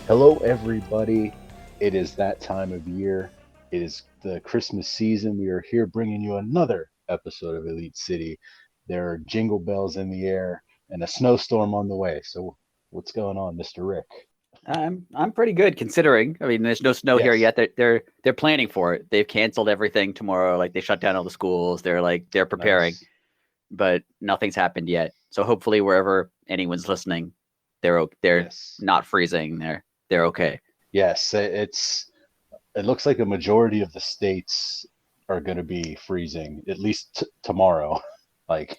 Hello, everybody. It is that time of year. It is the Christmas season. We are here bringing you another episode of Elite City. There are jingle bells in the air and a snowstorm on the way. So, what's going on, Mr. Rick? I'm pretty good considering. I mean, there's no snow here Yes. yet. They're planning for it. They've canceled everything tomorrow. Like they shut down all the schools. They're preparing, Nice. but nothing's happened yet. So hopefully, wherever anyone's listening, they're Yes. not freezing. They're okay. Yes. It looks like a majority of the states are going to be freezing at least tomorrow. Like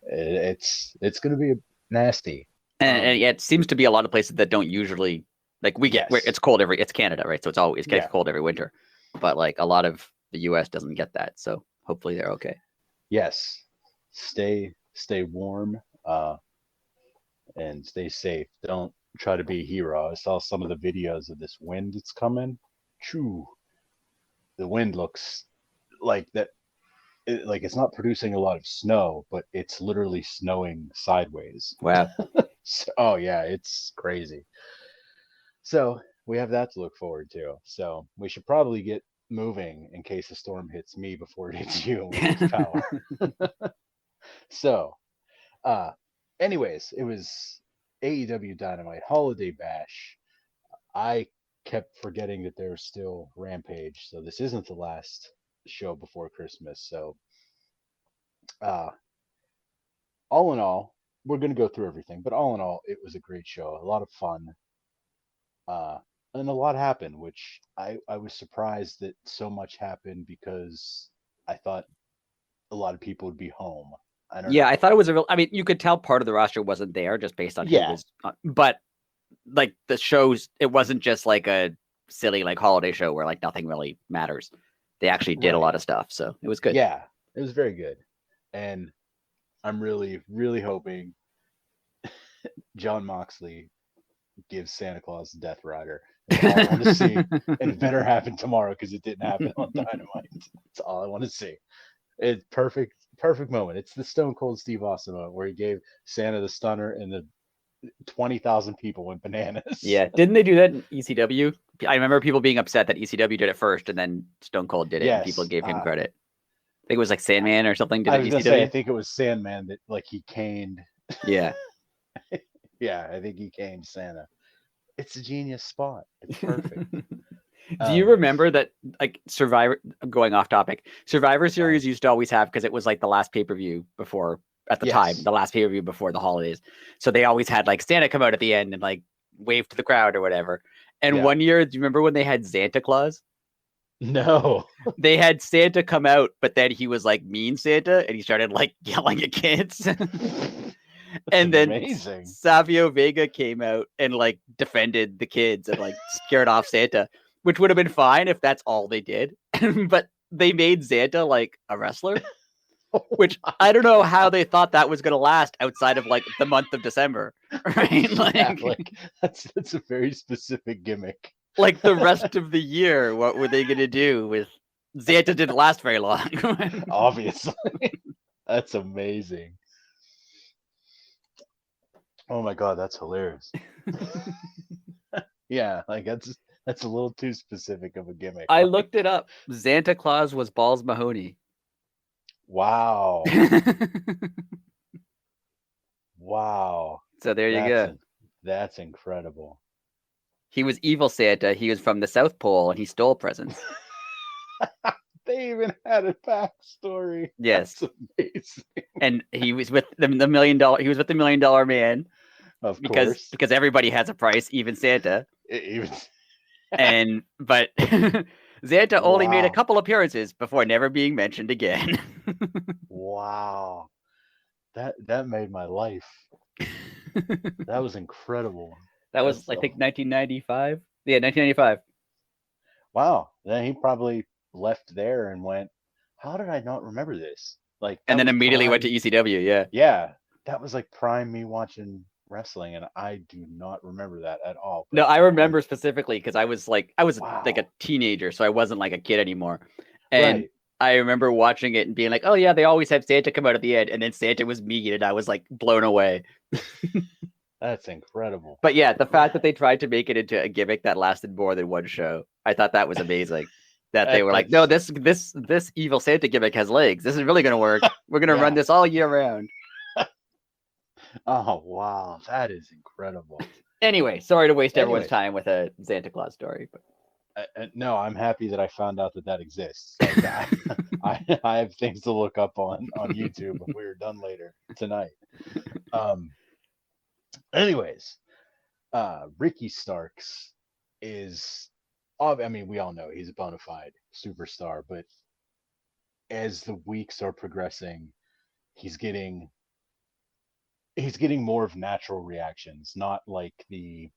it's going to be nasty. And yeah, it seems to be a lot of places that don't usually like we get Yes. it's cold it's Canada, right? So it gets cold every winter, but like a lot of the U.S. doesn't get that. So hopefully they're okay. Yes. Stay warm and stay safe. Don't try to be a hero. I saw some of the videos of this wind that's coming. True. The wind looks like that like it's not producing a lot of snow, but it's literally snowing sideways. Wow. So, oh yeah, it's crazy. So we have that to look forward to. So we should probably get moving in case a storm hits me before it hits you and we lose power. So, anyways, it was AEW Dynamite Holiday Bash. I kept forgetting that there's still Rampage, so this isn't the last show before Christmas. So, uh, all in all, we're going to go through everything, but all in all, it was a great show, a lot of fun, and a lot happened, which I was surprised that so much happened because I thought a lot of people would be home. I don't know. I thought it was I mean, you could tell part of the roster wasn't there just based on who was, but like the shows, it wasn't just like a silly like holiday show where like nothing really matters. They actually did a lot of stuff, so it was good. Yeah, it was very good, and I'm really, really hoping John Moxley gives Santa Claus the Death Rider. That's all I want to see, and it better happen tomorrow because it didn't happen on Dynamite. That's all I want to see. It's perfect moment. It's the Stone Cold Steve Austin moment where he gave Santa the stunner and the 20,000 people went bananas. Yeah, didn't they do that in ECW? I remember people being upset that ECW did it first and then Stone Cold did it. Yes. And people gave him credit. I think it was like Sandman or something. I was gonna say, I think it was Sandman that like he caned. Yeah. Yeah, I think he caned Santa. It's a genius spot. It's perfect. Do you remember that like Survivor, going off topic, Survivor Series used to always have, because it was like the last pay-per-view before, at the time, the last pay-per-view before the holidays. So they always had like Santa come out at the end and like wave to the crowd or whatever. And one year, do you remember when they had Santa Claus? No. They had Santa come out, but then he was like mean Santa and he started like yelling at kids. And then amazing. Savio Vega came out and like defended the kids and like scared off Santa, which would have been fine if that's all they did. But they made Santa like a wrestler, which I don't know how they thought that was going to last outside of like the month of December, right? Like that's a very specific gimmick. Like the rest of the year, what were they going to do with Santa? Didn't last very long. Obviously. That's amazing. Oh my God, that's hilarious. Yeah, like that's a little too specific of a gimmick. I looked it up. Santa Claus was Balls Mahoney. Wow. Wow. So there you go. That's incredible. He was evil Santa. He was from the South Pole and he stole presents. They even had a backstory. Yes. That's amazing. And he was with the $1 million. He was with the $1 Million Man. Of course. Because everybody has a price, even Santa. But Santa only made a couple appearances before never being mentioned again. Wow. That made my life. That was incredible. That was, I think, 1995. Yeah, 1995. Wow. Then he probably left there and went, how did I not remember this? Like, and then immediately went to ECW. Yeah. Yeah. that was like prime me watching wrestling, and I do not remember that at all. No, But I remember specifically because I was like a wow, teenager, so I wasn't like a kid anymore. And right. I remember watching it and being like, "Oh yeah, they always have Santa come out at the end," and then Santa was me, and I was like blown away. That's incredible. But yeah, the fact Yeah, that they tried to make it into a gimmick that lasted more than one show, I thought that was amazing. That they were like, "No, that's this evil Santa gimmick has legs. This is really going to work. We're going to run yeah. this all year round." Oh wow, that is incredible. Anyway, sorry to waste everyone's Anyways, time with a Santa Claus story, but no, I'm happy that I found out that that exists. Like I have things to look up on YouTube if we were done later tonight. Um. Anyways, Ricky Starks is, I mean, we all know he's a bona fide superstar, but as the weeks are progressing, he's getting he's getting more of natural reactions, not like the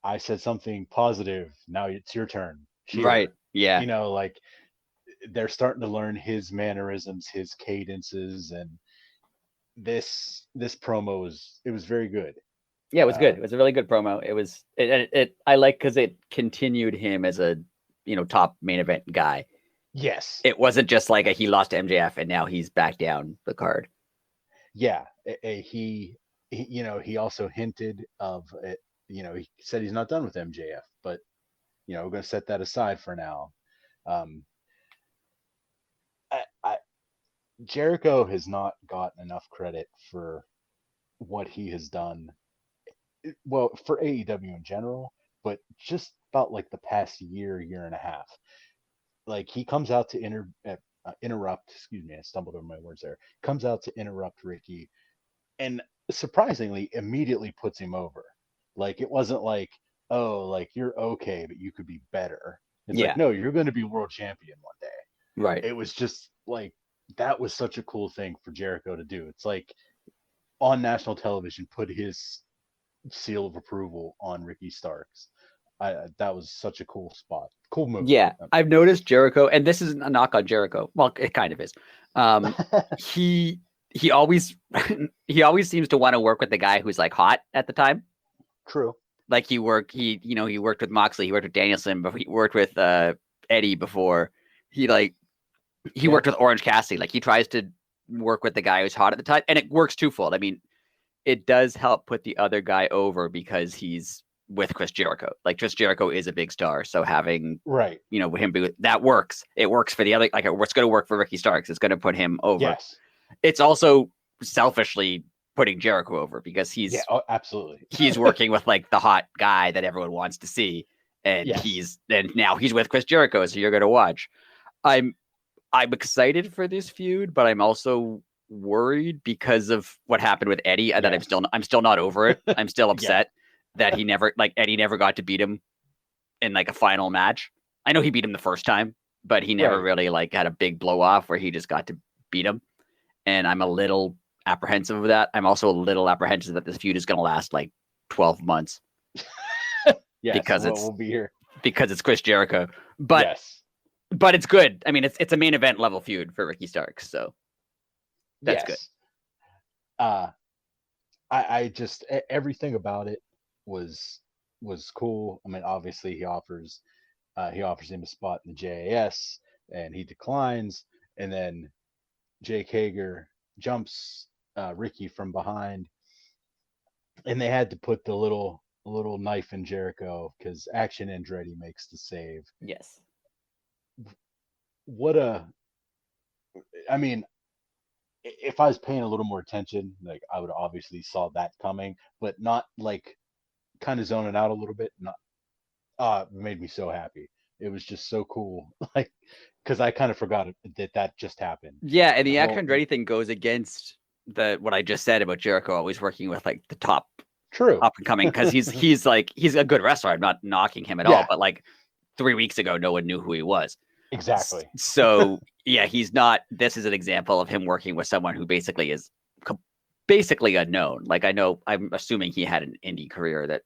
I said something positive, now it's your turn, right, cheer. yeah. Like they're starting to learn his mannerisms, his cadences, and this promo was very good. Yeah, it was good. Uh, It was a really good promo. It I like because it continued him as a top main event guy. yes, It wasn't just like he lost to MJF and now he's back down the card. yeah. He also hinted of it. He said he's not done with MJF, but we're going to set that aside for now. Um, I Jericho has not gotten enough credit for what he has done. Well, for AEW in general, but just about like the past year and a half. Like he comes out to interrupt. Excuse me, I stumbled over my words there. Comes out to interrupt Ricky, and surprisingly, immediately puts him over. Like it wasn't like, oh, like you're okay, but you could be better. It's like, Yeah, no, you're going to be world champion one right. day. It was just like that was such a cool thing for Jericho to do. It's like on national television, put his seal of approval on Ricky Starks. That was such a cool spot, cool move. Yeah, I've noticed Jericho, and this isn't a knock on Jericho. Well, it kind of is. Um, he he always he always seems to want to work with the guy who's like hot at the time. True. Like he worked with Moxley, he worked with Danielson, but he worked with Eddie before. He like he Yeah. worked with Orange Cassidy. Like he tries to work with the guy who's hot at the time, and it works twofold. I mean, it does help put the other guy over because he's with Chris Jericho. Like Chris Jericho is a big star, so having Right. him be that works. It works for the other. Like it's going to work for Ricky Starks. It's going to put him over. Yes. It's also selfishly putting Jericho over because Yeah. Oh, absolutely. he's working with like the hot guy that everyone wants to see, and Yes. now he's with Chris Jericho, so you're going to watch. I'm excited for this feud, but I'm also worried because of what happened with Eddie, and that Yes. I'm still not over it. I'm still upset that Eddie never got to beat him in like a final match. I know he beat him the first time, but he never really like had a big blow off where he just got to beat him. And I'm a little apprehensive of that. I'm also a little apprehensive that this feud is going to last like 12 months. Yes. Because we'll be here. Because it's Chris Jericho. But yes. But it's good. I mean, it's a main event level feud for Ricky Starks, so that's good. I just everything about it was cool. I mean, obviously he offers him a spot in the JAS, and he declines, and then Jake Hager jumps Ricky from behind, and they had to put the little knife in Jericho because Action Andretti makes the save. Yes. What a, I mean, if I was paying a little more attention, like I would obviously saw that coming, but not like kind of zoning out a little bit. Not, it made me so happy. It was just so cool, like because I kind of forgot that just happened. Yeah, and the Action Andretti thing goes against what I just said about Jericho always working with like the top up and coming, because he's a good wrestler. I'm not knocking him at all, but like 3 weeks ago, no one knew who he was. Exactly. So yeah, he's not. This is an example of him working with someone who basically is basically unknown. Like I'm assuming he had an indie career that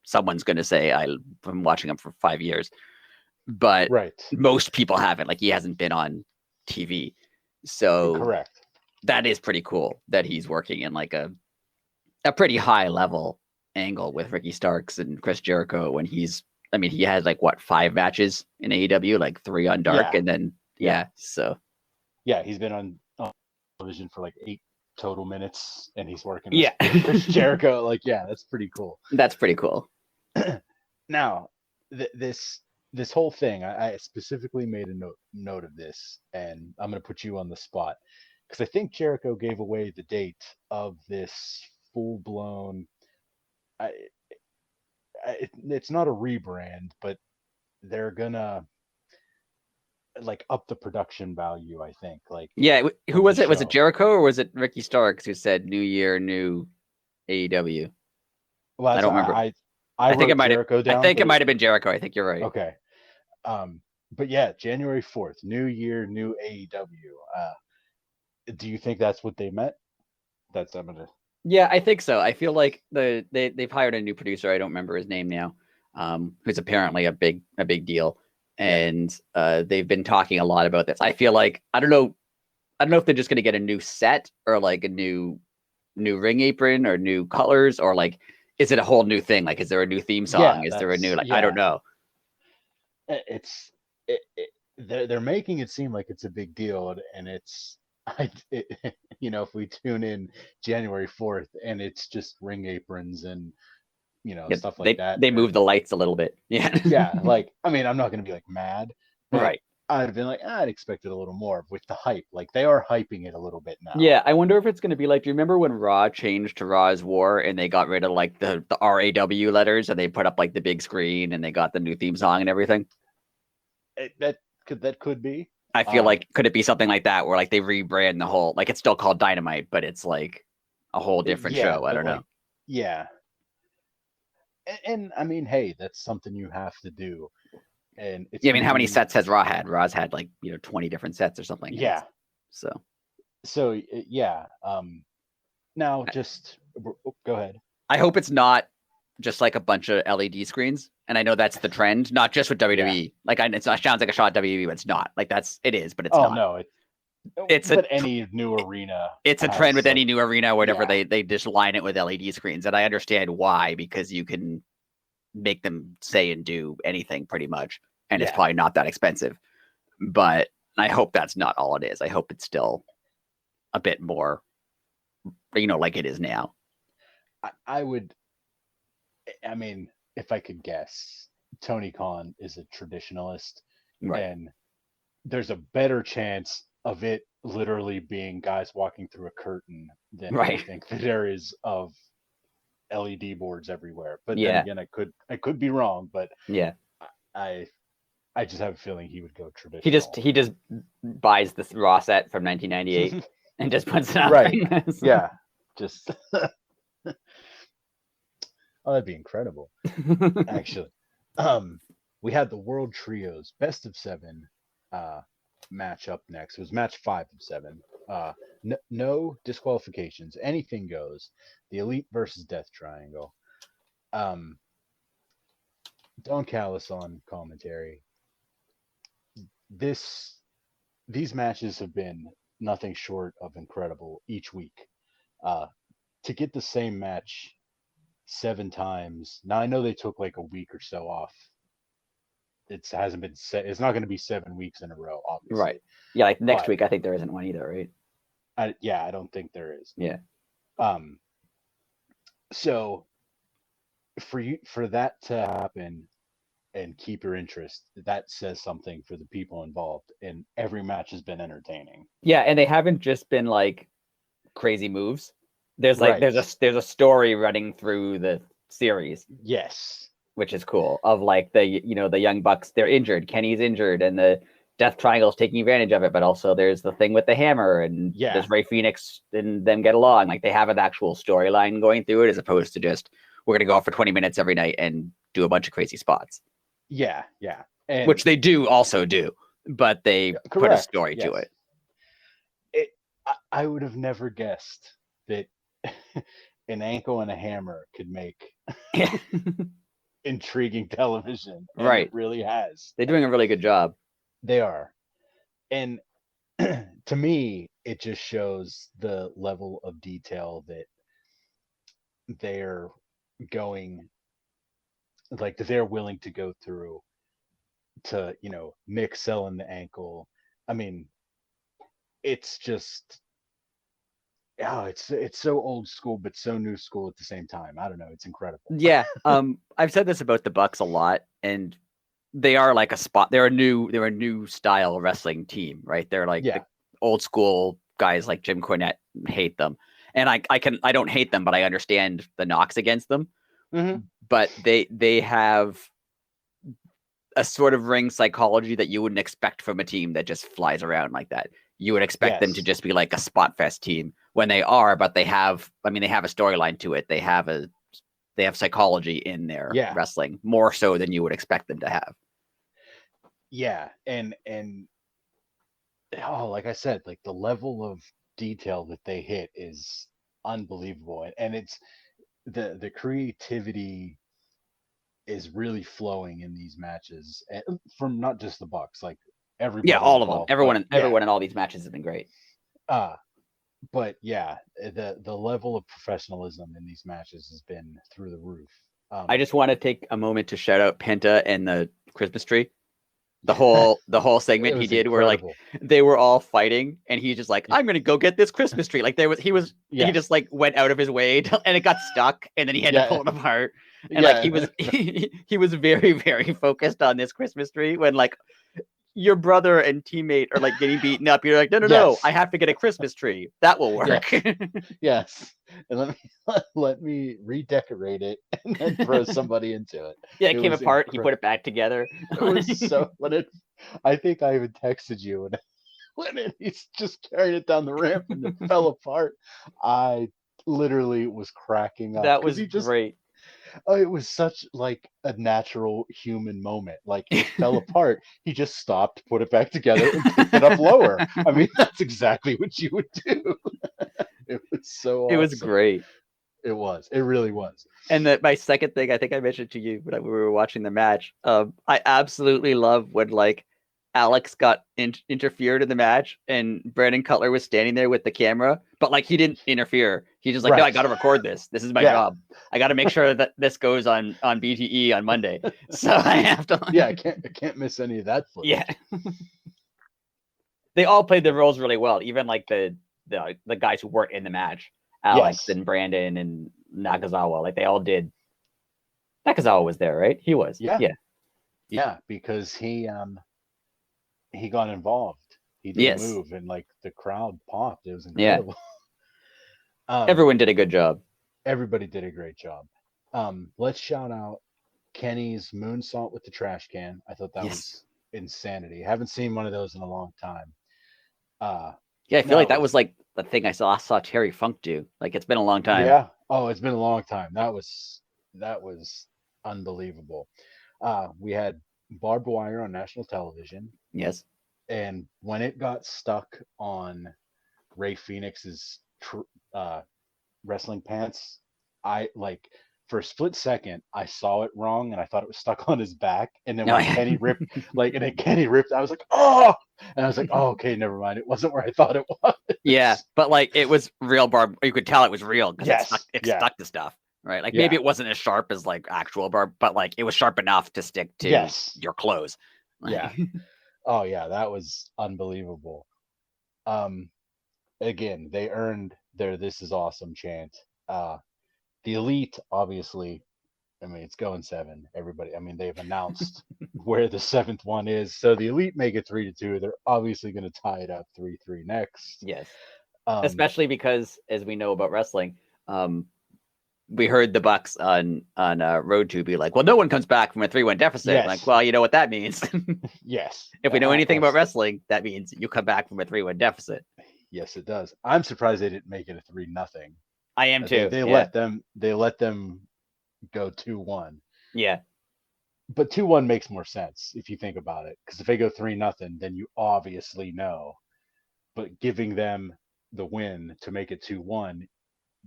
someone's going to say I've been watching him for 5 years, but most people haven't. Like he hasn't been on TV. So correct. that is pretty cool that he's working in like a pretty high level angle with Ricky Starks and Chris Jericho when he had like what 5 matches in AEW, like 3 on Dark, and then so he's been on television for like 8 total minutes, and he's working with Chris Jericho. Like, that's pretty cool. That's pretty cool. Now, this whole thing, I specifically made a note of this, and I'm going to put you on the spot because I think Jericho gave away the date of this full-blown. It's not a rebrand, but they're gonna like up the production value. I think. Like, who was it? Was it Jericho or was it Ricky Starks who said "New Year, new AEW"? Well, I don't remember. I think it might have. I think it might have been Jericho. I think you're right. Okay. But yeah, January 4th, new year, new AEW. Do you think that's what they meant? That's I'm gonna. Yeah, I think so. I feel like they've hired a new producer. I don't remember his name now. Who's apparently a big deal, and they've been talking a lot about this. I feel like I don't know if they're just gonna get a new set or like a new ring apron or new colors, or like is it a whole new thing? Like, is there a new theme song? Is there a new I don't know. They're making it seem like it's a big deal, and it's if we tune in January 4th and it's just ring aprons and stuff like that. They move the lights a little bit. Yeah. Like, I mean, I'm not going to be like mad, but right. I'd been like, I'd expected a little more with the hype. Like, they are hyping it a little bit now. Yeah, I wonder if it's going to be like, do you remember when Raw changed to Raw's War and they got rid of like the RAW letters and they put up like the big screen and they got the new theme song and everything? That could be. I feel like, could it be something like that where like they rebrand the whole, like it's still called Dynamite, but it's like a whole different show. I don't know. Yeah. And I mean, hey, that's something you have to do. And it's I mean, how many sets has Raw had? Raw's had like 20 different sets or something. Yeah. So yeah. Now just go ahead. I hope it's not just like a bunch of LED screens, and I know that's the trend, not just with WWE. Yeah. Like, it sounds like a shot at WWE, but it's not. Like, it is, but it's not. No, any new arena. It's a trend with any new arena, whatever. They just line it with LED screens, and I understand why, because you can make them say and do anything pretty much, and it's probably not that expensive. But I hope that's not all it is. I hope it's still a bit more, like it is now. I mean, if I could guess, Tony Khan is a traditionalist, right. And there's a better chance of it literally being guys walking through a curtain than I think that there is of LED boards everywhere. But then again, I could be wrong, but I just have a feeling he would go traditional. He just buys the Raw set from 1998 and just puts it up. Right. Yeah. Just oh, that'd be incredible. Actually. We had the World Trios Best of 7 match up next. It was match 5 of 7. No disqualifications. Anything goes. The Elite versus Death Triangle. Don Callis on commentary. These matches have been nothing short of incredible each week. To get the same match 7 times. Now I know they took like a week or so off. It hasn't been set. It's not going to be 7 weeks in a row, obviously. Right. Yeah, like next week, I think there isn't one either, right? I don't think there is. Yeah. So for that to happen and keep your interest, that says something for the people involved, and every match has been entertaining. Yeah, and they haven't just been like crazy moves. There's like there's a story running through the series. Yes. Which is cool. Of like the Young Bucks, they're injured. Kenny's injured, and the Death Triangle's taking advantage of it. But also there's the thing with the hammer, and there's Ray Phoenix and them get along. Like, they have an actual storyline going through it, as opposed to just we're gonna go out for 20 minutes every night and do a bunch of crazy spots. Yeah. And which they also do, but they put a story to it. I would have never guessed that an ankle and a hammer could make intriguing television. Right. It really has. They're doing a really good job. They are. And to me, it just shows the level of detail that they're going, like, that they're willing to go through to, Mick selling the ankle. I mean, it's just, oh, it's so old school, but so new school at the same time. I don't know. It's incredible. Yeah. I've said this about the Bucks a lot, and they are like a spot. They're a new style wrestling team, right? They're like Yeah. the old school guys like Jim Cornette hate them. And I don't hate them, but I understand the knocks against them. Mm-hmm. But they have a sort of ring psychology that you wouldn't expect from a team that just flies around like that. You would expect them to Yes. just be like a spot fest team when they are, but they have a storyline to it. They have psychology in their Yeah. wrestling more so than you would expect them to have. Yeah. And oh, like I said, like the level of detail that they hit is unbelievable. And it's the creativity is really flowing in these matches, from not just the Bucks, like Yeah, everybody all of them. involved. But yeah, Everyone in all these matches have been great. but yeah, the level of professionalism in these matches has been through the roof. I just want to take a moment to shout out Penta and the Christmas tree. The whole segment he did incredible. where like they were all fighting and he's just like, I'm gonna go get this Christmas tree. Like he just like went out of his way and it got stuck and then he had to pull it apart. And like he was very, very focused on this Christmas tree when like your brother and teammate are like getting beaten up. You're like, no, I have to get a Christmas tree. That will work. Yes. And let me redecorate it and then throw somebody into it. Yeah, it came apart. He put it back together. It was so I think I even texted you when he's just carrying it down the ramp and it fell apart. I literally was cracking up. That was great. Oh, it was such like a natural human moment. Like it fell apart. He just stopped, put it back together, and picked it up lower. I mean, that's exactly what you would do. It was so awesome. It was great. It was. It really was. And my second thing, I think I mentioned to you when we were watching the match. I absolutely love when like Alex got interfered in the match and Brandon Cutler was standing there with the camera, but like he didn't interfere. He just like, no, I got to record this. This is my job. I got to make sure that this goes on BTE on Monday. So I have to. Yeah, I can't miss any of that footage. Yeah. They all played their roles really well. Even like the guys who weren't in the match, Alex and Brandon and Nakazawa, like they all did. Nakazawa was there, right? He was. Yeah, because he got involved. He did a move and like the crowd popped. It was incredible. Yeah. Everyone did a good job. Everybody did a great job. Let's shout out Kenny's moonsault with the trash can. I thought that was insanity. I haven't seen one of those in a long time. I feel like that was like the thing I saw Terry Funk do. Like it's been a long time. Yeah. Oh, it's been a long time. That was unbelievable. We had barbed wire on national television. Yes. And when it got stuck on Ray Phoenix's wrestling pants, I like for a split second I saw it wrong and I thought it was stuck on his back. And then when Kenny ripped, I was like, oh, and I was like, oh, okay, never mind. It wasn't where I thought it was. Yeah, but like it was real barb. You could tell it was real because it stuck to stuff. Right, like maybe it wasn't as sharp as like actual barb, but like it was sharp enough to stick to your clothes. Yeah. Oh yeah, that was unbelievable. Again, they earned their "This is awesome" chant. The Elite, obviously, I mean it's going 7. Everybody, I mean they've announced where the 7th one is, so the Elite make it 3-2. They're obviously going to tie it up 3-3 next. Yes, especially because as we know about wrestling, we heard the Bucks on Road to be like, well, no one comes back from a 3-1 deficit. Yes. Like, well, you know what that means. Yes. If we know anything about wrestling, that means you come back from a 3-1 deficit. Yes, it does. I'm surprised they didn't make it a 3-0. I am too. They let them go 2-1. Yeah. But 2-1 makes more sense if you think about it. Because if they go 3-0, then you obviously know. But giving them the win to make it 2-1,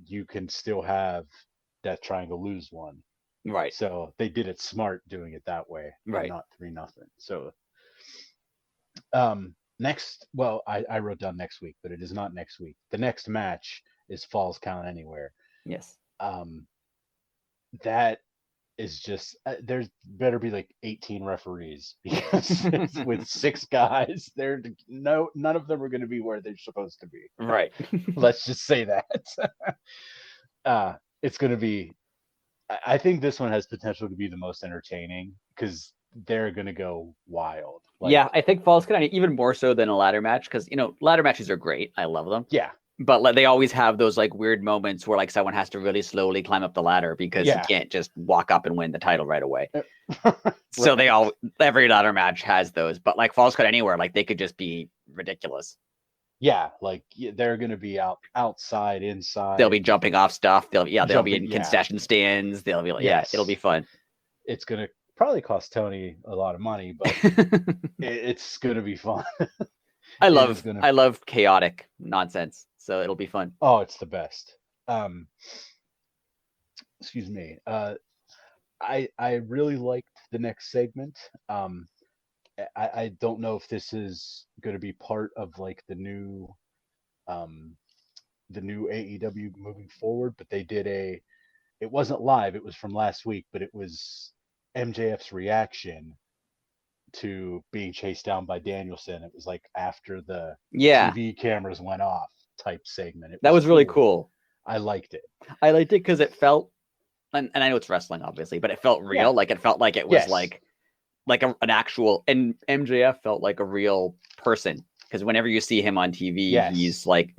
you can still have Death Triangle lose one. Right. So they did it smart doing it that way. Right. Not 3-0. So I wrote down next week, but it is not next week. The next match is Falls Count Anywhere. Yes. That is just there's better be like 18 referees because with 6 guys, none of them are going to be where they're supposed to be. Right. Let's just say that. It's going to be. I think this one has potential to be the most entertaining because they're going to go wild. Yeah, I think Falls Count even more so than a ladder match because ladder matches are great. I love them. Yeah. But they always have those like weird moments where like someone has to really slowly climb up the ladder because you can't just walk up and win the title right away. So every ladder match has those, but like Falls Count Anywhere, like they could just be ridiculous. Yeah, like they're gonna be outside, inside. They'll be jumping off stuff. They'll be in concession stands. They'll be like, it'll be fun. It's gonna probably cost Tony a lot of money, but it's gonna be fun. I love chaotic nonsense, so it'll be fun. Oh, it's the best. Excuse me. I really liked the next segment. I don't know if this is going to be part of like the new AEW moving forward, but they did it wasn't live, it was from last week, but it was MJF's reaction to being chased down by Danielson. It was like after the TV cameras went off type segment. That was really cool. I liked it. I liked it because it felt, and I know it's wrestling obviously, but it felt real. Yeah. Like it felt like it was like an actual, and MJF felt like a real person because whenever you see him on TV, he's like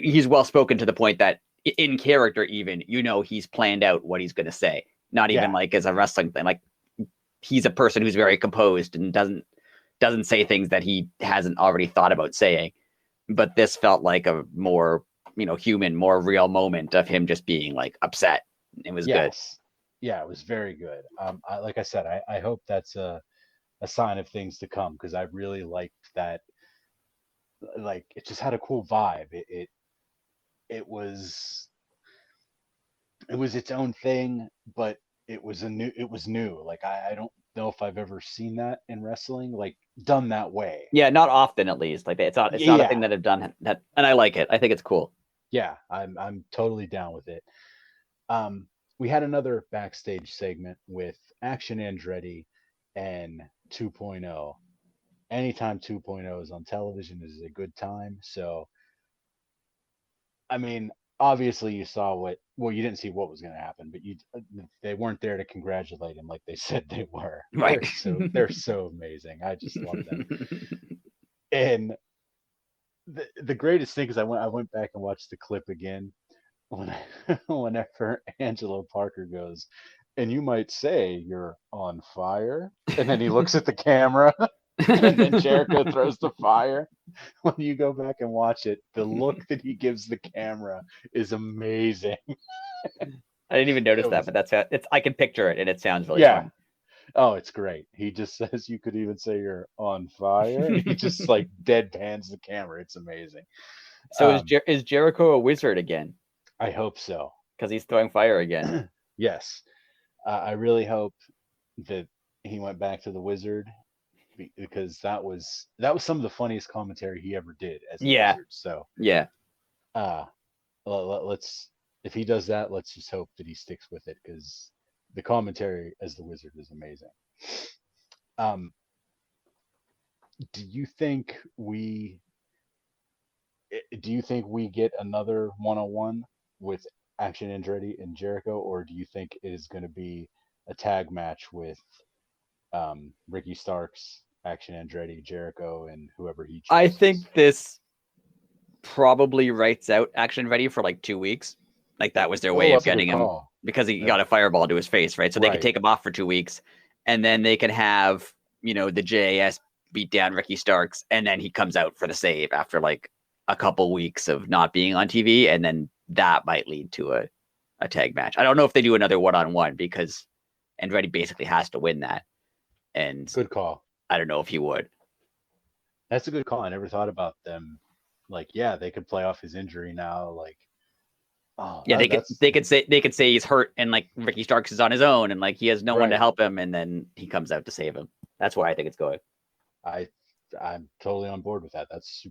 he's well spoken to the point that in character, even, he's planned out what he's going to say, not even like as a wrestling thing. Like he's a person who's very composed and doesn't say things that he hasn't already thought about saying. But this felt like a more, human, more real moment of him just being like upset. It was good. Yeah, it was very good. Like I said, I hope that's a sign of things to come because I really liked that. Like it just had a cool vibe. It was its own thing, but it was new. Like I don't know if I've ever seen that in wrestling, like done that way. Yeah, not often at least. Like it's not a thing that I've done that, and I like it. I think it's cool. Yeah, I'm totally down with it. We had another backstage segment with Action Andretti and 2.0. Anytime 2.0 is on television is a good time. So, I mean, obviously you saw you didn't see what was going to happen, but they weren't there to congratulate him like they said they were. Right. They're so amazing. I just love them. And the greatest thing is I went back and watched the clip again whenever Angelo Parker goes, and you might say you're on fire, and then he looks at the camera. And then Jericho throws the fire. When you go back and watch it, the look that he gives the camera is amazing. I didn't even notice that, but I can picture it, and it sounds really fun. Oh, it's great. He just says you could even say you're on fire. And he just like deadpans the camera. It's amazing. So is Jericho a wizard again? I hope so. Because he's throwing fire again. Yes. I really hope that he went back to the wizard. Because that was some of the funniest commentary he ever did as a wizard. So let's, if he does that, let's just hope that he sticks with it because the commentary as the wizard is amazing. Do you think we get another one-on-one with Action Andretti and Jericho, or do you think it is going to be a tag match with Ricky Starks, Action Andretti, Jericho, and whoever he chooses? I think this probably writes out Action Andretti for like 2 weeks. Like that was their way of getting him because he got a fireball to his face, right? So they could take him off for 2 weeks, and then they can have the JAS beat down Ricky Starks, and then he comes out for the save after like a couple weeks of not being on TV, and then that might lead to a tag match. I don't know if they do another one-on-one because Andretti basically has to win that. And good call. I don't know if he would. That's a good call. I never thought about them. Like, yeah, they could play off his injury now. Like, they could say he's hurt and like Ricky Starks is on his own and like he has no one to help him, and then he comes out to save him. That's why I think it's going. I'm totally on board with that. That's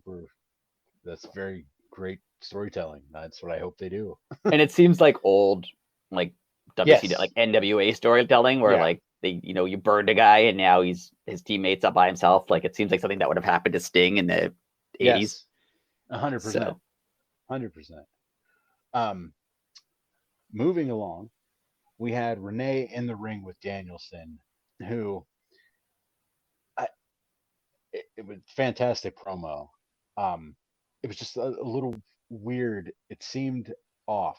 very great storytelling. That's what I hope they do. And it seems like old, like WCW, Yes. like NWA storytelling, where Yeah. like you burned a guy and now his teammates up by himself. Like it seems like something that would have happened to Sting in the 80s. Yes. 100%. So 100%. Um, moving along, we had Renee in the ring with Danielson, who I, it was fantastic promo. It was just a little weird. It seemed off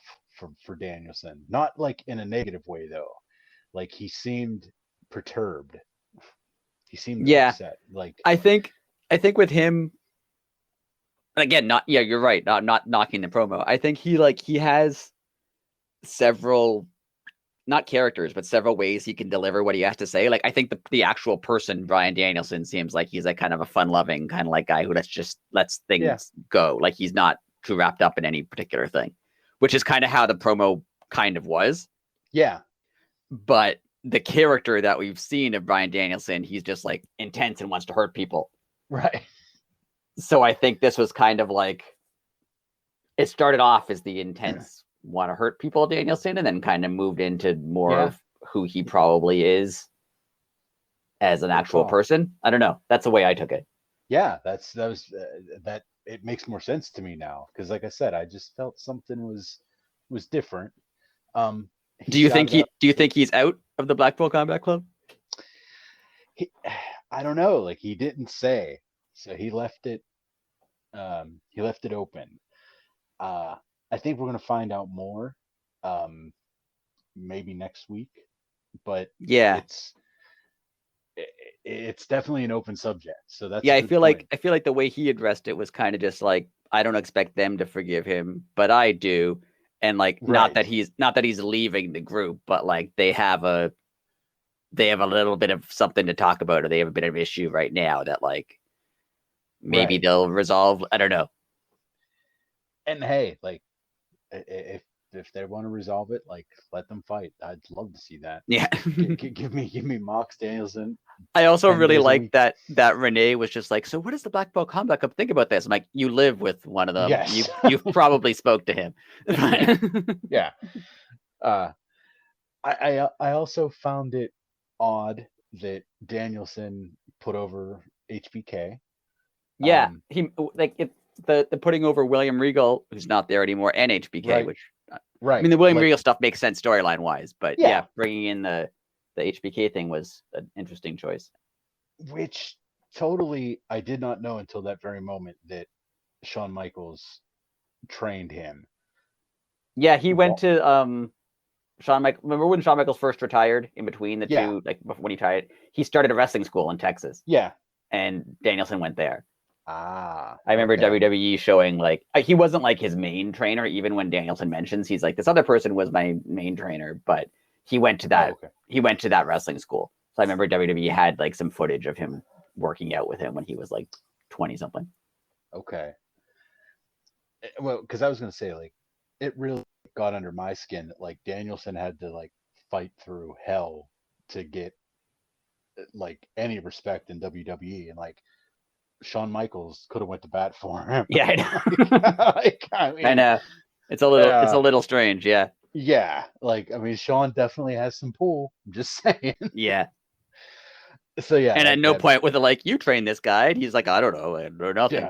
for Danielson, not like in a negative way though. Like he seemed perturbed. He seemed yeah, upset. Like I think with him, again, not yeah, you're right, not knocking the promo. I think he has several, not characters, but several ways he can deliver what he has to say. Like I think the actual person, Bryan Danielson, seems like he's like kind of a fun loving kind of like guy who lets yeah, things go. Like he's not too wrapped up in any particular thing, which is kind of how the promo kind of was. yeah, But the character that we've seen of Bryan Danielson, he's just like intense and wants to hurt people. right. So I think this was kind of like, it started off as the intense want to hurt people Danielson, and then kind of moved into more Yeah. of who he probably is as an Good actual call. person. I don't know. That's the way I took it. Yeah, that it makes more sense to me now because, like I said, I just felt something was different. He shouted out. Do you think he's out of the Blackpool Combat Club? He, I don't know. Like he didn't say, so he left it. He left it open. I think we're gonna find out more. Um, maybe next week, but Yeah. it's it's definitely an open subject. So that's Yeah, a good point. I feel like the way he addressed it was kind of just like, I don't expect them to forgive him, but I do. And like Right. not that he's leaving the group, but like they have a little bit of something to talk about, or they have a bit of issue right now that like maybe Right. they'll resolve. I don't know. And hey, like if they want to resolve it, like let them fight. I'd love to see that. Yeah. Give me Mox Danielson I also 10 really days a like week. that Renee was just like, so what does the Black Belt Combat Club think about this? I'm like, you live with one of them. Yes. You've probably spoke to him. Yeah. Yeah. Uh, I also found it odd that Danielson put over HBK. Yeah, he like it, the putting over William Regal, who's not there anymore, and HBK, Right. which I Right. mean, the William Like Regal stuff makes sense storyline wise, but yeah, yeah, bringing in the HBK thing was an interesting choice. which totally I did not know until that very moment that Shawn Michaels trained him. Yeah, he went What? to Shawn Michaels. Remember when Shawn Michaels first retired? In between the Yeah. two, like when he retired, he started a wrestling school in Texas, Yeah. and Danielson went there. Ah. I remember Okay. WWE showing like he wasn't like his main trainer. Even when Danielson mentions, he's like, this other person was my main trainer, but he went to that Oh, okay. wrestling school. So I remember WWE had like some footage of him working out with him when he was like 20 something. Okay. Well, because I was gonna say like it really got under my skin that like Danielson had to like fight through hell to get like any respect in WWE, and like Shawn Michaels could have went to bat for him. Yeah, I know. I I mean, know. It's a little strange. Yeah. yeah, like I mean, Shawn definitely has some pull. I'm just saying. Yeah. So yeah, And at no that point with it like, you train this guy, and he's like, I don't know, I know nothing.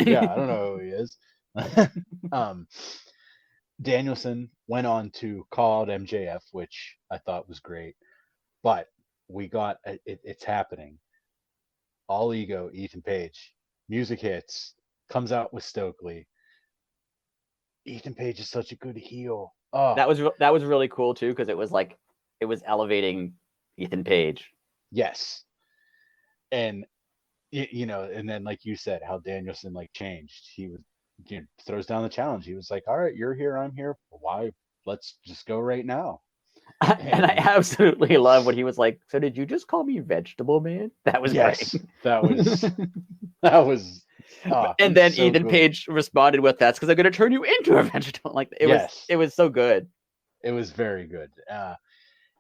yeah, I don't know who he is. um, Danielson went on to call out MJF, which I thought was great, but we got it's happening. All ego, Ethan Page. Music hits, comes out with Stokely. Ethan Page is such a good heel. Oh, That was really cool too, because it was like it was elevating Ethan Page. yes. And you know, and then like you said, how Danielson like changed. He was throws down the challenge. He was like, "All right, you're here, I'm here. Why? Let's just go right now." And I And absolutely love when he was like, so did you just call me vegetable man? That was yes, great. that was And he's then so Ethan good. Page responded with, that's because I'm gonna turn you into a vegetable. Like Yes, it was so good. it was very good.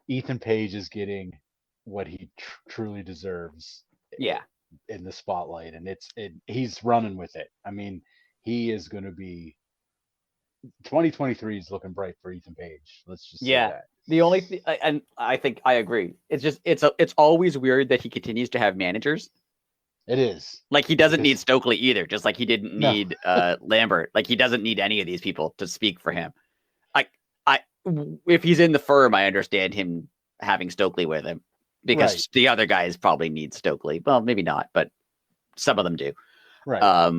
Ethan Page is getting what he truly deserves. Yeah. in the spotlight, and he's running with it. I mean, he is going to be 2023 is looking bright for Ethan Page. Let's just say that. The only thing, and I think I agree. It's just it's always weird that he continues to have managers. It is. Like he doesn't need Stokely either. Just like he didn't need Lambert. Like he doesn't need any of these people to speak for him. If he's in the firm, I understand him having Stokely with him because the other guys probably need Stokely. Well, maybe not, but some of them do. Right.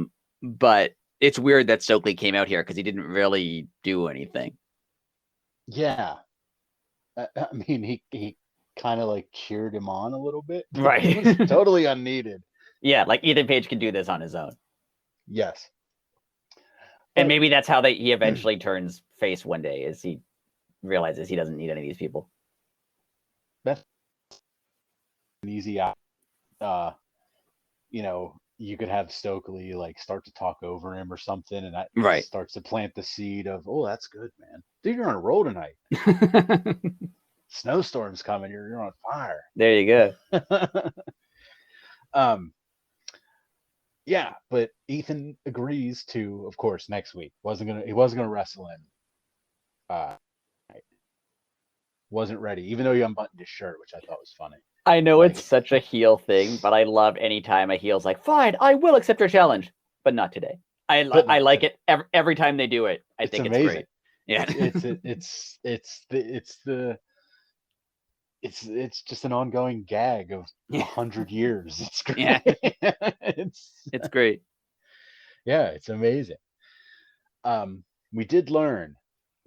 But it's weird that Stokely came out here because he didn't really do anything. Yeah. I mean, he kind of like cheered him on a little bit. Right. It was totally unneeded. Yeah, like Ethan Page can do this on his own. Yes. And maybe that's how he eventually turns face one day, is he realizes he doesn't need any of these people. That's an easy out. You could have Stokely like start to talk over him or something, and that starts to plant the seed of, oh, that's good, man. Dude, you're on a roll tonight. Snowstorm's coming. You're on fire. There you go. Yeah, but Ethan agrees to, of course, next week. He wasn't gonna wrestle him. Wasn't ready, even though he unbuttoned his shirt, which I thought was funny. I know it's such a heel thing, but I love any time a heel's like, fine, I will accept your challenge, but not today. I like it every time they do it. I think it's great. Yeah, it's just an ongoing gag of 100 years. It's great. Yeah. it's great. Yeah, it's amazing. We did learn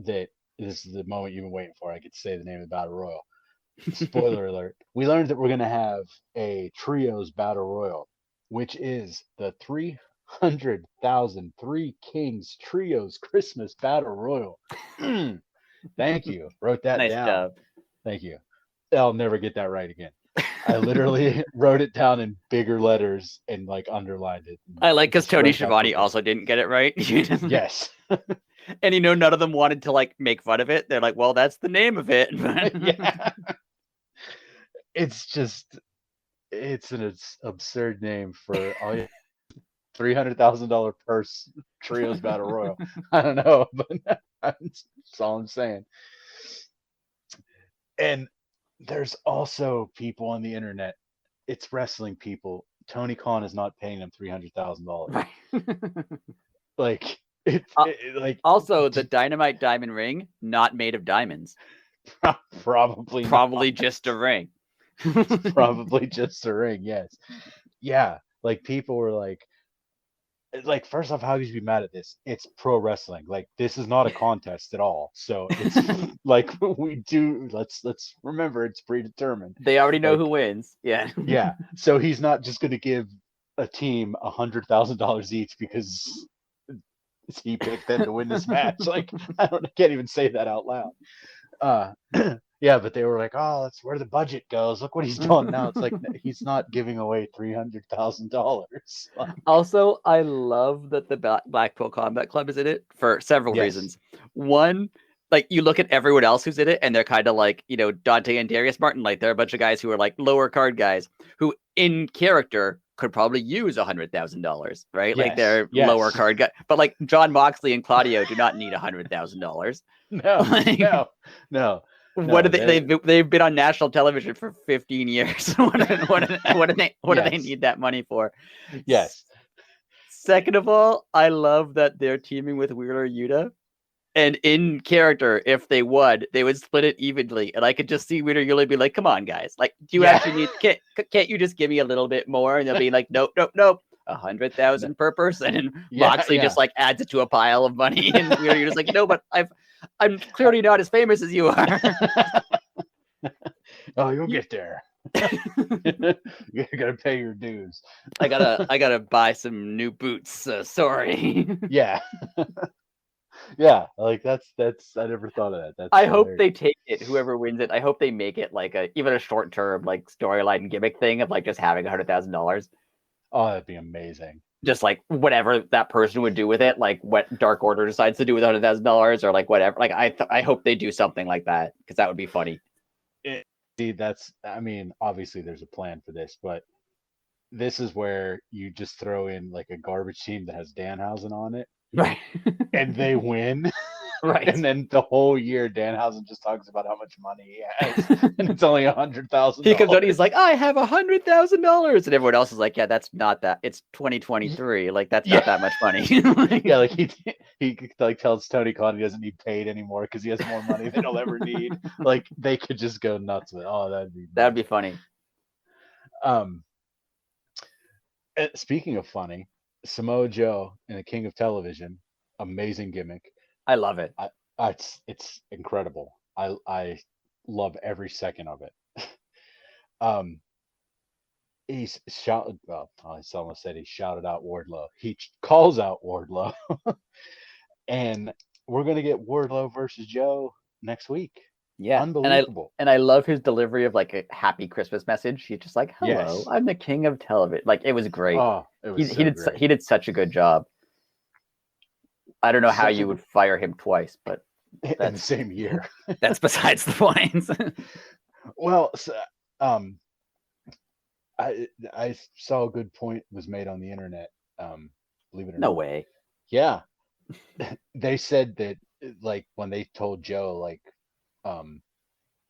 that this is the moment you've been waiting for. I could say the name of the Battle Royal. Spoiler alert. We learned that we're going to have a trios Battle Royal, which is the 300,000 Three Kings Trios Christmas Battle Royal. Thank you. Wrote that nice down. Job. Thank you. I'll never get that right again. I literally wrote it down in bigger letters and like underlined it. I like because Tony Schiavone also didn't get it right. Yes. And none of them wanted to like make fun of it. They're like, well, that's the name of it. Yeah. It's an absurd name for all your $300,000 purse trios Battle Royal. I don't know, but that's all I'm saying. And there's also people on the internet. It's wrestling people. Tony Khan is not paying them $300,000. Like also the Dynamite diamond ring, not made of diamonds. Probably just a ring. Probably just a ring. Yes. Yeah. Like people were like, first off, how could you be mad at this? It's pro wrestling. Like this is not a contest at all. So it's like let's remember it's predetermined. They already know who wins. Yeah. Yeah. So he's not just going to give a team $100,000 each because he picked them to win this match. Like I can't even say that out loud. Yeah, but they were like, oh, that's where the budget goes. Look what he's doing now. It's like he's not giving away $300,000. Also, I love that the Blackpool Combat Club is in it for several reasons. One, like you look at everyone else who's in it, and they're kind of like, Dante and Darius Martin. Like they're a bunch of guys who are like lower card guys who, in character, could probably use $100,000, right? Like they're lower card guys. But like John Moxley and Claudio do not need $100,000. No. What do they've been on national television for 15 years. what do they need that money for? Yes. Second of all, I love that they're teaming with Wheeler Yuta. And in character, if they would split it evenly. And I could just see Wheeler Yuta be like, come on, guys. Like, do you actually need can't you just give me a little bit more? And they'll be like, nope. 100,000 per person. And Moxley just like adds it to a pile of money. And Wheeler Yuta's like, no, but I'm clearly not as famous as you are. Oh, you'll get there. You gotta pay your dues. I gotta buy some new boots. Sorry. Yeah. Yeah, like that's I never thought of that. I hope they take it, whoever wins it. I hope they make it like even a short term like storyline gimmick thing of like just having $100,000. Oh, that'd be amazing. Just like whatever that person would do with it, like what Dark Order decides to do with $100,000 or like whatever. Like I hope they do something like that because that would be funny. Obviously there's a plan for this, but this is where you just throw in like a garbage team that has Danhausen on it, Right. and they win. Right. And then the whole year, Danhausen just talks about how much money he has, and it's only $100,000. He comes out, he's like, I have $100,000, and everyone else is like, yeah, that's not that. It's 2023. Like, that's not that much money. Yeah, like he like tells Tony Khan he doesn't need paid anymore because he has more money than he'll ever need. Like they could just go nuts with. Oh, that'd be funny. Speaking of funny, Samoa Joe in the King of Television, amazing gimmick. I love it. It's incredible. I love every second of it. um, he's shouted. Well, I almost said he shouted out Wardlow. He calls out Wardlow, and we're gonna get Wardlow versus Joe next week. Yeah, Unbelievable. And I love his delivery of like a happy Christmas message. He's just like, "Hello, Yes. I'm the king of television." Like it was great. Oh, it was great. He did such a good job. I don't know how you would fire him twice, but in the same year. That's besides the point. Well, so, I saw a good point was made on the internet. Believe it or not. No way. Yeah, they said that like when they told Joe like,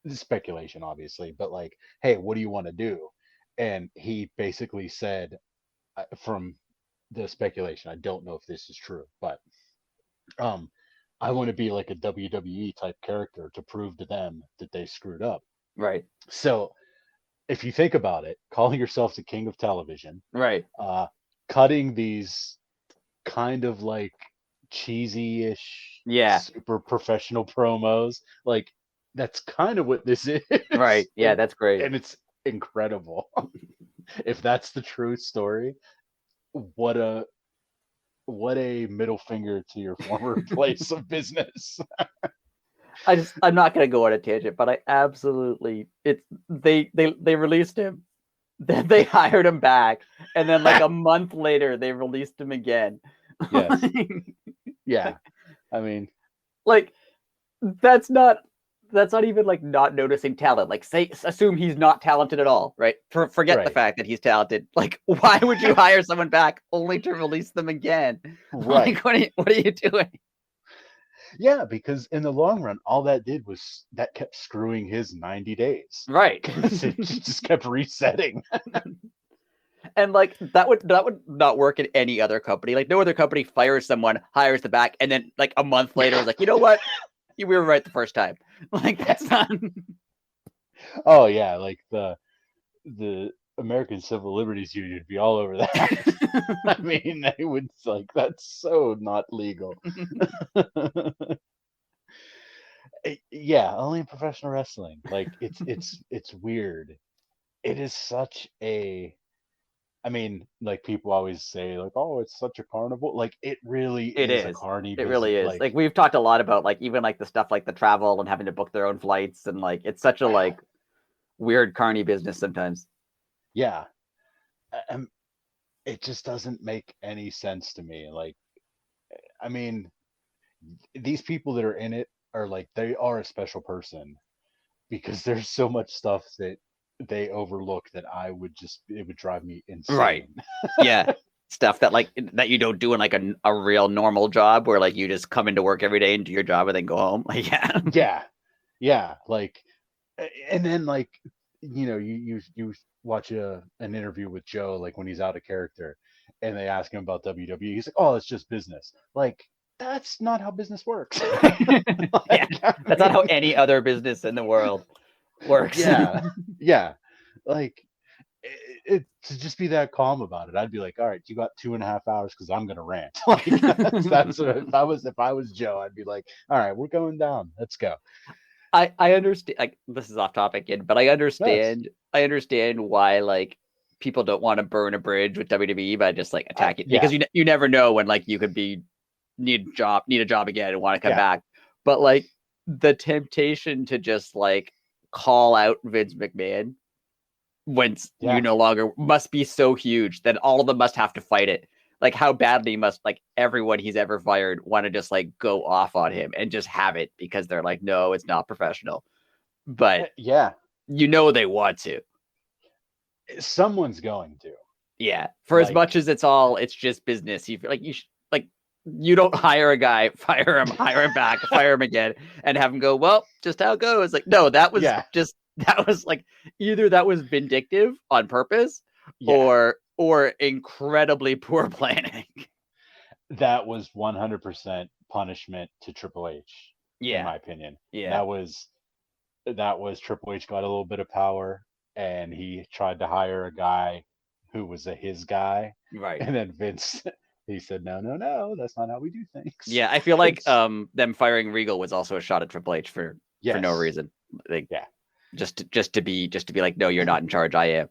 this is speculation obviously, but like, hey, what do you want to do? And he basically said, from the speculation, I don't know if this is true, but I want to be like a WWE type character to prove to them that they screwed up. Right. So if you think about it, calling yourself the king of television, right, cutting these kind of like cheesy-ish, super professional promos, like that's kind of what this is. Right. Yeah, that's great. And it's incredible. If that's the true story, what a middle finger to your former place of business. I'm not gonna go on a tangent, but I absolutely they released him, then they hired him back, and then like a month later they released him again. Yes. Yeah. I mean, like that's not even like not noticing talent. Like assume he's not talented at all, right? Forget the fact that he's talented. Like, why would you hire someone back only to release them again? Right. Like, what are you doing? Yeah, because in the long run, all that did was that kept screwing his 90 days. Right. It just kept resetting. And like that would not work in any other company. Like no other company fires someone, hires the back, and then like a month later is like, you know what? We were right the first time. Like that's not. Oh yeah, like the American Civil Liberties Union would be all over that. I mean, they would like that's so not legal. Yeah, only in professional wrestling. Like it's weird. It is such a. I mean, like people always say, like, "Oh, it's such a carnival." Like it really is a carny. It really is. Like we've talked a lot about, like even like the stuff like the travel and having to book their own flights, and like it's such a like weird carny business sometimes. Yeah, it just doesn't make any sense to me. Like, I mean, these people that are in it are like they are a special person because there's so much stuff that they overlook that it would drive me insane. Right. Yeah. Stuff that like that you don't do in like a real normal job where like you just come into work every day and do your job and then go home. Like yeah. Like, and then like you watch an interview with Joe like when he's out of character and they ask him about WWE. He's like, "Oh, it's just business." Like that's not how business works. That's not how any other business in the world works. Yeah. Like it to just be that calm about it. I'd be like, all right, you got 2.5 hours because I'm gonna rant. Like that's what, if I was Joe, I'd be like, all right, we're going down. Let's go. I understand. Like this is off topic, but I understand. Yes. I understand why like people don't want to burn a bridge with WWE by just like attacking because you never know when like you could need a job again and want to come back. But like the temptation to just like call out Vince McMahon when you no longer must be so huge that all of them must have to fight it. Like how badly must like everyone he's ever fired want to just like go off on him and just have it because they're like, no, it's not professional. But they want to. Someone's going to. Yeah. For as much as it's just business, you don't hire a guy, fire him back, fire him again, and have him go, well, just how it goes. Like, no, that was like either that was vindictive on purpose or incredibly poor planning. That was 100% punishment to Triple H, in my opinion. Yeah. That was Triple H got a little bit of power, and he tried to hire a guy who was his guy. Right. And then Vince, he said, no, that's not how we do things. Yeah, I feel like them firing Regal was also a shot at Triple H for no reason. Like, just to be like, no, you're not in charge. I am.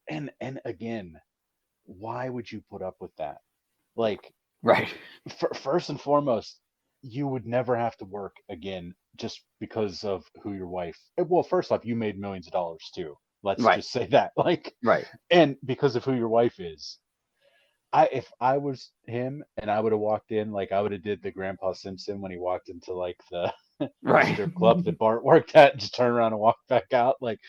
And again, why would you put up with that? Like, right. First and foremost, you would never have to work again just because of who your wife. Well, first off, you made millions of dollars too. Let's just say that. Like, and because of who your wife is. If I was him and I would have walked in, like I would have did the Grandpa Simpson when he walked into like the strip club that Bart worked at and just turn around and walk back out. Like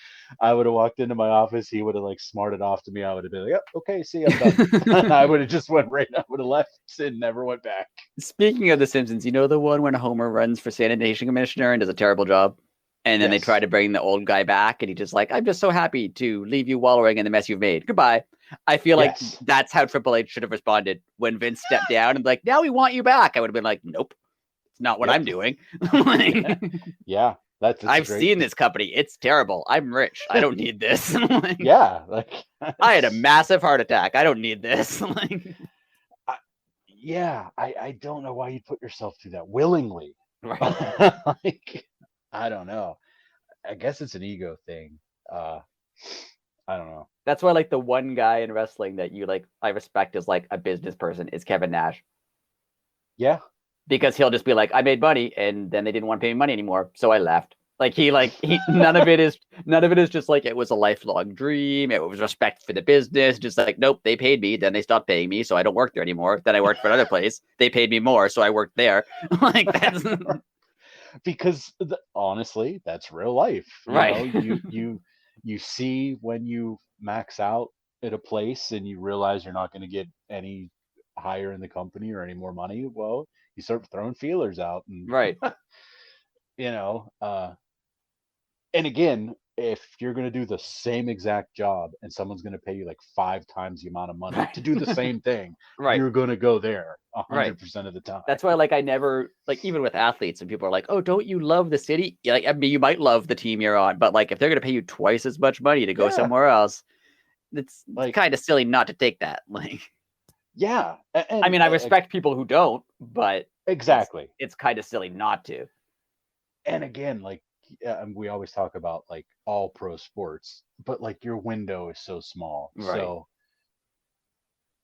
I would have walked into my office, he would have like smarted off to me. I would have been like, yep, okay, see, I'm done. I would have just went right. I would have left and never went back. Speaking of The Simpsons, you know the one when Homer runs for sanitation commissioner and does a terrible job? And then they try to bring the old guy back, and he just like, I'm just so happy to leave you wallowing in the mess you've made. Goodbye. I feel like that's how Triple H should have responded when Vince stepped down and like, now we want you back. I would have been like, nope, it's not what I'm doing. Yeah. I've seen this company. It's terrible. I'm rich. I don't need this. I had a massive heart attack. I don't need this. I don't know why you put yourself through that willingly. Right. I don't know. I guess it's an ego thing. I don't know. That's why, like, the one guy in wrestling that I respect as like a business person is Kevin Nash. Yeah. Because he'll just be like, I made money, and then they didn't want to pay me money anymore, so I left. Like he none of it is just like it was a lifelong dream. It was respect for the business. Just like, nope, they paid me, then they stopped paying me, so I don't work there anymore. Then I worked for another place. They paid me more, so I worked there. Like that's because honestly, that's real life. You see when you max out at a place and you realize you're not going to get any higher in the company or any more money. Well, you start throwing feelers out, and and again, if you're going to do the same exact job and someone's going to pay you like 5 times the amount of money to do the same thing, you're going to go there 100% of the time. That's why, like, I never, like, even with athletes, and people are like, oh, don't you love the city? Like, I mean, you might love the team you're on, but like, if they're going to pay you twice as much money to go somewhere else, it's like kind of silly not to take that. Like, I mean, I respect people who don't, but exactly, it's kind of silly not to. And again, like, we always talk about like all pro sports, but like your window is so small. So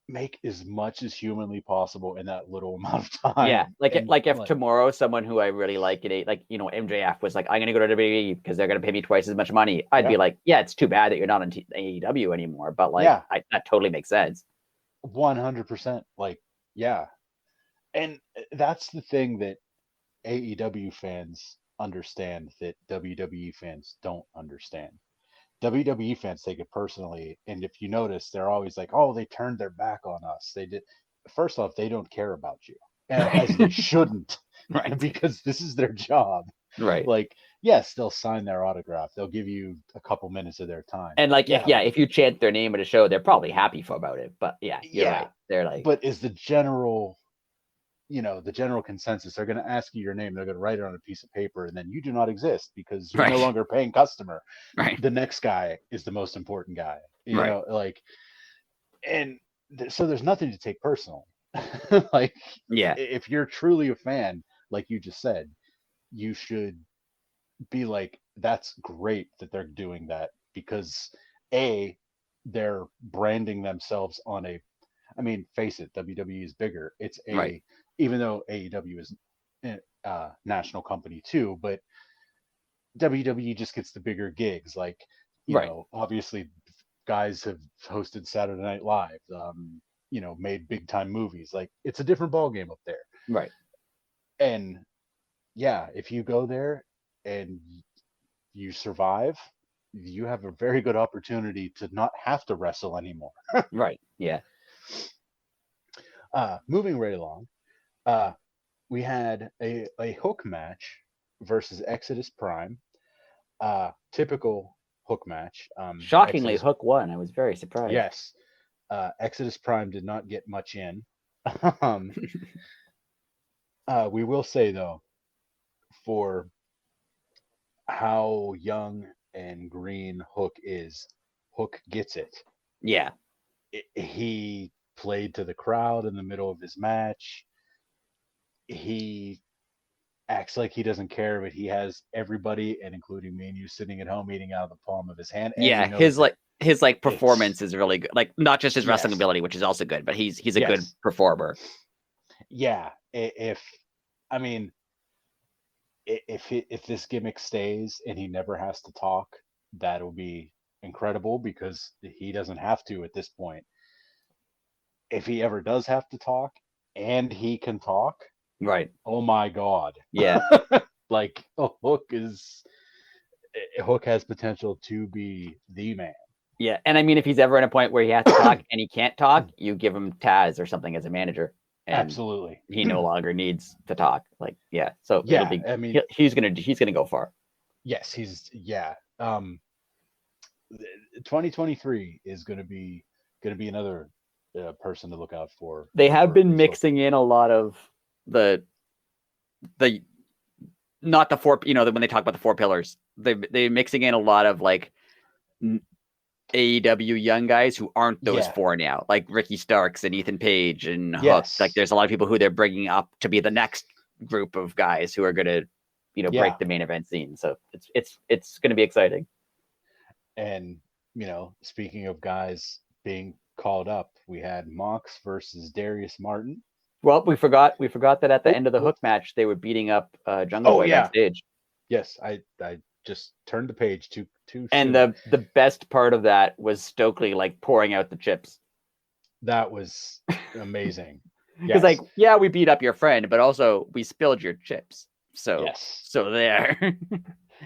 make as much as humanly possible in that little amount of time. Yeah, if tomorrow someone who I really like it, like, you know, MJF was like, I'm gonna go to WWE because they're gonna pay me twice as much money. I'd be like, yeah, it's too bad that you're not on AEW anymore, but like, that totally makes sense. 100%. Like, yeah, and that's the thing that AEW fans understand that WWE fans don't understand. WWE fans take it personally, and if you notice, they're always like, "Oh, they turned their back on us." They did. First off, they don't care about you, as they shouldn't, because this is their job. Right. Like, yes, they'll sign their autograph. They'll give you a couple minutes of their time. And like, if you chant their name at a show, they're probably happy about it. But you're right. They're like, but is the general consensus, they're going to ask you your name, they're going to write it on a piece of paper, and then you do not exist because you're no longer a paying customer. The next guy is the most important guy, you know, like, and so there's nothing to take personal. Like, if you're truly a fan, like you just said, you should be like, that's great that they're doing that, because they're branding themselves on a, I mean, face it, WWE is bigger. It's even though AEW is a national company too, but WWE just gets the bigger gigs. Like, you know, obviously guys have hosted Saturday Night Live, you know, made big time movies. Like, it's a different ballgame up there. Right. And if you go there and you survive, you have a very good opportunity to not have to wrestle anymore. Right. Yeah. Moving right along, we had a Hook match versus Exodus Prime. Typical Hook match. Shockingly, Exodus, Hook won. I was very surprised. yes. Exodus Prime did not get much in. um, we will say though, for how young and green Hook is, Hook gets it. Yeah. He played to the crowd in the middle of his match. He acts like he doesn't care, but he has everybody, and including me and you, sitting at home eating out of the palm of his hand, and we Yeah. know that His it's performance is really good. Like not just his wrestling yes, ability, which is also good, but he's a good yes, performer. yeah. If I mean, if this gimmick stays and he never has to talk, that'll be incredible because he doesn't have to at this point. If he ever does have to talk and he can talk, Right. oh my god. Yeah. Like Hook has potential to be the man. Yeah. And I mean, if he's ever in a point where he has to talk and he can't talk, you give him Taz or something as a manager, and Absolutely. he no longer needs to talk. Like, yeah. So it'll Yeah, be. I mean, He's gonna go far. yes, he's yeah. 2023 is going to be another person to look out for. They have for been this Hook. mixing in a lot of the not the four, when they talk about the four pillars, they're mixing in a lot of like AEW young guys who aren't those Yeah. four now, like Ricky Starks and Ethan Page and Hook. Yes. Like there's a lot of people who they're bringing up to be the next group of guys who are going to, break the main event scene. So it's going to be exciting. And speaking of guys being called up, we had Mox versus Darius Martin. Well, we forgot that at the end of the Hook match, they were beating up Jungle Boy backstage. Yes, I just turned the page too and soon. the best part of that was Stokely like pouring out the chips. That was amazing. Because like, yeah, we beat up your friend, but also we spilled your chips. So yes. So there.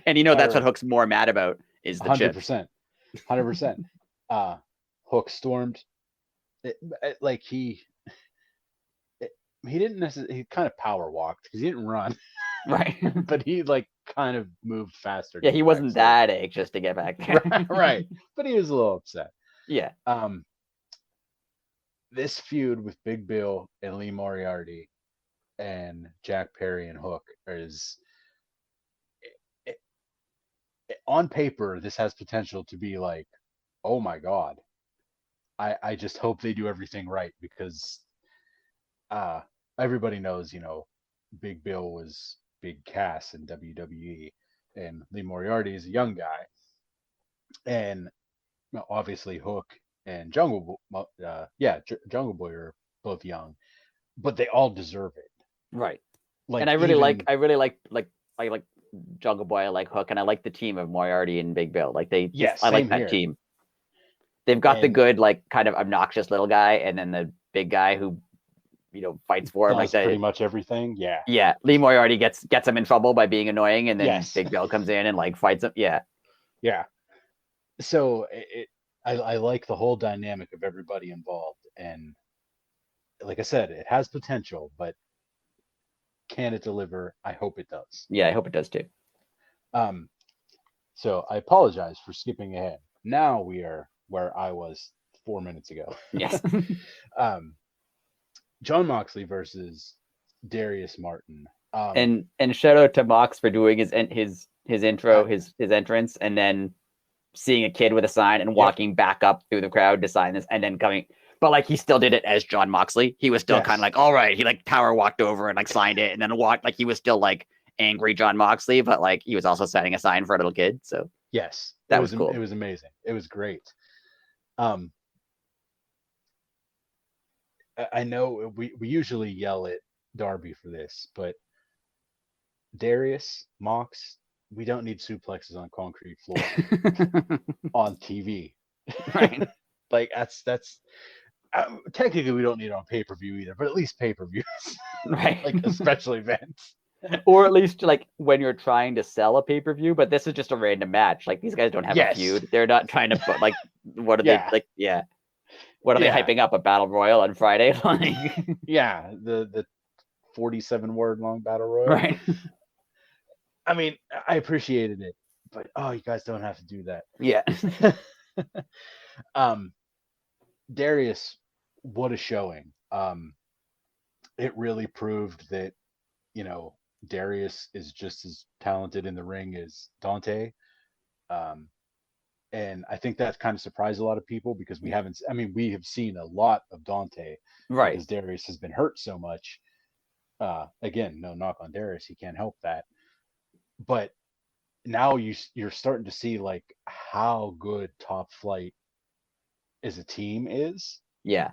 And that's what Hook's more mad about is the 100%. 100%. Hook stormed like he didn't necessarily, he kind of power walked because he didn't run. Right. But he like kind of moved faster. Yeah, he wasn't that anxious to get back there. Right. But he was a little upset. Yeah. This feud with Big Bill and Lee Moriarty and Jack Perry and Hook is on paper, this has potential to be like, oh my god. I just hope they do everything right because everybody knows, Big Bill was Big Cass in WWE and Lee Moriarty is a young guy. And obviously Hook and Jungle Boy are both young, but they all deserve it. Right. Like, and I really like Jungle Boy, I like Hook, and I like the team of Moriarty and Big Bill. Like I like that team. They've got the good, like, kind of obnoxious little guy, and then the big guy who, fights for him. Like pretty much everything. Yeah. Yeah. Lee Moriarty gets him in trouble by being annoying, and then Big Bill comes in and like fights him. Yeah. Yeah. So I like the whole dynamic of everybody involved, and like I said, it has potential, but can it deliver? I hope it does. Yeah, I hope it does too. So I apologize for skipping ahead. Now we are where I was 4 minutes ago. Yes. Jon Moxley versus Darius Martin. And shout out to Mox for doing his intro, his entrance, and then seeing a kid with a sign and walking back up through the crowd to sign this, and then coming. But like he still did it as Jon Moxley. He was still kind of like, all right. He like power walked over and like signed it, and then walked like he was still like angry Jon Moxley, but like he was also signing a sign for a little kid. So yes, that was cool. It was amazing. It was great. I know we usually yell at Darby for this, but Darius, Mox, we don't need suplexes on concrete floor on TV. Right. Like that's technically we don't need it on pay-per-view either, but at least pay-per-views. Right. Like a special event. Or at least like when you're trying to sell a pay-per-view, but this is just a random match. Like these guys don't have a feud. They're not trying to put like what are they like? Yeah. What are they hyping up? A battle royal on Friday? Like yeah, the 47 word long battle royal. right. I mean, I appreciated it, but you guys don't have to do that. Yeah. Darius, what a showing. It really proved that, Darius is just as talented in the ring as Dante. And I think that kind of surprised a lot of people because we have seen a lot of Dante Right. because Darius has been hurt so much. Again, no knock on Darius, he can't help that. But now you're starting to see like how good Top Flight as a team is. Yeah.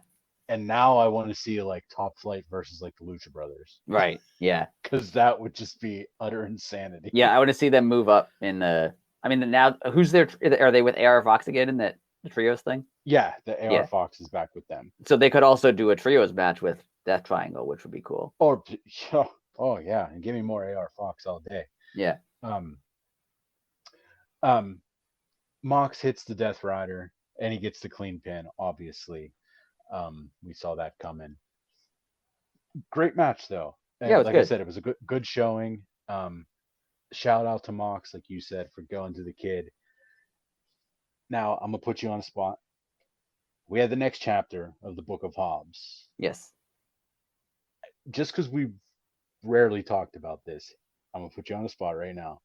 And now I want to see like Top Flight versus like the Lucha Brothers. Right. Yeah. Because that would just be utter insanity. Yeah, I want to see them move up in the. I mean, now who's there? Are they with AR Fox again in the trios thing? Yeah, the AR Fox is back with them. So they could also do a trios match with Death Triangle, which would be cool. Or oh yeah, and give me more AR Fox all day. Yeah. Mox hits the Death Rider and he gets the clean pin. Obviously, we saw that coming. Great match though. And yeah, it was like good. I said, it was a good showing. Shout out to Mox, like you said, for going to the kid. Now I'm gonna put you on the spot. We had the next chapter of the Book of Hobbs. Yes. Just because we rarely talked about this, I'm gonna put you on the spot right now.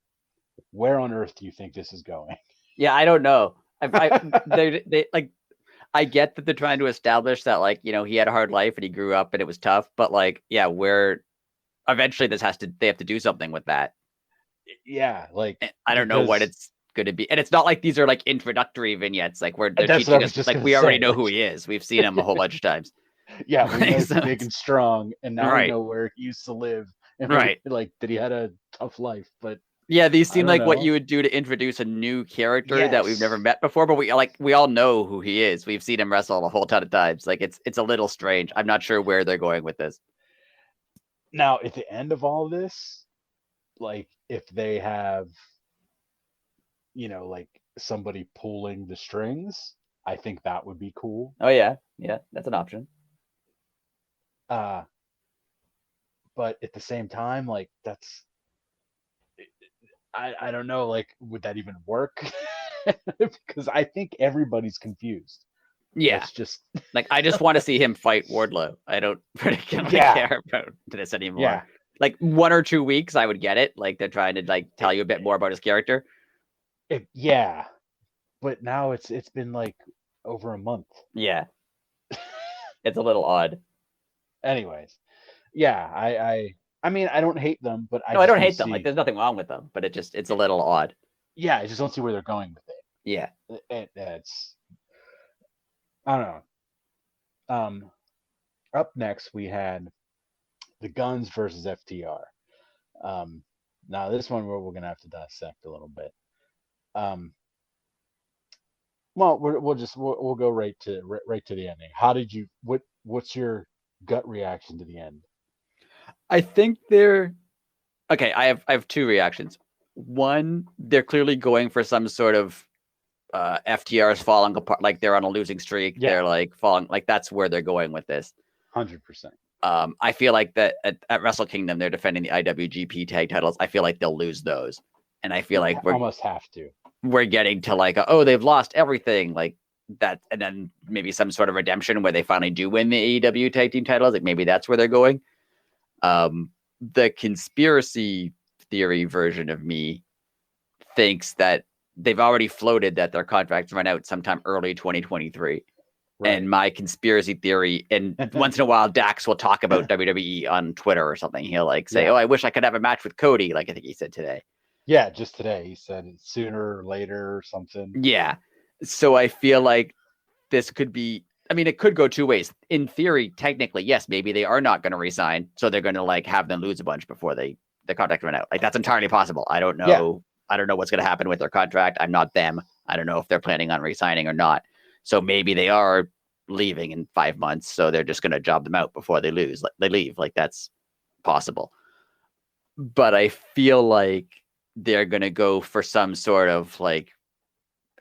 Where on earth do you think this is going? Yeah, I don't know. They like. I get that they're trying to establish that, like, he had a hard life and he grew up and it was tough, but like, yeah, where eventually they have to do something with that. Yeah, like I don't know what it's going to be, and it's not like these are like introductory vignettes, like where they're teaching us, like we already know who he is. We've seen him a whole bunch of times. Yeah, we know he's big and strong, and now we know where he used to live, and like that he had a tough life, but. Yeah, these seem like what you would do to introduce a new character that we've never met before, but we all know who he is. We've seen him wrestle a whole ton of times. Like it's a little strange. I'm not sure where they're going with this. Now, at the end of all this, like if they have, like somebody pulling the strings, I think that would be cool. Oh yeah, that's an option. But at the same time, like that's. I don't know, like, would that even work? Because I think everybody's confused. Yeah. It's just like I just want to see him fight Wardlow. I don't particularly care about this anymore. Yeah. Like 1 or 2 weeks, I would get it. Like they're trying to like tell you a bit more about his character. Yeah. But now it's been like over a month. Yeah. It's a little odd. Anyways. Yeah, I mean, I don't hate them, but I don't hate them. Like, there's nothing wrong with them, but it's a little odd. Yeah, I just don't see where they're going with it. Yeah, it's I don't know. Up next we had the Guns versus FTR. Now this one we're gonna have to dissect a little bit. Well, we'll go right to the ending. How did you what's your gut reaction to the end? I think they're okay. I have 2 reactions. One, they're clearly going for some sort of FTR's falling apart, like they're on a losing streak. Yeah. They're like falling, like that's where they're going with this. 100%. I feel like that at Wrestle Kingdom they're defending the IWGP tag titles. I feel like they'll lose those, and I feel like we almost have to. We're getting to like they've lost everything, like that, and then maybe some sort of redemption where they finally do win the AEW tag team titles. Like maybe that's where they're going. The conspiracy theory version of me thinks that they've already floated that their contracts run out sometime early 2023. Right. And my conspiracy theory, and once in a while, Dax will talk about WWE on Twitter or something. He'll like say, "Oh, I wish I could have a match with Cody." Like I think he said today. Yeah, just today. He said sooner or later or something. Yeah. So I feel like this could be, I mean, it could go 2 ways. In theory, technically, yes, maybe they are not going to resign. So they're going to like have them lose a bunch before the contract run out. Like that's entirely possible. I don't know. Yeah. I don't know what's going to happen with their contract. I'm not them. I don't know if they're planning on resigning or not. So maybe they are leaving in 5 months. So they're just going to job them out before they leave. Like that's possible. but I feel like they're gonna go for some sort of like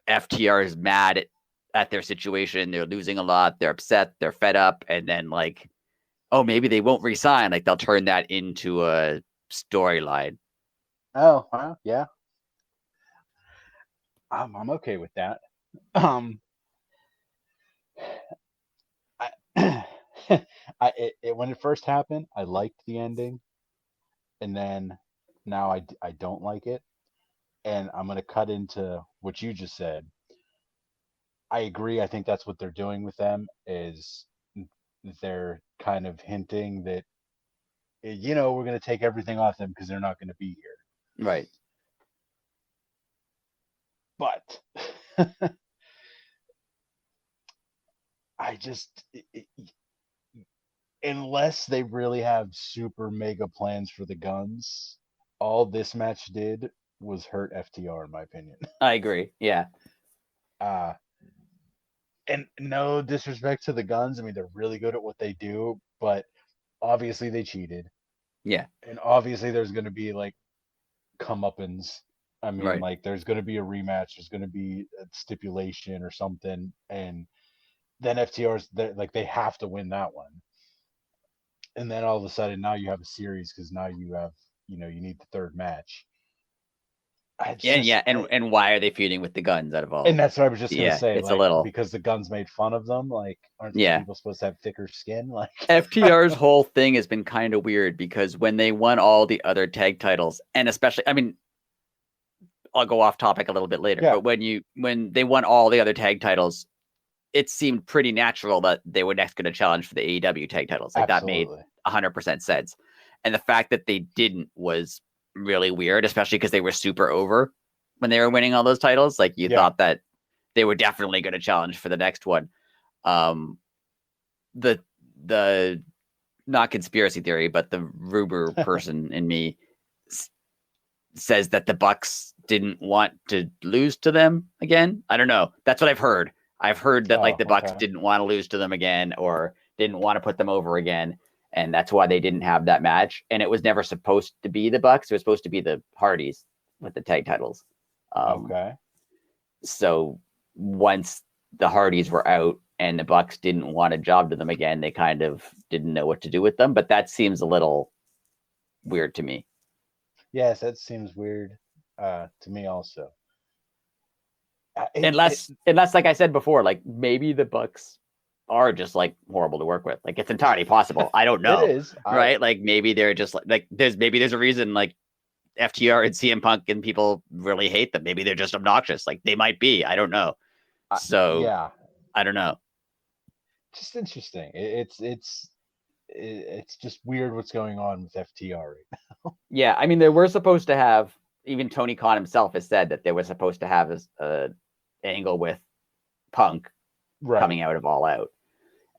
FTR is mad at their situation. They're losing a lot. They're upset. They're fed up, and then like, oh, maybe they won't resign. Like they'll turn that into a storyline. Oh, well, yeah. I'm okay with that. I, when it first happened, I liked the ending, and then now I don't like it. And I'm gonna cut into what you just said. I agree. I think that's what they're doing with them is they're kind of hinting that we're gonna take everything off them because they're not gonna be here. Right. But I just unless they really have super mega plans for the guns, all this match did was hurt FTR in my opinion. I agree. Yeah. Uh and no disrespect to the guns. I mean, they're really good at what they do, but obviously they cheated. Yeah. And obviously there's going to be like comeuppance. I mean, Right. like there's going to be a rematch, there's going to be a stipulation or something, and then FTR's like they have to win that one. And then all of a sudden now you have a series because now you have you need the third match. It's Yeah. just Yeah. And why are they feuding with the guns out of all? and that's what I was just gonna Yeah. say. It's a Like little. because the guns made fun of them. Like aren't these Yeah. people supposed to have thicker skin? Like FTR's whole thing has been kind of weird because when they won all the other tag titles, and especially, I mean, I'll go off topic a little bit later, yeah, but when they won all the other tag titles, it seemed pretty natural that they were next going to challenge for the AEW tag titles. Like that made absolutely. 100% sense. And the fact that they didn't was really weird, especially because they were super over when they were winning all those titles. Like you Yeah. thought that they were definitely going to challenge for the next one. Um, the the not conspiracy theory, but the rumor person in me says that the Bucks didn't want to lose to them again. I don't know. That's what I've heard. I've heard that like Oh, the Bucks okay. didn't want to lose to them again or didn't want to put them over again, and that's why they didn't have that match. And it was never supposed to be the Bucks. It was supposed to be the Hardys with the tag titles. Okay. So once the Hardys were out and the Bucks didn't want to job to them again, they kind of didn't know what to do with them. But that seems a little weird to me. Yes, that seems weird to me also. Unless like I said before, like maybe the Bucks are just like horrible to work with. Like it's entirely possible. I don't It know. is. Right? Like maybe they're just like there's a reason like FTR and CM Punk and people really hate them. Maybe they're just obnoxious. Like they might be. I don't know. So Yeah, I don't know. just interesting. It's just weird what's going on with FTR right now. Yeah, I mean they were supposed to have even Tony Khan himself has said that they were supposed to have a angle with Punk Right. coming out of All Out,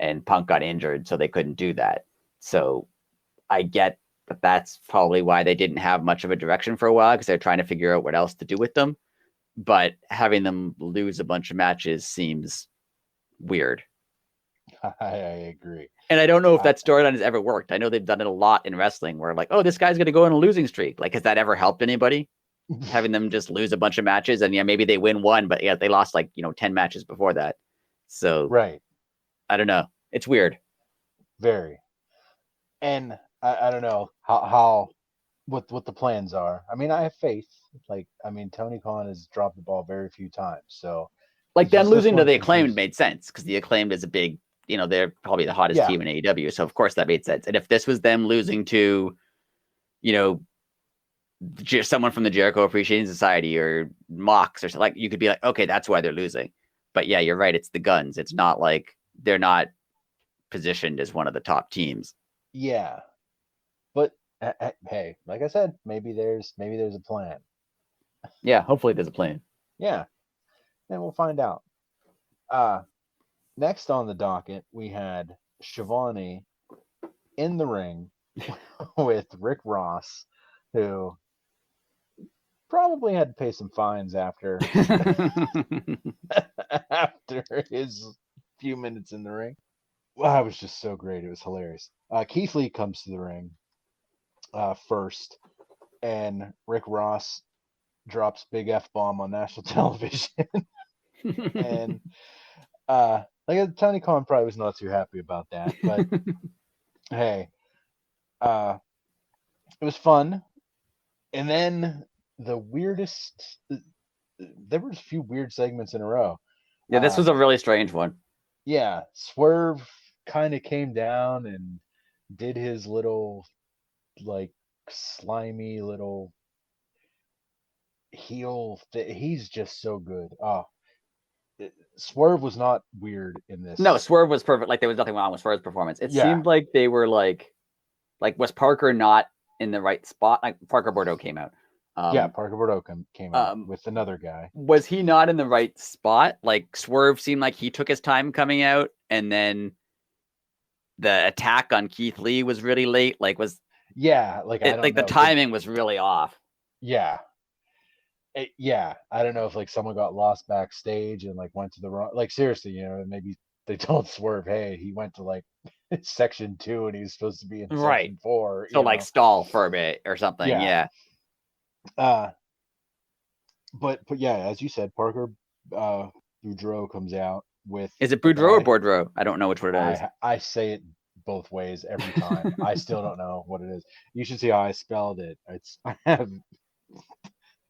and Punk got injured, so they couldn't do that. So I get that that's probably why they didn't have much of a direction for a while because they're trying to figure out what else to do with them. But having them lose a bunch of matches seems weird. I agree. And I don't know if that storyline has ever worked. I know they've done it a lot in wrestling where like, oh, this guy's going to go on a losing streak. Like, has that ever helped anybody? Having them just lose a bunch of matches and yeah, maybe they win one, but yeah, they lost like, 10 matches before that. So Right. I don't know. It's weird. Very. And I don't know how what the plans are. I mean, I have faith. Like, I mean, Tony Khan has dropped the ball very few times, so Like it's them just this losing to one the could Acclaimed use. made sense because the Acclaimed is a big, they're probably the hottest Yeah. team in AEW. So of course that made sense. And if this was them losing to, you know, someone from the Jericho Appreciation Society or Mox or something, like you could be like, okay, that's why they're losing. But yeah, you're right. It's the guns. It's not like they're not positioned as one of the top teams. Yeah. But hey, like I said, maybe there's a plan. Yeah, hopefully there's a plan. Yeah, and we'll find out. Next on the docket, we had Shivani in the ring with Rick Ross, who probably had to pay some fines after after his few minutes in the ring. Well, that was just so great. It was hilarious. Keith Lee comes to the ring first, and Rick Ross drops big F-bomb on national television. And Tony Khan probably was not too happy about that, but hey, uh, it was fun. And then the weirdest, there was a few weird segments in a row. Yeah, this was a really strange one. Yeah, Swerve kind of came down and did his little, like, slimy little heel. He's just so good. Swerve was not weird in this. No, Swerve was perfect. Like there was nothing wrong with Swerve's performance. It seemed like they were like was Parker not in the right spot? Like Parker Bordeaux came out. Parker Bordeaux came out with another guy. Was he not in the right spot? Like Swerve seemed like he took his time coming out, and then the attack on Keith Lee was really late. Like the timing was really off. Yeah. I don't know if like someone got lost backstage and like went to the wrong, like seriously, maybe they told Swerve, hey, he went to like section 2 and he's supposed to be in section 4. So like stall for a bit or something. Yeah. But yeah, as you said, Parker Boudreaux comes out with. Is it Boudreaux or Bordeaux? I don't know which one it is. I say it both ways every time. I still don't know what it is. You should see how I spelled it. I have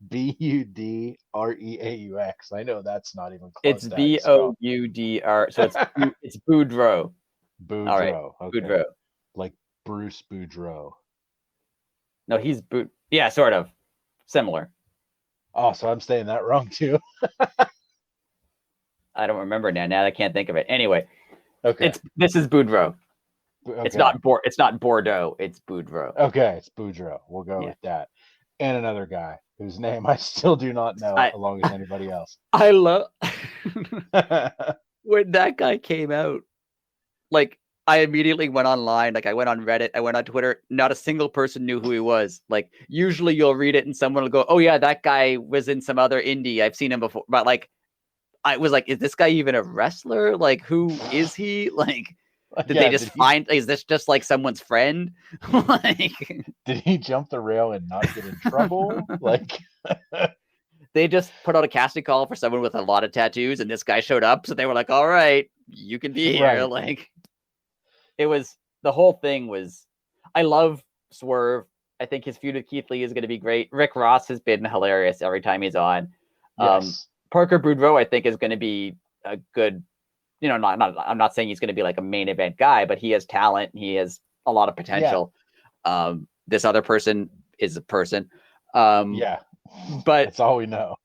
Boudreaux. I know that's not even close. It's Boudr. So it's Boudreaux. Boudreaux. All right. Okay. Boudreaux. Like Bruce Boudreaux. No, he's Yeah, sort of similar. Oh, so I'm saying that wrong too. I don't remember now. Now I can't think of it. Anyway, okay. This is Boudreaux. Okay. It's not Bordeaux. It's Boudreaux. Okay, it's Boudreaux. We'll go with that. And another guy whose name I still do not know, along as anybody else. I love when that guy came out. Like I immediately went online. Like I went on Reddit. I went on Twitter. Not a single person knew who he was. Like usually you'll read it and someone will go, "Oh yeah, that guy was in some other indie. I've seen him before." But like, I was like, "Is this guy even a wrestler? Like, who is he? Like, did they just find? Is this just like someone's friend? Like, did he jump the rail and not get in trouble? Like, they just put out a casting call for someone with a lot of tattoos, and this guy showed up, so they were like, "All right, you can be here." Right. Like, it was the whole thing was. I love Swerve. I think his feud with Keith Lee is going to be great. Rick Ross has been hilarious every time he's on. Yes. Parker Boudreaux, I think, is going to be a good. I'm not saying he's going to be like a main event guy, but he has talent. He has a lot of potential. Yeah. This other person is a person. But that's all we know.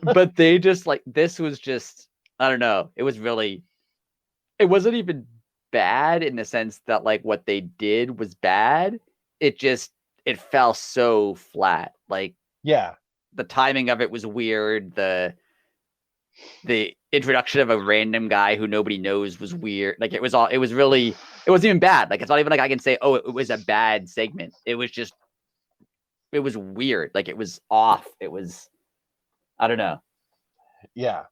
but they just like, this was just, I don't know. It wasn't even bad in the sense that like what they did was bad. It fell so flat. Like, the timing of it was weird. The introduction of a random guy who nobody knows was weird. Like it wasn't even bad. Like, it's not even like I can say, oh, it was a bad segment. It was weird. Like it was off. It was, I don't know. Yeah.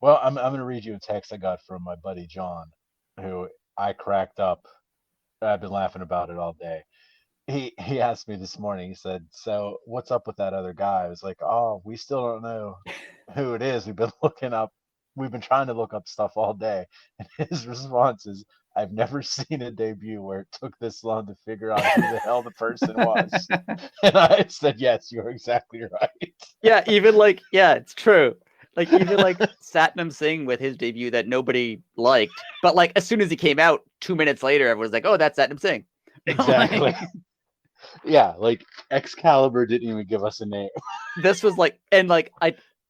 Well, I'm going to read you a text I got from my buddy, John, who I cracked up. I've been laughing about it all day. He asked me this morning, he said, so what's up with that other guy? I was like, oh, we still don't know who it is. We've been trying to look up stuff all day. And his response is, I've never seen a debut where it took this long to figure out who the hell the person was. And I said, yes, you're exactly right. Yeah, even like, it's true. Like even like Satnam Singh with his debut that nobody liked. But like as soon as he came out 2 minutes later, everyone's like, oh, that's Satnam Singh. Exactly. Yeah, like Excalibur didn't even give us a name. This was like, and like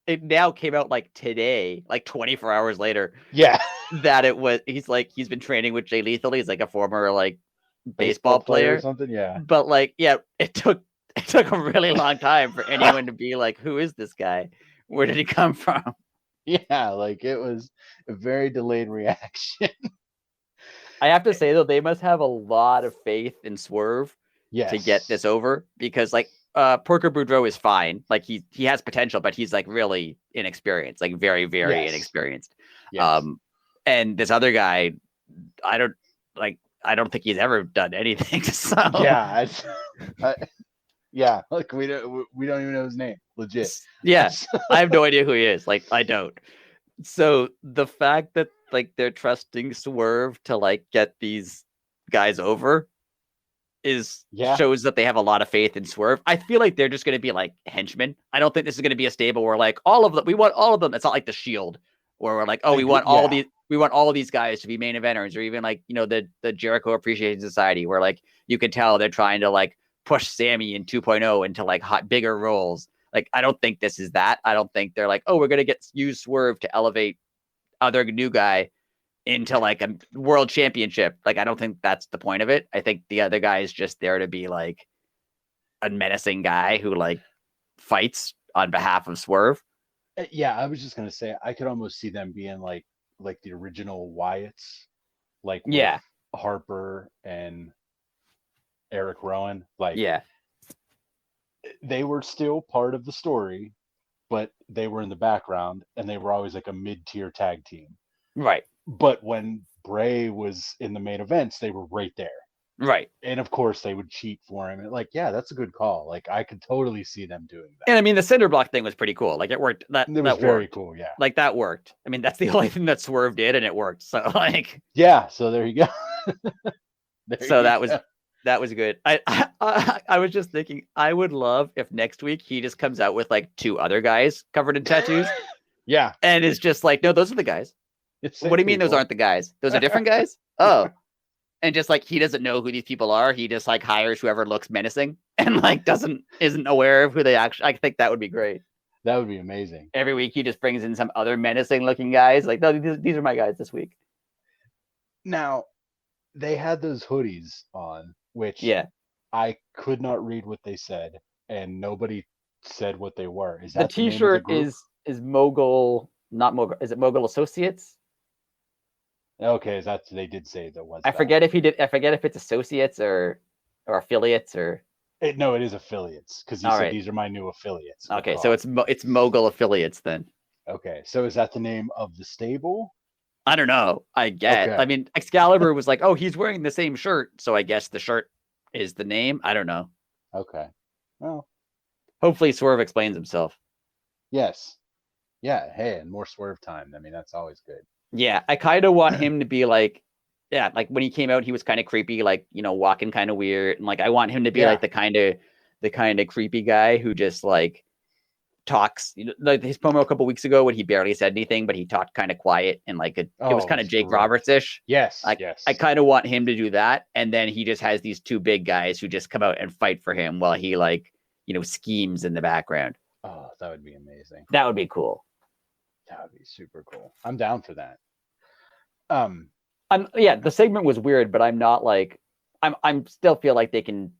it now came out like today, like 24 hours later. Yeah. That he's been training with Jay Lethal. He's like a former like baseball player or something. Yeah. But like, it took a really long time for anyone to be like, who is this guy? Where did he come from? Yeah, like it was a very delayed reaction. I have to say though, they must have a lot of faith in Swerve to get this over, because like Parker Boudreaux is fine. Like he has potential, but he's like really inexperienced, like very, very inexperienced. Yes. And this other guy, I don't think he's ever done anything. So Yeah, like we don't even know his name. Legit. Yeah, I have no idea who he is. Like, I don't. So the fact that like they're trusting Swerve to like get these guys over shows that they have a lot of faith in Swerve. I feel like they're just going to be like henchmen. I don't think this is going to be a stable where like all of them, we want all of them. It's not like the Shield where we're like, oh, we want all of these guys to be main eventers, or even like, you know, the Jericho Appreciation Society where like you can tell they're trying to like push Sammy in 2.0 into like bigger roles. Like, I don't think this is that. I don't think they're like, oh, we're going to use Swerve to elevate other new guy into like a world championship. Like, I don't think that's the point of it. I think the other guy is just there to be like a menacing guy who like fights on behalf of Swerve. Yeah, I was just gonna say I could almost see them being like the original Wyatts, like with Harper and Eric Rowan. Like, they were still part of the story, but they were in the background and they were always like a mid-tier tag team. Right. But when Bray was in the main events, they were right there. Right. And of course they would cheat for him. And like, yeah, that's a good call. Like, I could totally see them doing that. And I mean, the cinder block thing was pretty cool. Like, it worked. That was very cool. Yeah. Like, that worked. I mean, that's the only thing that Swerve did and it worked. So like, yeah. So there you go. That was good. I was just thinking, I would love if next week he just comes out with like 2 other guys covered in tattoos. Yeah. And it's just like, no, those are the guys. What do you mean those aren't the guys? Those are different guys? Oh. And just like, he doesn't know who these people are. He just like hires whoever looks menacing and like isn't aware of who they actually. I think that would be great. That would be amazing. Every week he just brings in some other menacing looking guys. Like, no, these are my guys this week. Now, they had those hoodies on, which I could not read what they said, and nobody said what they were. Is that the T-shirt is Mogul, not Mogul. Is it Mogul Associates? Okay, they did say that was. I forget if it's associates or affiliates or. No, it is affiliates because he said these are my new affiliates. Okay, so it's Mogul Affiliates then. Okay, so is that the name of the stable? I don't know. I get. Okay. I mean, Excalibur was like, "Oh, he's wearing the same shirt," so I guess the shirt is the name. I don't know. Okay. Well, hopefully Swerve explains himself. Yes. Yeah. Hey, and more Swerve time. I mean, that's always good. Yeah, I kind of want him to be like, like when he came out, he was kind of creepy, like, you know, walking kind of weird, and like I want him to be like the kind of creepy guy who just like talks, you know, like his promo a couple weeks ago when he barely said anything, but he talked kind of quiet and like it was kind of Jake Roberts-ish. Yes. I kind of want him to do that, and then he just has these 2 big guys who just come out and fight for him while he like, you know, schemes in the background. Oh, that would be amazing. That would be cool. That would be super cool. I'm down for that. The segment was weird, but I'm not like I'm still feel like they can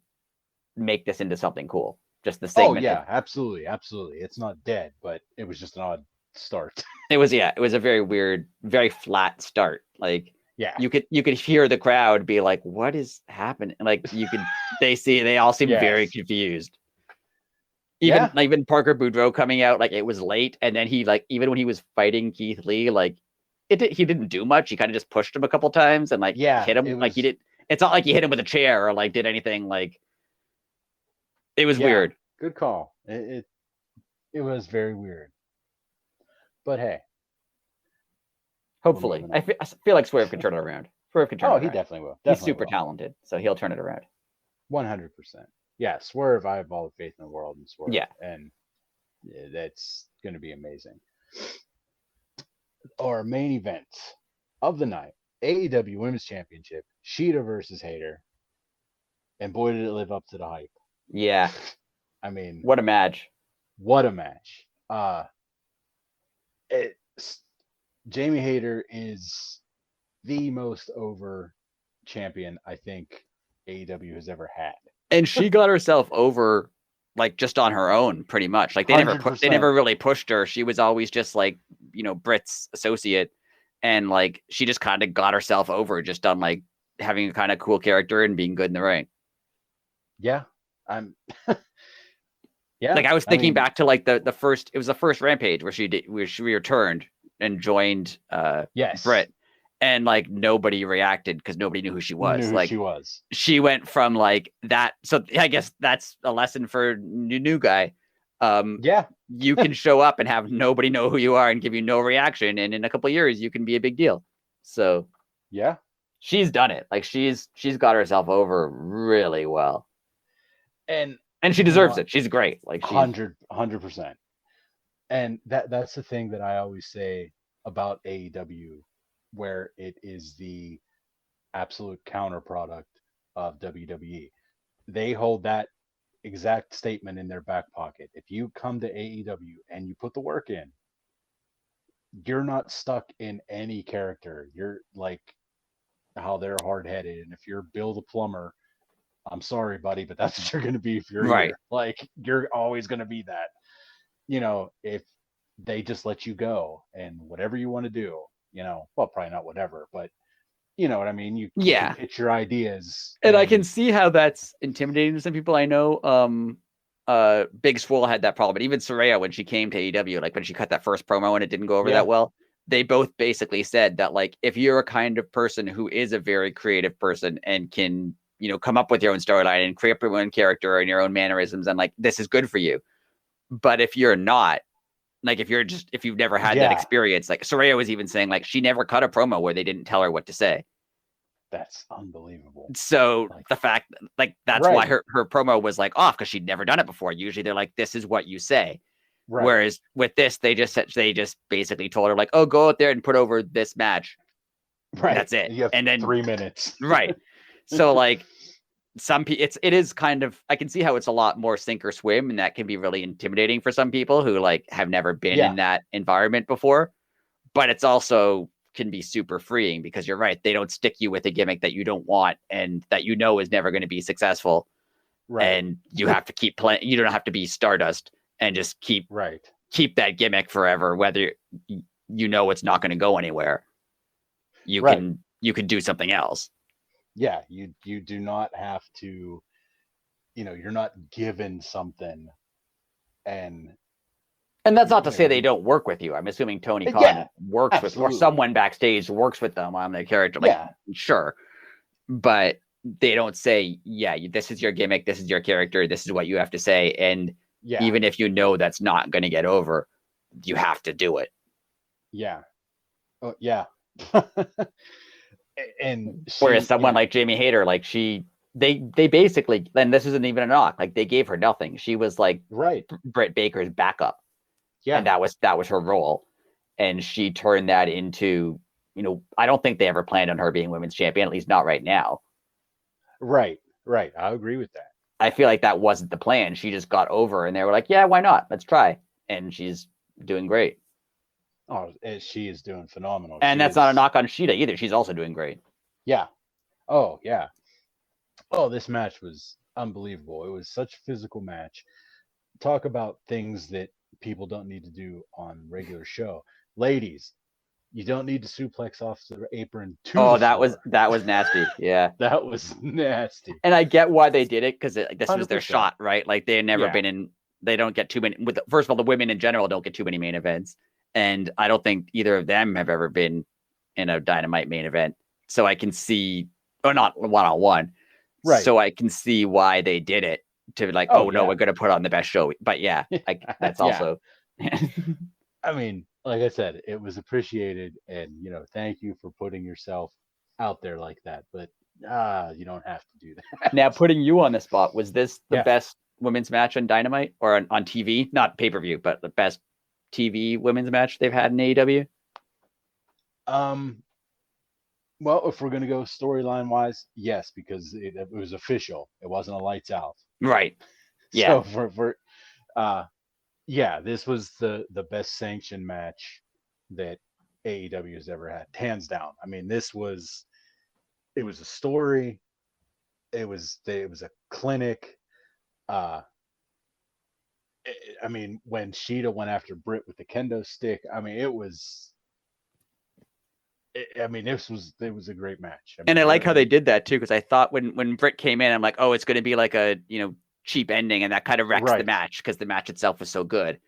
make this into something cool. Just the segment. Oh yeah, absolutely. It's not dead, but it was just an odd start. It was a very weird, very flat start. Like, you could hear the crowd be like, "What is happening?" Like, they all seem very confused. Even Parker Boudreaux coming out, like, it was late, and then he like, even when he was fighting Keith Lee, like he didn't do much. He kind of just pushed him a couple times and like hit him. Like, he did. It's not like he hit him with a chair or like did anything. Like, it was weird. Good call. It was very weird. But hey, hopefully, I feel like Swerve can turn it around. Swerve can turn it around. He definitely will. He's super talented, so he'll turn it around. 100%. Yeah, Swerve. I have all the faith in the world in Swerve. Yeah, and that's going to be amazing. Our main event of the night: AEW Women's Championship, Shida versus Hayter. And boy, did it live up to the hype. Yeah. I mean, what a match. Jamie Hayter is the most over champion I think AEW has ever had. And she got herself over like just on her own pretty much. Like they never really pushed her. She was always just like, you know, Britt's associate, and like she just kind of got herself over just on like having a kind of cool character and being good in the ring. Yeah. Like I was thinking back to like the first Rampage where she returned and joined Britt, and like nobody reacted because nobody knew who she was. Knew who she was. She went from like that. So I guess that's a lesson for new guy. Yeah, you can show up and have nobody know who you are and give you no reaction, and in a couple of years you can be a big deal. So yeah, she's done it. Like she's got herself over really well, and she deserves it. She's great. Like she's 100%. And that's the thing that I always say about AEW, where it is the absolute counter product of WWE. They hold that exact statement in their back pocket. If you come to AEW and you put the work in, you're not stuck in any character. You're like how they're hard headed. And if you're Bill the plumber, I'm sorry, buddy, but that's what you're going to be if you're right. here. Like you're always going to be that. If they just let you go and whatever you want to do, well, probably not whatever, but you know what I mean? You can pitch your ideas. And I can see how that's intimidating to some people. I know Big Swole had that problem, but even Saraya, when she came to AEW, like when she cut that first promo and it didn't go over that well, they both basically said that like if you're a kind of person who is a very creative person and can, come up with your own storyline and create your own character and your own mannerisms, and like this is good for you. But if you're not, like if you've never had that experience, like Saraya was even saying like she never cut a promo where they didn't tell her what to say. That's unbelievable. So the fact like that's why her promo was like off, because she'd never done it before. Usually they're like, this is what you say. Right. Whereas with this, they just basically told her like, oh, go out there and put over this match. Right. That's it. You have and then 3 minutes. Right. So like some people, it is kind of, I can see how it's a lot more sink or swim, and that can be really intimidating for some people who like have never been in that environment before. But it's also can be super freeing because you're right. They don't stick you with a gimmick that you don't want and that is never going to be successful. Right. And you have to keep playing. You don't have to be Stardust and just keep that gimmick forever, whether it's not going to go anywhere. You can do something else. Yeah, you do not have to, you're not given something, and that's not to say they don't work with you. I'm assuming Tony Khan works with, or someone backstage works with them on their character. Like, sure, but they don't say, this is your gimmick, this is your character, this is what you have to say, and even if that's not going to get over, you have to do it. Yeah. Oh, yeah. And whereas someone like Jamie Hayter, like they basically, and this isn't even a knock, like they gave her nothing. She was like Britt Baker's backup. Yeah. And that was her role. And she turned that into, I don't think they ever planned on her being women's champion, at least not right now. Right. I agree with that. I feel like that wasn't the plan. She just got over and they were like, yeah, why not? Let's try. And she's doing great. Oh, she is doing phenomenal. And that's not a knock on Shida either. She's also doing great. Yeah. Oh, yeah. Oh, this match was unbelievable. It was such a physical match. Talk about things that people don't need to do on regular show. Ladies, you don't need to suplex off the apron too. Oh, that was nasty. Yeah. That was nasty. And I get why they did it, because this 100%. Was their shot, right? Like they had never been in, they don't get too many, first of all, the women in general don't get too many main events. And I don't think either of them have ever been in a Dynamite main event. So I can see, or not one-on-one. Right. So I can see why they did it, to like, no, we're going to put on the best show. But that's also. I mean, like I said, it was appreciated. And, thank you for putting yourself out there like that. But you don't have to do that. Now, putting you on the spot, was this the best women's match on Dynamite or on TV? Not pay-per-view, but the best TV women's match they've had in AEW? Well, if we're going to go storyline wise, yes, because it was official. It wasn't a lights out. Right. Yeah. So this was the best sanctioned match that AEW has ever had, hands down. I mean, it was a story. It was a clinic. I mean, when Shida went after Britt with the kendo stick, I mean, it was a great match. And I like how they did that too, because I thought when Britt came in, I'm like, oh, it's going to be like a cheap ending, and that kind of wrecks the match because the match itself was so good.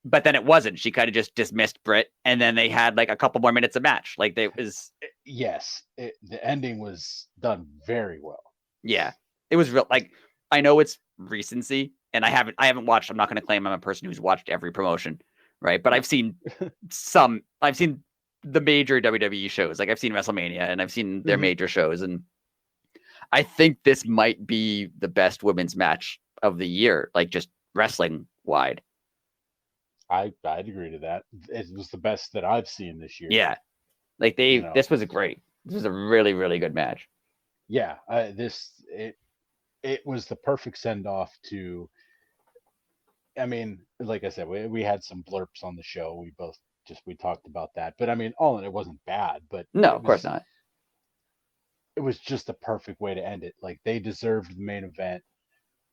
But then it wasn't. She kind of just dismissed Britt, and then they had like a couple more minutes of match. Like it was yes, the ending was done very well. Yeah, it was real. Like, I know it's recency, and I haven't watched. I'm not going to claim I'm a person who's watched every promotion, right? But No. I've seen some. I've seen the major WWE shows. Like, I've seen WrestleMania, and I've seen their major shows, and I think this might be the best women's match of the year, like just wrestling wide. I'd agree to that. It was the best that I've seen this year. Yeah, like this was great. This was a really, really good match. Yeah, it was the perfect send off to. I mean, like I said, we had some blurps on the show. We talked about that, but I mean, all in it wasn't bad, but No, of course not. It was just the perfect way to end it. Like they deserved the main event,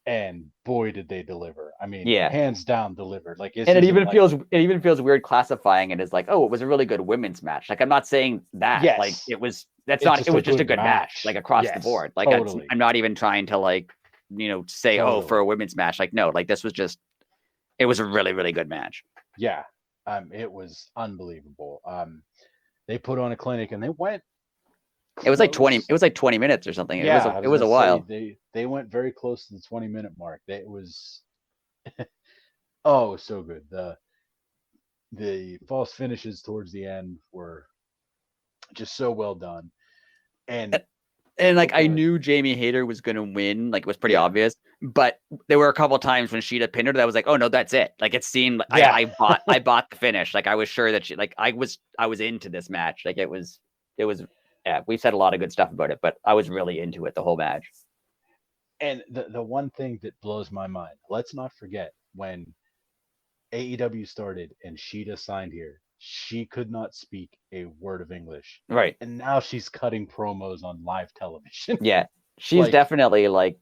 and boy, did they deliver! I mean, yeah, hands down delivered. Like and it even feels weird classifying it as like, oh, it was a really good women's match. Like I'm not saying that. Yes, like it was. It was just a good match, like across the board. Like totally. I'm not even trying to like say totally. Oh, for a women's match. Like no, like this was just. It was a really, really good match. Yeah, it was unbelievable. They put on a clinic and they went. Close. It was like 20. It was like 20 minutes or something. Yeah, it was a while. They went very close to the 20-minute mark. It was oh so good. The false finishes towards the end were just so well done. And like I knew Jamie Hayter was gonna win, like it was pretty obvious. But there were a couple of times when Shida pinned her that was like, oh no, that's it. Like it seemed I bought the finish. Like I was sure that I was into this match. Like it was yeah, we've said a lot of good stuff about it, but I was really into it the whole match. And the one thing that blows my mind, let's not forget when AEW started and Shida signed here, she could not speak a word of English. Right. And now she's cutting promos on live television. Yeah. She's definitely like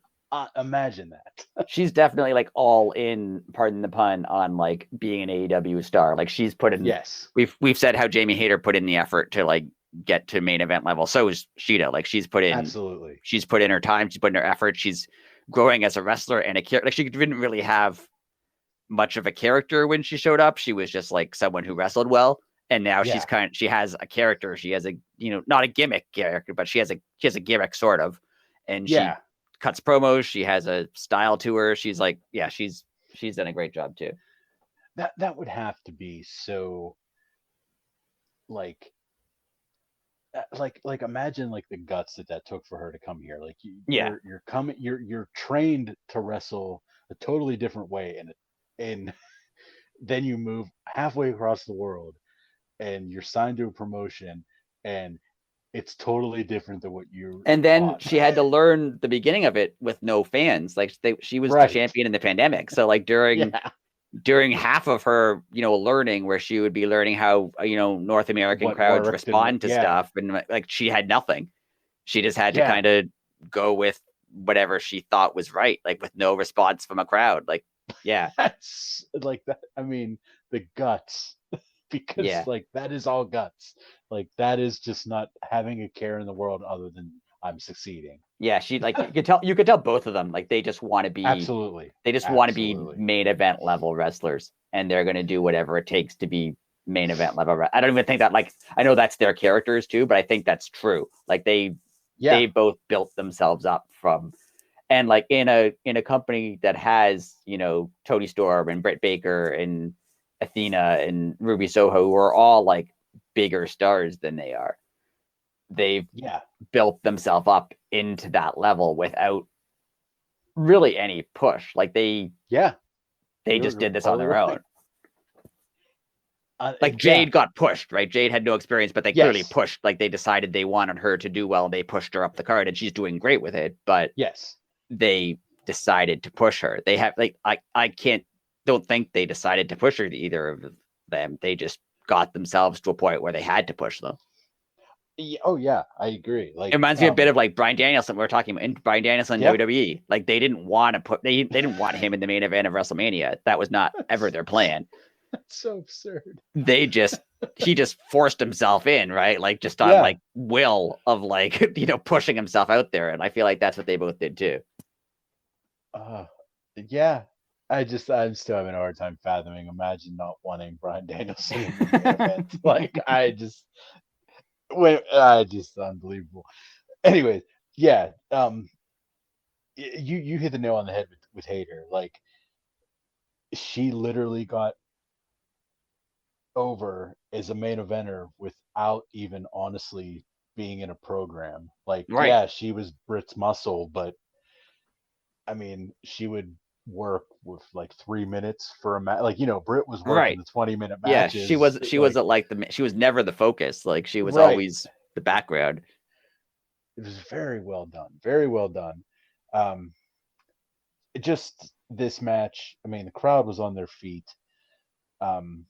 imagine that. She's definitely like all in, pardon the pun, on like being an AEW star. Like she's put in we've said how Jamie Hayter put in the effort to like get to main event level. So is Shida. Like she's put in she's put in her time, she's put in her effort, she's growing as a wrestler and a character. Like she didn't really have much of a character when she showed up. She was just like someone who wrestled well. And now she has a character. She has a, not a gimmick character, but she has a gimmick sort of. And she cuts promos. She has a style to her. She's like, she's done a great job too. That would have to be so like imagine like the guts that took for her to come here. Like you're trained to wrestle a totally different way, and then you move halfway across the world and you're signed to a promotion and it's totally different than what you and then taught. She had to learn the beginning of it with no fans. Like she was the champion in the pandemic, so like during half of her learning, where she would be learning how North American crowds respond to stuff, and like she had nothing. She just had to kind of go with whatever she thought was right, like with no response from a crowd. Like that's like that. I mean, the guts. Because like that is all guts. Like that is just not having a care in the world other than I'm succeeding. Yeah, she like you could tell both of them like they just want to be They just want to be main event level wrestlers, and they're going to do whatever it takes to be main event level. I don't even think that, like, I know that's their characters too, but I think that's true. Like they both built themselves up from, and like in a company that has Toni Storm and Britt Baker and Athena and Ruby Soho, who are all like bigger stars than they are. They've built themselves up into that level without really any push. Like they just did this on their own. Like Jade got pushed, right? Jade had no experience, but they clearly pushed. Like they decided they wanted her to do well, and they pushed her up the card, and she's doing great with it. But they decided to push her. They have like don't think they decided to push her to either of them. They just got themselves to a point where they had to push them. Oh yeah, I agree. Like it reminds me a bit of like Bryan Danielson. We were talking about Bryan Danielson in WWE. Like they didn't want to they didn't want him in the main event of WrestleMania. That was not ever their plan. That's so absurd. He just forced himself in, right? Like just on like will of like pushing himself out there. And I feel like that's what they both did too. I'm still having a hard time fathoming. Imagine not wanting Bryan Danielson in the event. Like Just unbelievable. Anyways, yeah. You hit the nail on the head with Hayter. Like, she literally got over as a main eventer without even honestly being in a program. Like, Right. yeah, she was Britt's muscle, but I mean, she would work with like 3 minutes for a match. Like, Britt was working Right. the 20-minute Yeah, matches. she Like, wasn't like she was never the focus. Like she was right. always the background. It was very well done. Very well done. Um, just this match, I mean, the crowd was on their feet. Um,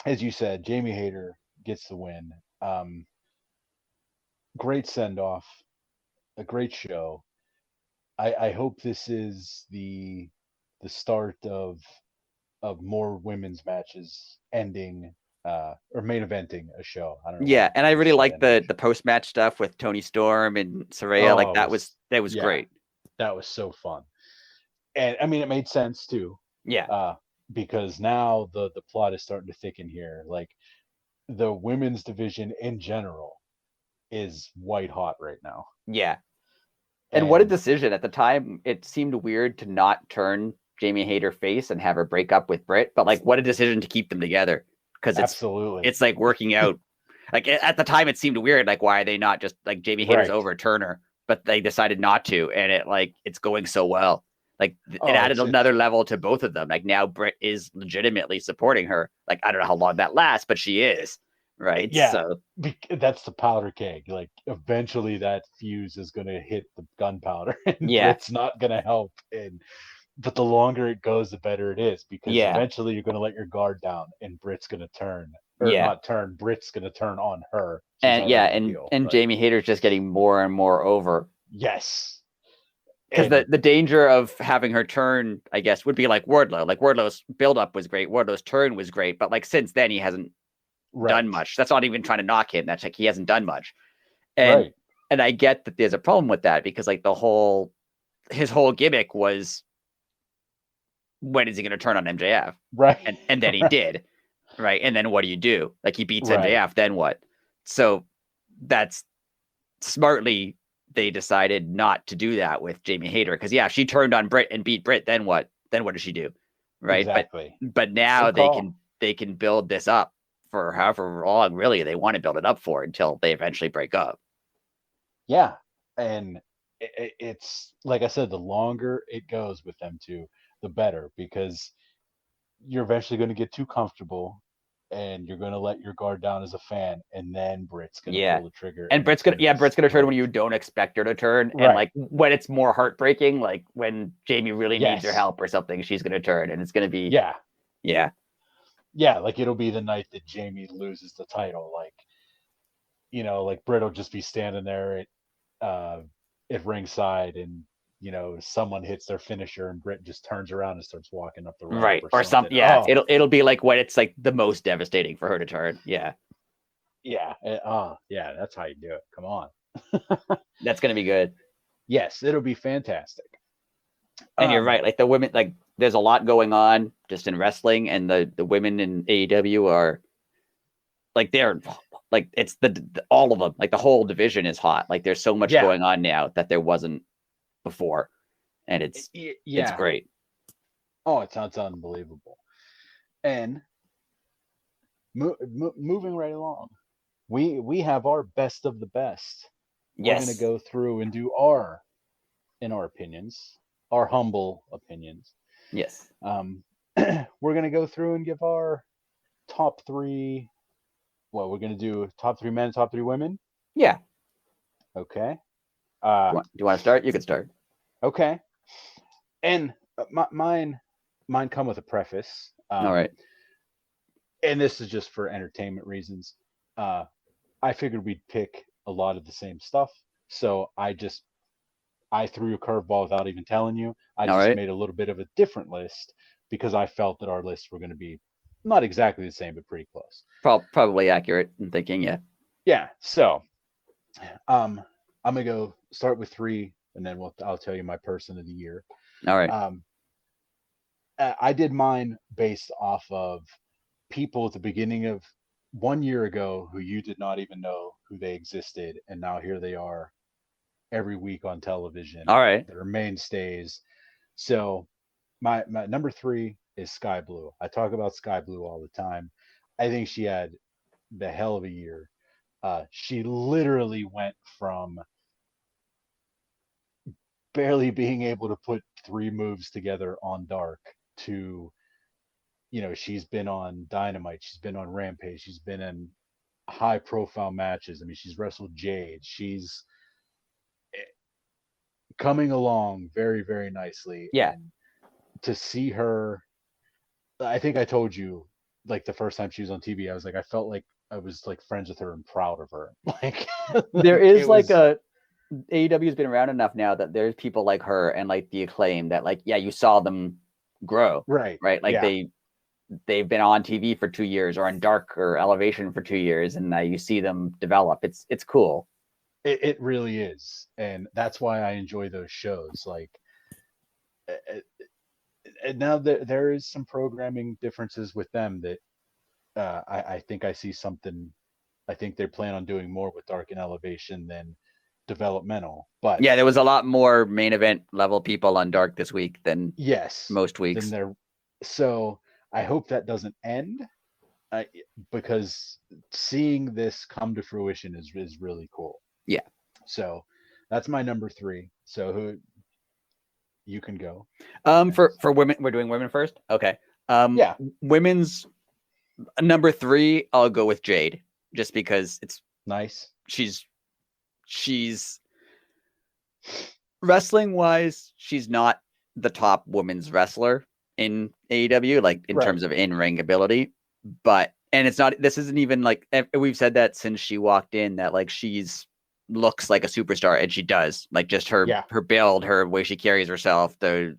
as you said, Jamie Hayter gets the win. Um, Great send off, a great show. I hope this is the start of more women's matches ending or main eventing a show. I don't know Yeah, and I what really start like ending a the show. post match stuff with Tony Storm and Saraya. Like Oh, it was that was yeah, great. that was so fun. And I mean it made sense too. Yeah, Uh because now the plot is starting to thicken here. Like the women's division in general is white hot right now. yeah. And what a And decision at the time! It seemed weird to not turn Jamie Hayter face and have her break up with Britt, but like what a decision to keep them together because absolutely. it's like working out. Like at the time, it seemed weird. Like why are they not just like Jamie Hayter's Right. over Turner, but they decided not to, and it's going so well. Like it Oh, added it's another level to both of them. Like now Britt is legitimately supporting her. Like I don't know how long that lasts, but she is right. yeah, So that's the powder keg. Like eventually that fuse is going to hit the gunpowder and yeah, Brit's not going to help. And but the longer it goes, the better it is because yeah, eventually you're going to let your guard down and Brit's going to turn or yeah. not turn. Brit's going to turn on her. She's And yeah, already a heel, and but Jamie Hayter's just getting more and more over yes. because And the danger of having her turn, I guess, would be like Wardlow. Like Wardlow's buildup was great, Wardlow's turn was great, but like since then he hasn't done right, much. That's not even trying to knock him. That's like he hasn't done much. And right, and I get that there's a problem with that because like his whole gimmick was when is he going to turn on MJF? right, And then he right, did, right? And then what do you do? Like he beats right. MJF, then what? So that's smartly they decided not to do that with Jamie Hayter because yeah, she turned on Britt and beat Britt. Then what? Then what does she do? Right? Exactly. But now Good call. they can build this up for however long really they want to build it up for until they eventually break up. Yeah, and it's like I said, the longer it goes with them two, the better because you're eventually going to get too comfortable and you're going to let your guard down as a fan, and then Britt's going to Yeah. pull the trigger, And and it's going to be Britt's gonna turn when great. you don't expect her to turn, and Right. like when it's more heartbreaking, like when Jamie really needs your Yes. help or something, she's gonna turn, and it's gonna be Yeah. yeah, Yeah. Like it'll be the night that Jamie loses the title. Like, like Britt will just be standing there at ringside, and someone hits their finisher, and Britt just turns around and starts walking up the ramp right or or some something. yeah. Oh, It'll be like when it's like the most devastating for her to turn. Yeah, yeah. Yeah. That's how you do it. Come on. that's gonna be good. Yes, it'll be fantastic. And you're Um, right, like the women, like there's a lot going on just in wrestling, and the women in AEW are like they're like it's all of them, like the whole division is hot. Like there's so much yeah, going on now that there wasn't before, and it's yeah. great. Oh, it sounds unbelievable. And moving right along, we have our best of the best. We're gonna Yes, go through and do in our opinions, our humble opinions. yes, Um, we're gonna go through and give our top three. Well, we're gonna do top three men, top three women. yeah. Okay. Uh, Do you want to start? You can start. okay. And mine come with a preface. All right. And this is just for entertainment reasons. Uh, I figured we'd pick a lot of the same stuff, so I threw a curveball without even telling you. I All just right. made a little bit of a different list because I felt that our lists were going to be not exactly the same, but pretty close. Probably accurate in thinking. Yeah. Yeah. So, um, I'm gonna go start with three, and then I'll tell you my person of the year. All right. Um, I did mine based off of people at the beginning of 1 year ago who you did not even know who they existed, and now here they are every week on television. All right. They're mainstays. So my number 3 is Sky Blue. I talk about Sky Blue all the time. I think she had the hell of a year. She literally went from barely being able to put 3 moves together on Dark to, she's been on Dynamite, she's been on Rampage, she's been in high profile matches. I mean, she's wrestled Jade. She's coming along very, very nicely. Yeah. And to see her, I think I told you, like the first time she was on TV, I was like, I felt like I was like friends with her and proud of her. Like there is like a AEW has been around enough now that there's people like her and like the Acclaim that like, yeah, you saw them grow. Right. Like they've been on TV for 2 years or on Dark or Elevation for 2 years, and now you see them develop. It's cool. It really is. And that's why I enjoy those shows. Like, and now there is some programming differences with them that I think I see something. I think they plan on doing more with Dark and Elevation than developmental. But yeah, there was a lot more main event level people on Dark this week than most weeks. So I hope that doesn't end, because seeing this come to fruition is really cool. Yeah. So that's my number 3. So who you can go? For women, we're doing women first. Okay. Yeah. Women's number 3, I'll go with Jade, just because it's nice. She's wrestling wise, she's not the top women's wrestler in AEW, like in terms of in-ring ability, and this isn't even like, we've said that since she walked in, that like she's looks like a superstar, and she does, like just her build, her way she carries herself, the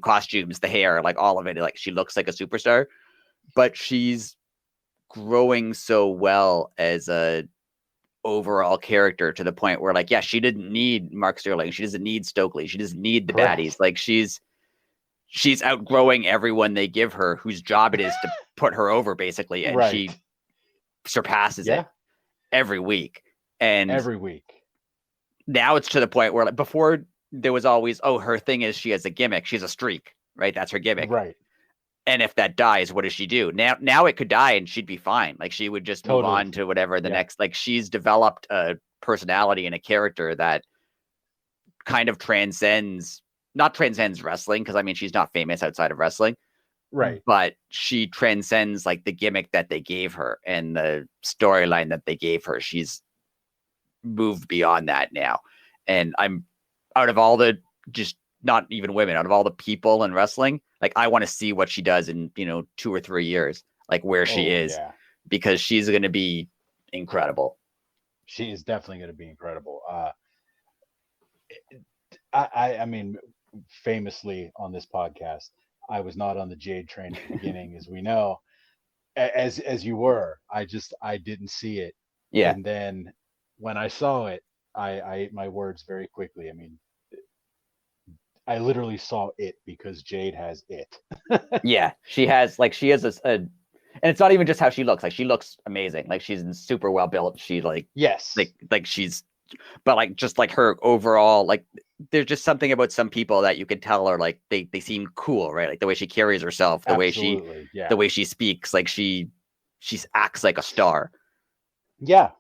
costumes, the hair, like all of it, like she looks like a superstar, but she's growing so well as a overall character to the point where like, yeah, she didn't need Mark Sterling, she doesn't need Stokely, she doesn't need the baddies. Like she's outgrowing everyone they give her, whose job it is to put her over basically, and she surpasses it every week. And every week now it's to the point where like before there was always, her thing is she has a gimmick, she's a streak, right? That's her gimmick, right? And if that dies, what does she do? Now it could die and she'd be fine. Like she would just move on to whatever the next, like she's developed a personality and a character that kind of not transcends wrestling. Cause I mean, she's not famous outside of wrestling, right? But she transcends like the gimmick that they gave her and the storyline that they gave her. She's moved beyond that now. And I'm out of all the, just not even women, out of all the people in wrestling, like I want to see what she does in 2 or 3 years, like where she is, because she's going to be incredible. She is definitely going to be incredible. I mean, famously on this podcast, I was not on the Jade train at the beginning, as we know, as you were. I didn't see it. Yeah. And then when I saw it, I ate my words very quickly. I mean, I literally saw it because Jade has it. Yeah, she has a, and it's not even just how she looks. Like she looks amazing. Like she's super well built. She like she's, but like just like her overall, like there's just something about some people that you can tell are like they seem cool, right? Like the way she carries herself, the way she speaks, like she acts like a star. Yeah,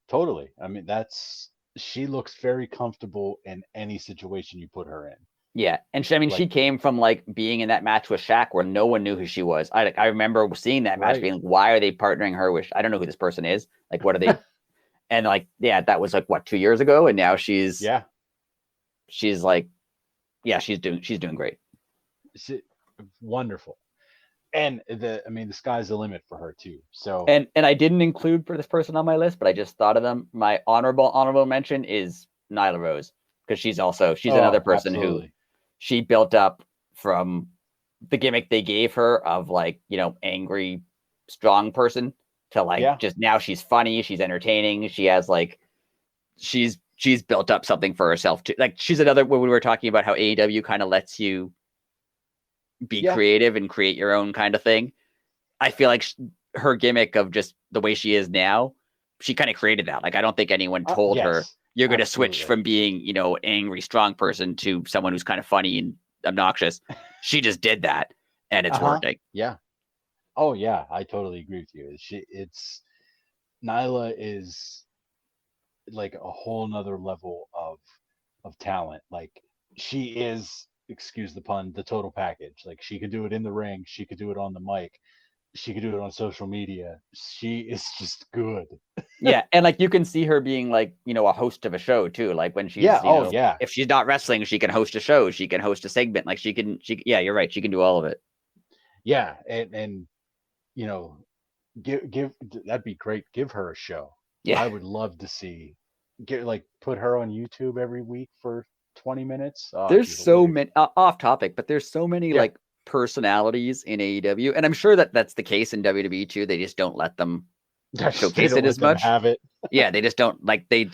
totally. I mean, she looks very comfortable in any situation you put her in. Yeah, and she came from like being in that match with Shaq where no one knew who she was. I remember seeing that match being like, why are they partnering her with? I don't know who this person is. Like, what are they? And like, yeah, that was like what, 2 years ago, and now she's like, she's doing great. Wonderful. And the sky's the limit for her too. So and I didn't include for this person on my list, but I just thought of them. My honorable mention is Nyla Rose, because she's another person who she built up from the gimmick they gave her of like, angry, strong person to like just now she's funny, she's entertaining, she has like she's built up something for herself too. Like she's another, when we were talking about how AEW kind of lets you be creative and create your own kind of thing. I feel like her gimmick of just the way she is now she kind of created that. Like, I don't think anyone told her you're going to switch from being, you know, angry, strong person to someone who's kind of funny and obnoxious. She just did that, and it's working. Yeah. Oh yeah, I totally agree with you. It's Nyla is like a whole nother level of talent. Like, she is, excuse the pun, the total package. Like, she could do it in the ring, she could do it on the mic, she could do it on social media. She is just good. Yeah, and like you can see her being like, you know, a host of a show too. Like when she's, if she's not wrestling, she can host a show, she can host a segment. Like yeah, you're right, she can do all of it. Yeah, and you know, give that'd be great. Give her a show. Yeah, I would love to see put her on YouTube every week for 20 minutes. Oh, there's so many off topic, but there's so many like personalities in AEW, and I'm sure that that's the case in WWE too. They just don't let them showcase it as much. Have it. Yeah, they just don't, like, they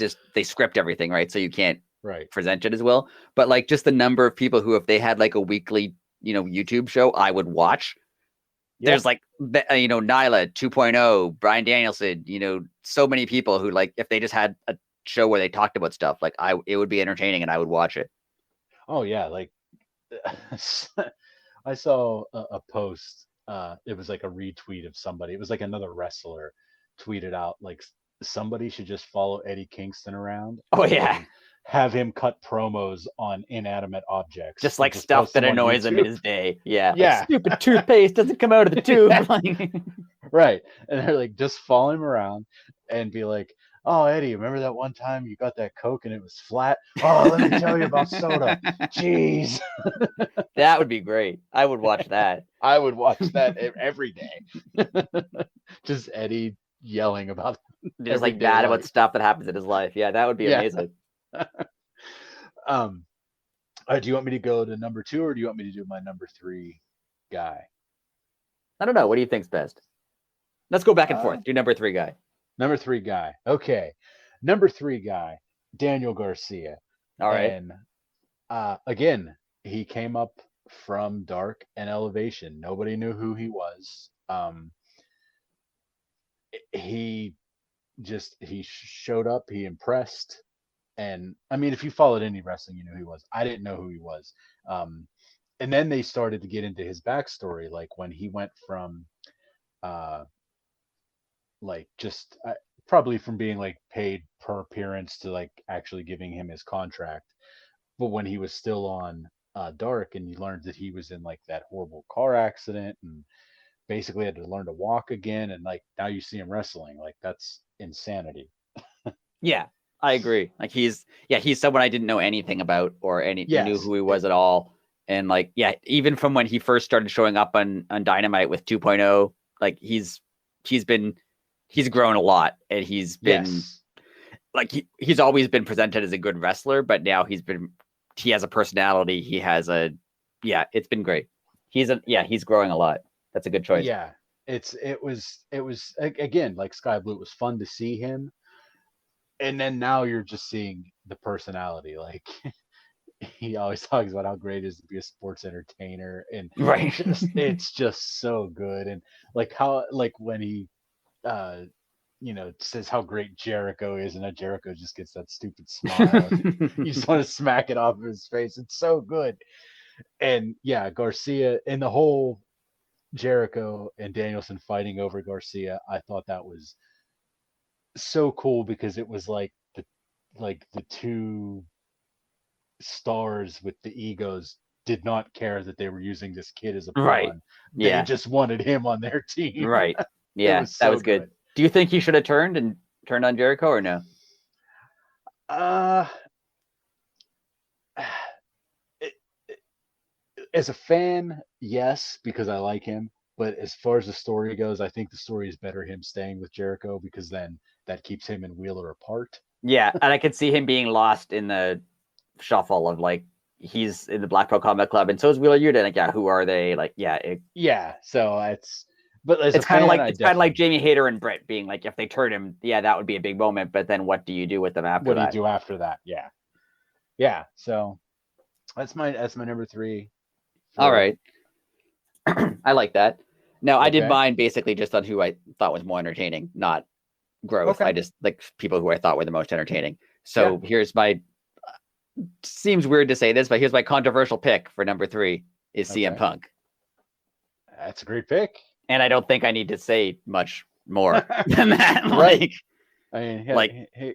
script everything, right? So you can't present it as well. But like just the number of people who, if they had like a weekly, you know, YouTube show, I would watch. Yeah. There's like, you know, Nyla 2.0, Bryan Danielson, you know, so many people who, like, if they just had a show where they talked about stuff, like it would be entertaining and I would watch it. Oh yeah, like I saw a post. It was like a retweet of somebody. It was like another wrestler tweeted out like somebody should just follow Eddie Kingston around. Oh yeah. Have him cut promos on inanimate objects. Just like stuff that annoys him in his day. Yeah. Yeah. Like, stupid toothpaste doesn't come out of the tube. Right. And they're like, just follow him around and be like, oh, Eddie, remember that one time you got that Coke and it was flat? Oh, let me tell you about soda. Jeez. That would be great. I would watch that. I would watch that every day. Just Eddie yelling about just like bad about stuff that happens in his life. Yeah, that would be amazing. Do you want me to go to number 2 or do you want me to do my number 3 guy? I don't know. What do you think's best? Let's go back and forth. Do number 3 guy. Number 3 guy. Okay. Number 3 guy, Daniel Garcia. All right. And again, he came up from Dark and Elevation. Nobody knew who he was. He showed up, he impressed. And I mean, if you followed any wrestling, you knew who he was. I didn't know who he was. And then they started to get into his backstory, like when he went from like just probably from being like paid per appearance to like actually giving him his contract. But when he was still on Dark, and you learned that he was in like that horrible car accident and basically had to learn to walk again, and like now you see him wrestling, like that's insanity. Yeah, I agree. Like he's someone I didn't know anything about or knew who he was at all. And like, yeah, even from when he first started showing up on Dynamite with 2.0, like he's grown a lot, and he's been like he's always been presented as a good wrestler, but now he has a personality. He has it's been great. He's growing a lot. That's a good choice. Yeah, it was again, like Sky Blue, it was fun to see him, and then now you're just seeing the personality. Like he always talks about how great it is to be a sports entertainer, and it's just so good. And like how, like when he says how great Jericho is, and that Jericho just gets that stupid smile. You just want to smack it off of his face. It's so good. And yeah, Garcia and the whole Jericho and Danielson fighting over Garcia, I thought that was so cool, because it was like the two stars with the egos did not care that they were using this kid as a pawn. Right. They just wanted him on their team. Right. Yeah, that was good. Do you think he should have turned on Jericho or no? As a fan, yes, because I like him. But as far as the story goes, I think the story is better him staying with Jericho, because then that keeps him and Wheeler apart. Yeah, and I could see him being lost in the shuffle of like, he's in the Blackpool Combat Club, and so is Wheeler Yuta. Like, yeah, who are they? Like, so it's kind of like Jamie Hayter and Britt being like, if they turn him, that would be a big moment. But then what do you do with them after that? What do you do after that? Yeah. So that's my number 3. All right. I like that. Now, I did mine basically just on who I thought was more entertaining, not growth. Okay. I just like people who I thought were the most entertaining. So here's my, seems weird to say this, but here's my controversial pick for number 3 is CM Punk. That's a great pick. And I don't think I need to say much more than that. Right. I mean, he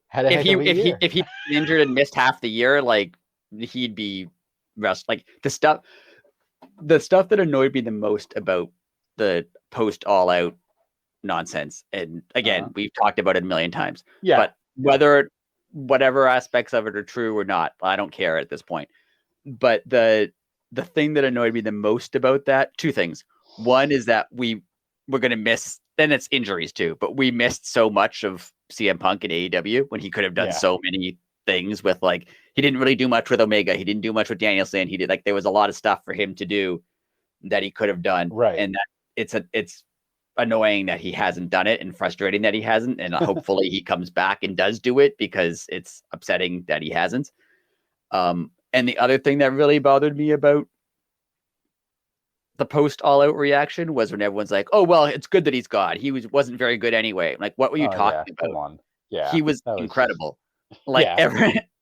had a heck of a year. If he injured and missed half the year, like he'd be like the stuff that annoyed me the most about the post All Out nonsense. And again, we've talked about it a million times. Yeah. But whatever aspects of it are true or not, I don't care at this point. But the thing that annoyed me the most about that, 2 things. One is that we're going to miss, then it's injuries too, but we missed so much of CM Punk in AEW when he could have done so many things with, like, he didn't really do much with Omega. He didn't do much with Danielson. He did, like, there was a lot of stuff for him to do that he could have done. Right. And that it's annoying that he hasn't done it and frustrating that he hasn't. And hopefully he comes back and does do it, because it's upsetting that he hasn't. And the other thing that really bothered me about the post All Out reaction was when everyone's like, "Oh, well, it's good that he's gone. He wasn't very good anyway." Like, what were you talking about? Come on. Yeah. He was incredible. Like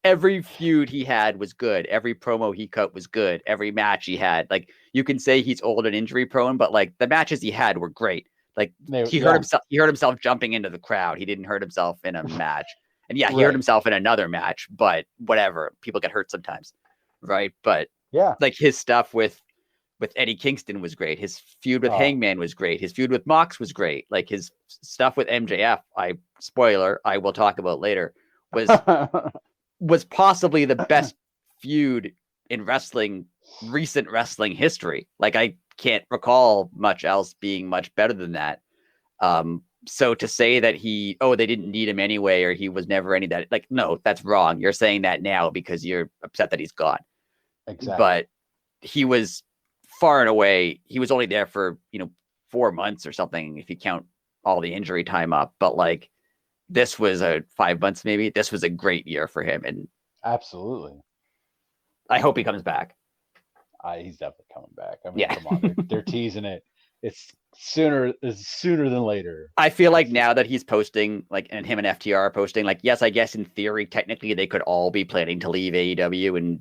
every feud he had was good. Every promo he cut was good. Every match he had, like, you can say he's old and injury prone, but like the matches he had were great. Like he hurt himself jumping into the crowd. He didn't hurt himself in a match. And he hurt himself in another match, but whatever. People get hurt sometimes. Right. But like his stuff with Eddie Kingston was great. His feud with Hangman was great. His feud with Mox was great. Like his stuff with MJF, I will talk about later, was possibly the best feud in recent wrestling history. Like, I can't recall much else being much better than that. So to say that they didn't need him anyway, or he was never any that, like, no, that's wrong. You're saying that now because you're upset that he's gone. Exactly. But he was far and away, he was only there for 4 months or something, if you count all the injury time up. But like, this was 5 months, maybe. This was a great year for him, and absolutely, I hope he comes back. He's definitely coming back. I mean, come on, they're teasing it. It's sooner than later. I feel like now that he's posting, like, and him and FTR are posting, like, yes, I guess in theory, technically, they could all be planning to leave AEW and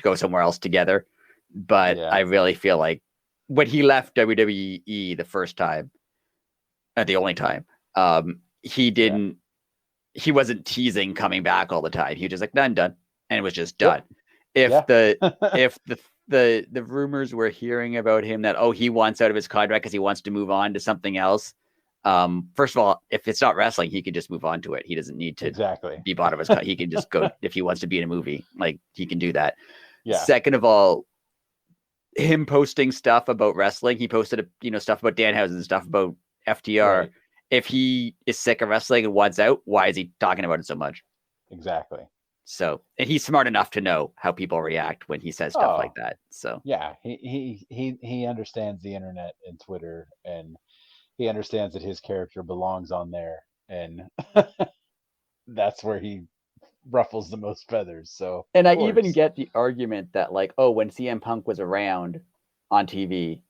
go somewhere else together. But I really feel like when he left WWE the first time, the only time, he wasn't teasing coming back all the time. He was just like, "I'm done," and it was just done. If the rumors we're hearing about him that he wants out of his contract because he wants to move on to something else, first of all, if it's not wrestling, he could just move on to it. He doesn't need to be bought of his contract. He can just go if he wants to be in a movie, like, he can do that. Second of all, him posting stuff about wrestling, he posted stuff about Danhausen, stuff about FTR. Right. If he is sick of wrestling and wants out, why is he talking about it so much? Exactly. So, and he's smart enough to know how people react when he says stuff like that. So he understands the internet and Twitter, and he understands that his character belongs on there, and that's where he ruffles the most feathers. So, and I even get the argument that, like, when CM Punk was around on TV,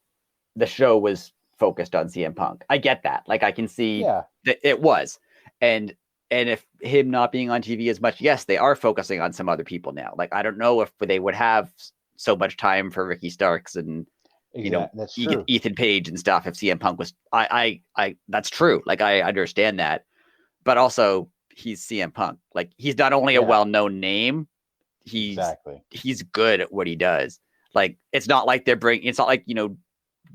the show was focused on CM Punk. I get that. Like, I can see that it was, and if him not being on TV as much, yes, they are focusing on some other people now. Like, I don't know if they would have so much time for Ricky Starks and Ethan Page and stuff if CM Punk was. I that's true. Like, I understand that, but also, he's CM Punk. Like, he's not only a well-known name, he's good at what he does. Like, it's not like it's not like,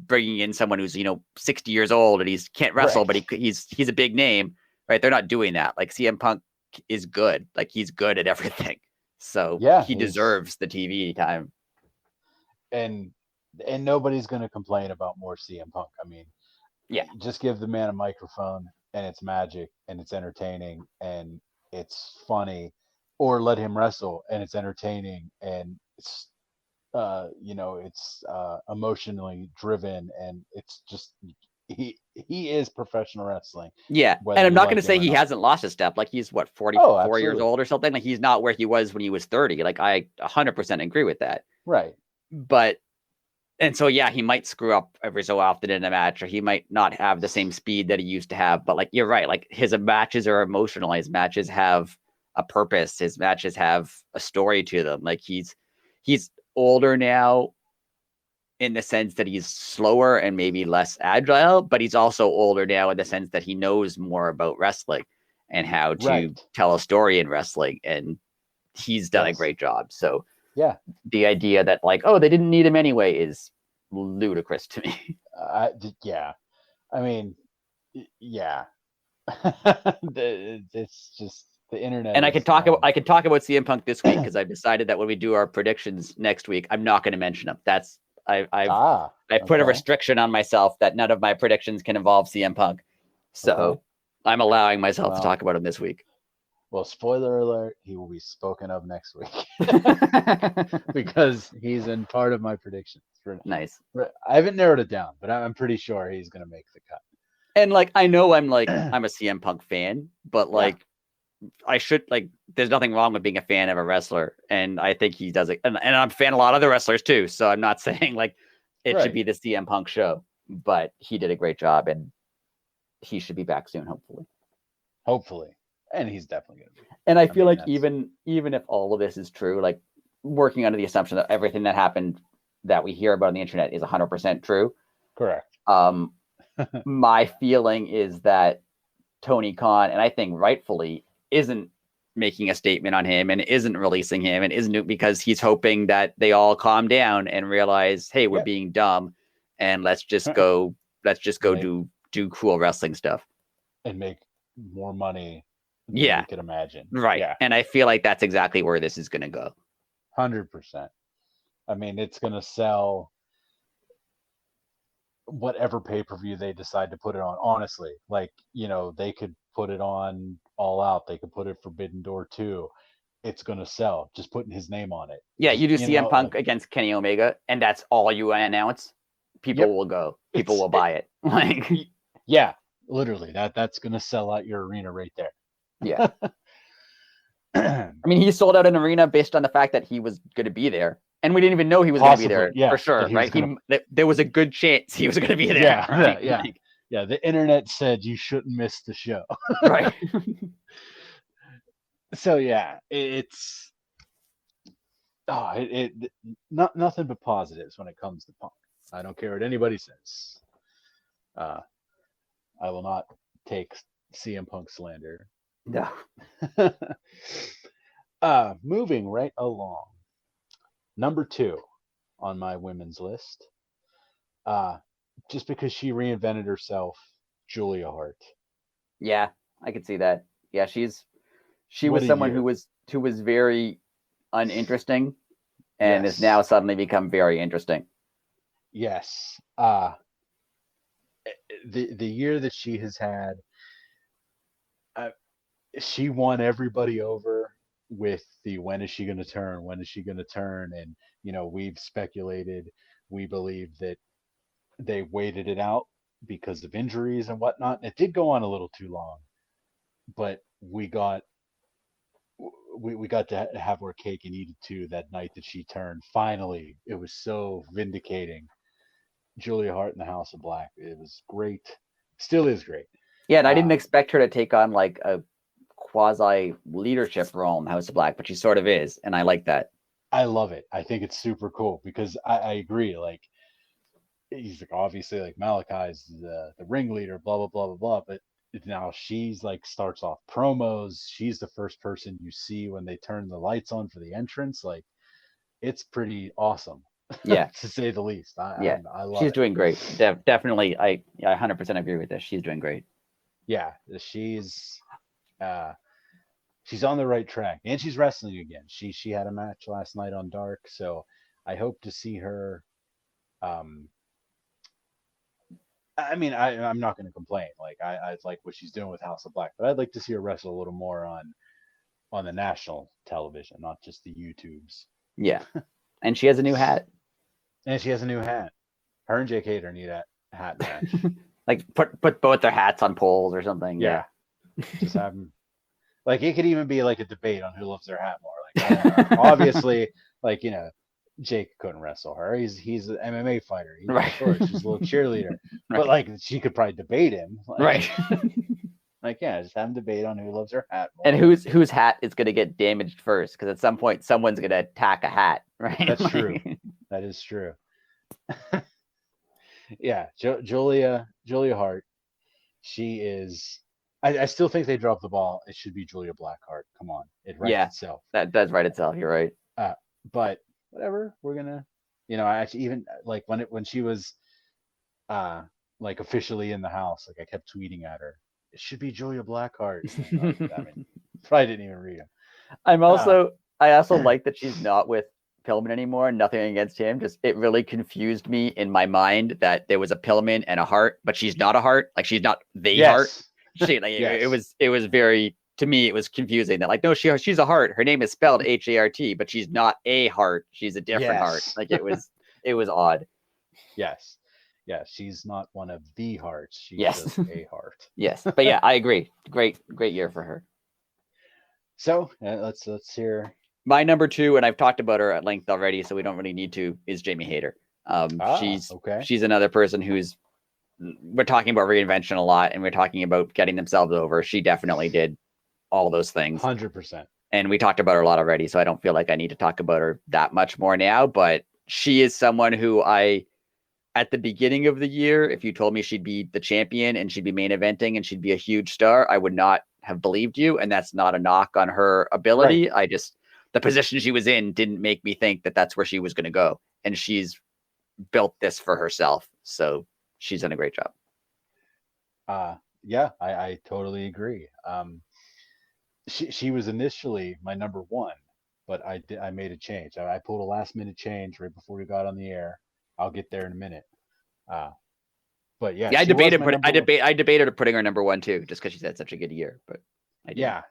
bringing in someone who's, 60 years old and he can't wrestle, but he's a big name, right? They're not doing that. Like, CM Punk is good. Like, he's good at everything. So he deserves the TV time. And nobody's going to complain about more CM Punk. I mean, just give the man a microphone, and it's magic, and it's entertaining, and it's funny, or let him wrestle, and it's entertaining, and it's it's emotionally driven, and it's just he is professional wrestling. Yeah, and I'm not going to say he hasn't lost a step. Like, he's 44 years old or something. Like, he's not where he was when he was 30. Like, I 100% agree with that. Right. But And so, yeah, he might screw up every so often in a match, or he might not have the same speed that he used to have. But like, you're right. Like his matches are emotional. His matches have a purpose. His matches have a story to them. Like he's older now in the sense that he's slower and maybe less agile, but he's also older now in the sense that he knows more about wrestling and how to tell a story in wrestling. And he's done a great job. So yeah, the idea that like, oh, they didn't need him anyway is ludicrous to me. Yeah. I mean, yeah. It's just the internet. And I could talk about CM Punk this week because I've decided that when we do our predictions next week, I'm not going to mention him. I've put a restriction on myself that none of my predictions can involve CM Punk. So I'm allowing myself to talk about him this week. Well, spoiler alert, he will be spoken of next week because he's in part of my predictions. Nice. I haven't narrowed it down, but I'm pretty sure he's going to make the cut. And like, I know I'm a CM Punk fan, but like, I should there's nothing wrong with being a fan of a wrestler. And I think he does it. And I'm a fan of a lot of other wrestlers too. So I'm not saying like it should be the CM Punk show, but he did a great job and he should be back soon, hopefully. And he's definitely going to be. And I feel like even if all of this is true, like working under the assumption that everything that happened that we hear about on the internet is 100% true. Correct. My feeling is that Tony Khan, and I think rightfully, isn't making a statement on him and isn't releasing him and isn't because he's hoping that they all calm down and realize, hey, we're being dumb and let's just go do cool wrestling stuff and make more money than you could imagine. Right. Yeah. And I feel like that's exactly where this is going to go. 100%. I mean, it's going to sell whatever pay-per-view they decide to put it on, honestly. Like, they could put it on All Out, they could put it Forbidden Door 2. It's gonna sell just putting his name on it. Yeah, you do CM Punk against Kenny Omega and that's all you announce, people will go, people will buy it. Like, yeah, literally that's gonna sell out your arena right there. Yeah. I mean, he sold out an arena based on the fact that he was going to be there. And we didn't even know he was going to be there for sure, right? There was a good chance he was going to be there. Yeah. Yeah, the internet said you shouldn't miss the show. Right. So yeah, it's not nothing but positives when it comes to Punk. I don't care what anybody says. I will not take CM Punk slander. No. Moving right along. Number 2 on my women's list. Just because she reinvented herself, Julia Hart. Yeah, I could see that. Yeah, she was someone who was very uninteresting and has now suddenly become very interesting. Yes. The year that she has had, she won everybody over with the when is she going to turn? When is she going to turn? And, we've speculated, we believe that they waited it out because of injuries and whatnot. It did go on a little too long, but we got to have our cake and eat it too that night that she turned. Finally, it was so vindicating. Julia Hart in the House of Black. It was great. Still is great. Yeah, and I didn't expect her to take on like a quasi leadership role in House of Black, but she sort of is, and I like that. I love it. I think it's super cool because I agree. Like, he's like, obviously like Malachi's the ringleader, blah blah blah blah blah, but now she's like starts off promos. She's the first person you see when they turn the lights on for the entrance. Like, it's pretty awesome. Yeah, to say the least. I love she's it. Doing great. Definitely, I 100% agree with this. She's doing great. Yeah, she's on the right track, and she's wrestling again. She had a match last night on Dark, so I hope to see her. I mean, I'm not going to complain. Like, I like what she's doing with House of Black, but I'd like to see her wrestle a little more on the national television, not just the YouTubes. Yeah, and she has a new hat. Her and Jake Hayter need a hat match. Like, put both their hats on poles or something. Yeah. Just have them. Like, it could even be like a debate on who loves their hat more. Like, I don't know. Obviously, like, Jake couldn't wrestle her. He's an MMA fighter. Right. Of course, she's a little cheerleader. Right. But like, she could probably debate him. Like, Right. like, yeah, just have him debate on who loves her hat more. And whose hat is going to get damaged first? Because at some point, someone's going to attack a hat, right? That's true. That is true. Yeah, Julia Hart. She is. I still think they dropped the ball. It should be Julia Blackheart. Come on, it writes itself. That does write itself. You're right. But whatever, we're gonna. I actually even like when she was, like officially in the house. Like I kept tweeting at her. It should be Julia Blackheart. I mean, probably didn't even read them. I also like that she's not with Pillman anymore. Nothing against him. Just it really confused me in my mind that there was a Pillman and a Hart, but she's not a Hart. Like she's not the Hart. She like Yes. it was very, to me it was confusing that like no, she's a Hart. Her name is spelled H-A-R-T, but she's not a Hart. She's a different Hart. Like it was odd. Yes. Yeah, she's not one of the Hearts. She's Yes. just a Hart. Yes, but yeah, I agree. Great year for her. So let's hear. My number 2, and I've talked about her at length already, so we don't really need to, is Jamie Hayter. She's another person who's, we're talking about reinvention a lot, and we're talking about getting themselves over. She definitely did all those things. 100%. And we talked about her a lot already, so I don't feel like I need to talk about her that much more now. But she is someone who at the beginning of the year, if you told me she'd be the champion and she'd be main eventing and she'd be a huge star, I would not have believed you. And that's not a knock on her ability. Right. The position she was in didn't make me think that that's where she was going to go. And she's built this for herself. So she's done a great job. Yeah, I totally agree. She was initially my number 1, but I made a change. I pulled a last minute change right before we got on the air. I'll get there in a minute. But yeah, I debated putting her number 1 too, just because she's had such a good year. But I didn't. Yeah.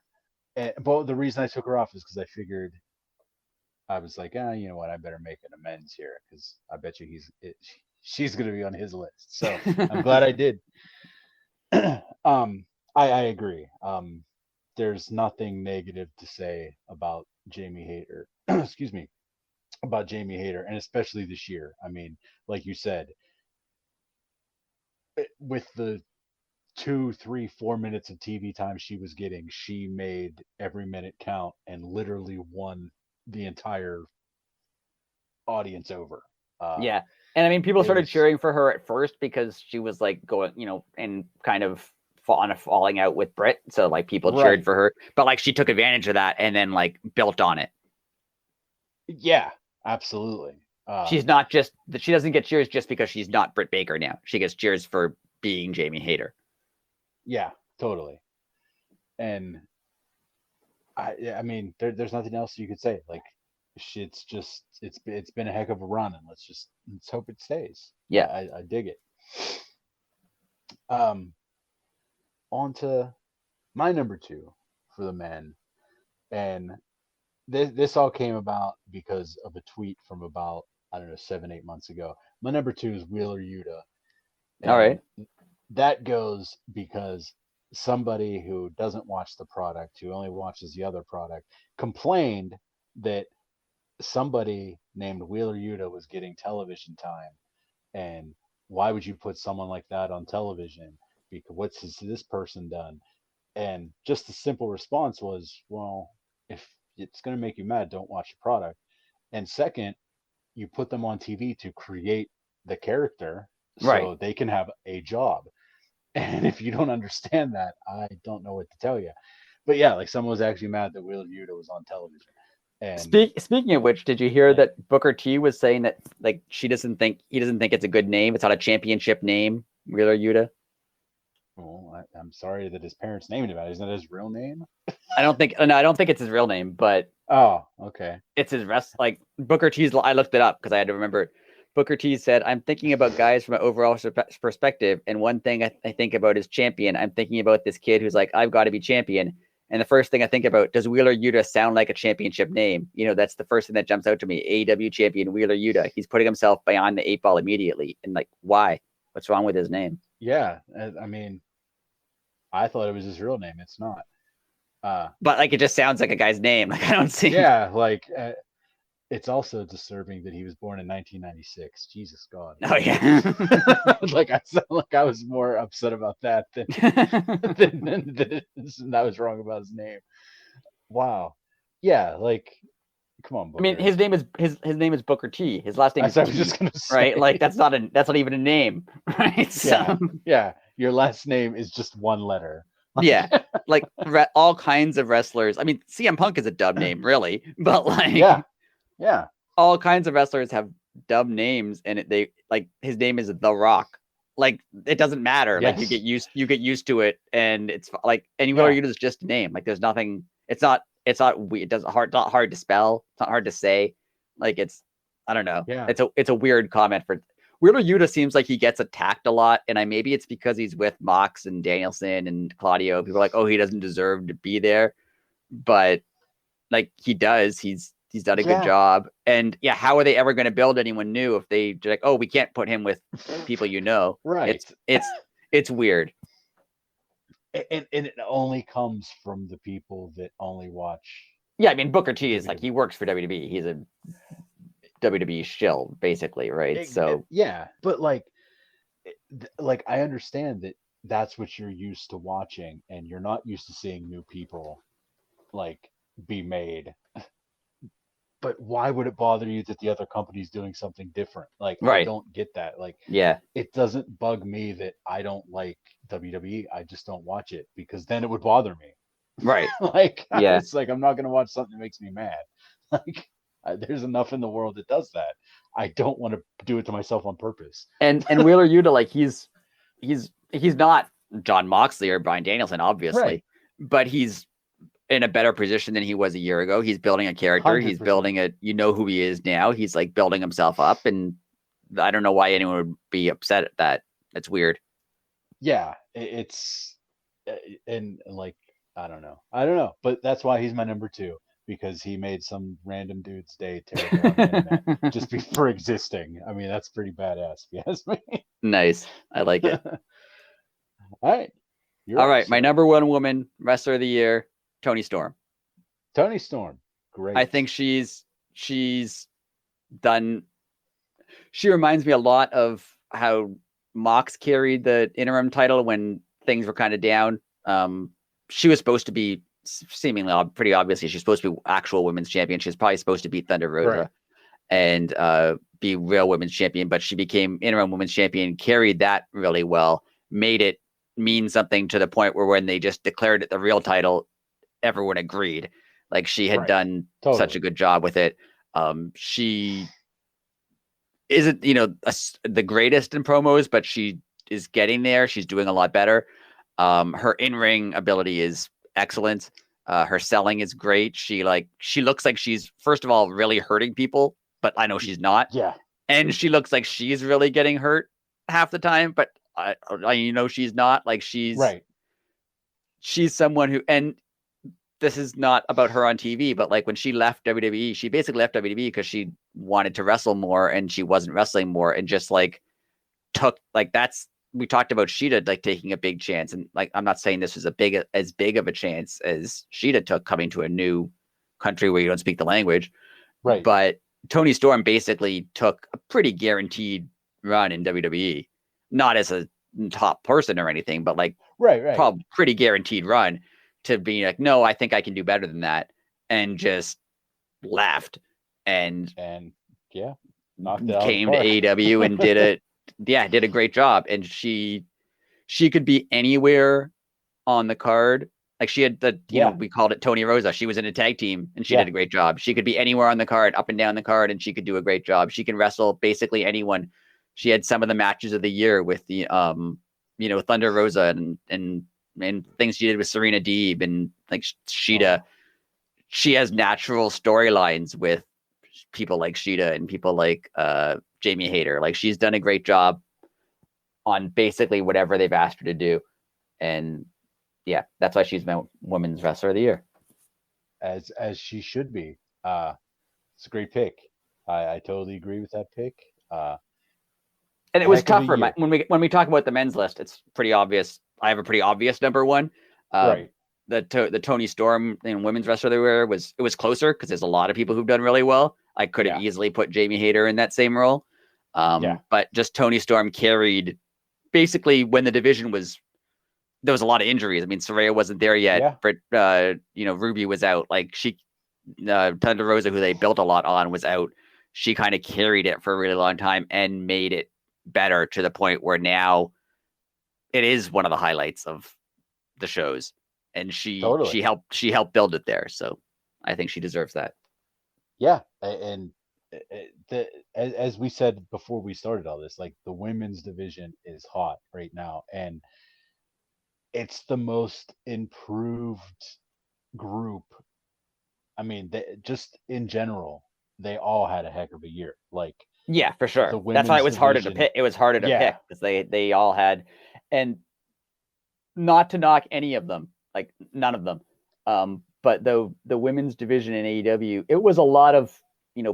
But the reason I took her off is because I figured, I was like, you know what, I better make an amends here because I bet you she's going to be on his list. So I'm glad I did. I agree. There's nothing negative to say about Jamie Hayter. Excuse me, about Jamie Hayter, and especially this year. I mean, like you said, with the 2, 3, 4 minutes of TV time she was getting, she made every minute count and literally won the entire audience over. Yeah. And I mean, people started cheering for her at first because she was like going, and kind of falling out with Britt. So like people cheered for her, but like she took advantage of that and then like built on it. Yeah, absolutely. She's not just that she doesn't get cheers just because she's not Britt Baker now. She gets cheers for being Jamie Hayter. Yeah, totally. And I mean, there's nothing else you could say. Like, it's been a heck of a run, and let's hope it stays. Yeah, I dig it. On to my number 2 for the men, and this all came about because of a tweet from about, I don't know, 7-8 months ago. My number 2 is Wheeler Yuta. All right. That goes because somebody who doesn't watch the product, who only watches the other product, complained that somebody named Wheeler Yuta was getting television time. And why would you put someone like that on television? Because what's this person done? And just the simple response was, well, if it's going to make you mad, don't watch the product. And second, you put them on TV to create the character so they can have a job. And if you don't understand that, I don't know what to tell you. But yeah, like someone was actually mad that Wheeler Yuta was on television. And speaking of which, did you hear that Booker T was saying that like he doesn't think it's a good name? It's not a championship name, Wheeler Yuta. Well, I'm sorry that his parents named him that. Isn't that his real name? I don't think it's his real name, but okay. It's his like Booker T's. I looked it up because I had to remember it. Booker T said, "I'm thinking about guys from an overall perspective, and one thing I think about is champion. I'm thinking about this kid who's like, I've got to be champion. And the first thing I think about, does Wheeler Yuta sound like a championship name? That's the first thing that jumps out to me. AEW champion Wheeler Yuta. He's putting himself beyond the 8 ball immediately. And like, why? What's wrong with his name? Yeah, I mean, I thought it was his real name. It's not. But like, it just sounds like a guy's name. Like I don't see. Yeah, like it's also disturbing that he was born in 1996. Jesus God. Oh yeah. Like I sound like I was more upset about that than than I was wrong about his name. Wow. Yeah, like come on, I mean, Booker. his name is Booker T. His last name is I was T, just gonna right? say. Like that's not even a name, right? Yeah, So yeah. Your last name is just one letter. yeah, like all kinds of wrestlers. I mean, CM Punk is a dub name, really, but Yeah, like yeah, all kinds of wrestlers have dub names, and they like his name is The Rock. Like it doesn't matter. Like yes, you get used to it, and it's like and yeah, you it's just a name. Like there's nothing. It's not weird. It doesn't hard not hard to spell. It's not hard to say. Like it's I don't know. yeah. It's a weird comment for Wheeler Yuta seems like he gets attacked a lot, and maybe it's because he's with Mox and Danielson and Claudio. People are like, oh, he doesn't deserve to be there, but like he does. He's done a good job, and yeah, how are they ever going to build anyone new if they like, oh, we can't put him with people you know? Right. It's weird. And it only comes from the people that only watch. Yeah, I mean Booker T is like he works for WWE. He's a WWE shill, basically, right? So yeah, but like I understand that that's what you're used to watching, and you're not used to seeing new people like be made. But why would it bother you that the other company's doing something different? Like I right, don't get that. Like yeah, it doesn't bug me that I don't like WWE. I just don't watch it because then it would bother me. right, Like yeah. it's like I'm not gonna watch something that makes me mad. Like there's enough in the world that does that. I don't want to do it to myself on purpose. And Wheeler Yuta, like he's not John Moxley or Bryan Danielson, obviously, Right. but he's in a better position than he was a year ago. He's building a character. 100%. He's building you know who he is now. He's like building himself up, and I don't know why anyone would be upset at that. It's weird. Yeah, it's and like I don't know, but that's why he's my number two because he made some random dude's day terrible on the internet just for existing. I mean, that's pretty badass, if you ask me. Nice. I like it. All right, all right, my number one woman wrestler of the year, Toni Storm. Toni Storm, great. I think she's done. She reminds me a lot of how Mox carried the interim title when things were kind of down. She was supposed to be seemingly pretty obviously she's supposed to be actual women's champion. She's probably supposed to beat Thunder Rosa and be real women's champion, but she became interim women's champion, carried that really well, made it mean something to the point where when they just declared it the real title, everyone agreed. Like she had done such a good job with it. She isn't, the greatest in promos, but she is getting there. She's doing a lot better. Her in-ring ability is excellent. Her selling is great. She looks like she's, first of all, really hurting people, but I know she's not. Yeah. And she looks like she's really getting hurt half the time, but she's not. Like she's someone who, and this is not about her on TV, but like when she left WWE, she basically left WWE because she wanted to wrestle more and she wasn't wrestling more, and just like took we talked about Shida like taking a big chance, and like I'm not saying this was as big of a chance as Shida took coming to a new country where you don't speak the language, right? But Toni Storm basically took a pretty guaranteed run in WWE, not as a top person or anything, but like probably pretty guaranteed run to be like, no, I think I can do better than that, and just left and yeah, came to AEW and did it. Yeah, did a great job. And she could be anywhere on the card. Like she had we called it Tony Rosa. She was in a tag team and she did a great job. She could be anywhere on the card, up and down the card, and she could do a great job. She can wrestle basically anyone. She had some of the matches of the year with the Thunder Rosa and things she did with Serena Deeb and like Shida. She has natural storylines with people like Shida and people like Jamie Hayter. Like she's done a great job on basically whatever they've asked her to do. And yeah, that's why she's my women's wrestler of the year. As she should be. It's a great pick. I totally agree with that pick. And it was tougher when we talk about the men's list. It's pretty obvious. I have a pretty obvious number one. The Toni Storm and women's wrestler of the year was closer because there's a lot of people who've done really well. I could have easily put Jamie Hayter in that same role. But just Toni Storm carried basically when the division there was a lot of injuries. I mean, Saraya wasn't there yet. But, Ruby was out. Like Thunder Rosa, who they built a lot on, was out. She kind of carried it for a really long time and made it better to the point where now it is one of the highlights of the shows. And she helped build it there. So I think she deserves that. Yeah. And as we said before we started all this, like the women's division is hot right now. And it's the most improved group. I mean, just in general, they all had a heck of a year. Like, yeah, for sure. That's why it was harder to pick. It was harder to pick because they all had, and not to knock any of them, like none of them. But the women's division in AEW, it was a lot of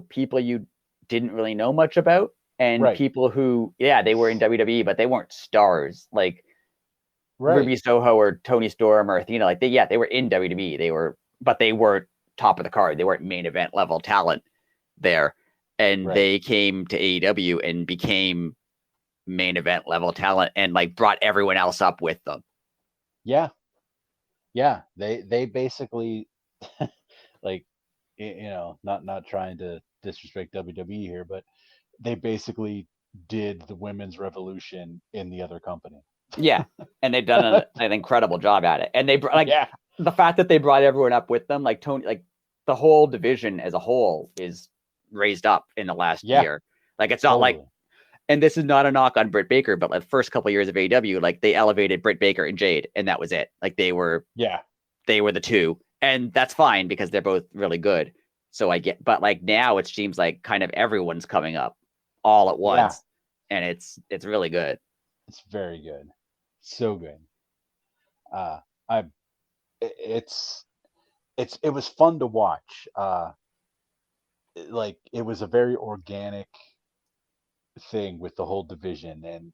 people you didn't really know much about, and people who they were in WWE, but they weren't stars like Ruby Soho or Toni Storm or Athena. Like they were in WWE. But they were top of the card. They weren't main event level talent there. And they came to AEW and became main event level talent and like brought everyone else up with them. Yeah. Yeah. They basically like, not trying to disrespect WWE here, but they basically did the women's revolution in the other company. Yeah. And they've done an incredible job at it. And they the fact that they brought everyone up with them, like Tony, like the whole division as a whole is raised up in the last year. Like it's not like, and this is not a knock on Britt Baker, but like the first couple of years of AEW, like they elevated Britt Baker and Jade, and that was it. Like they were the two, and that's fine because they're both really good. So I get, but like now it seems like kind of everyone's coming up all at once, and it's really good. It's very good, so good. It was fun to watch. Like it was a very organic thing with the whole division, and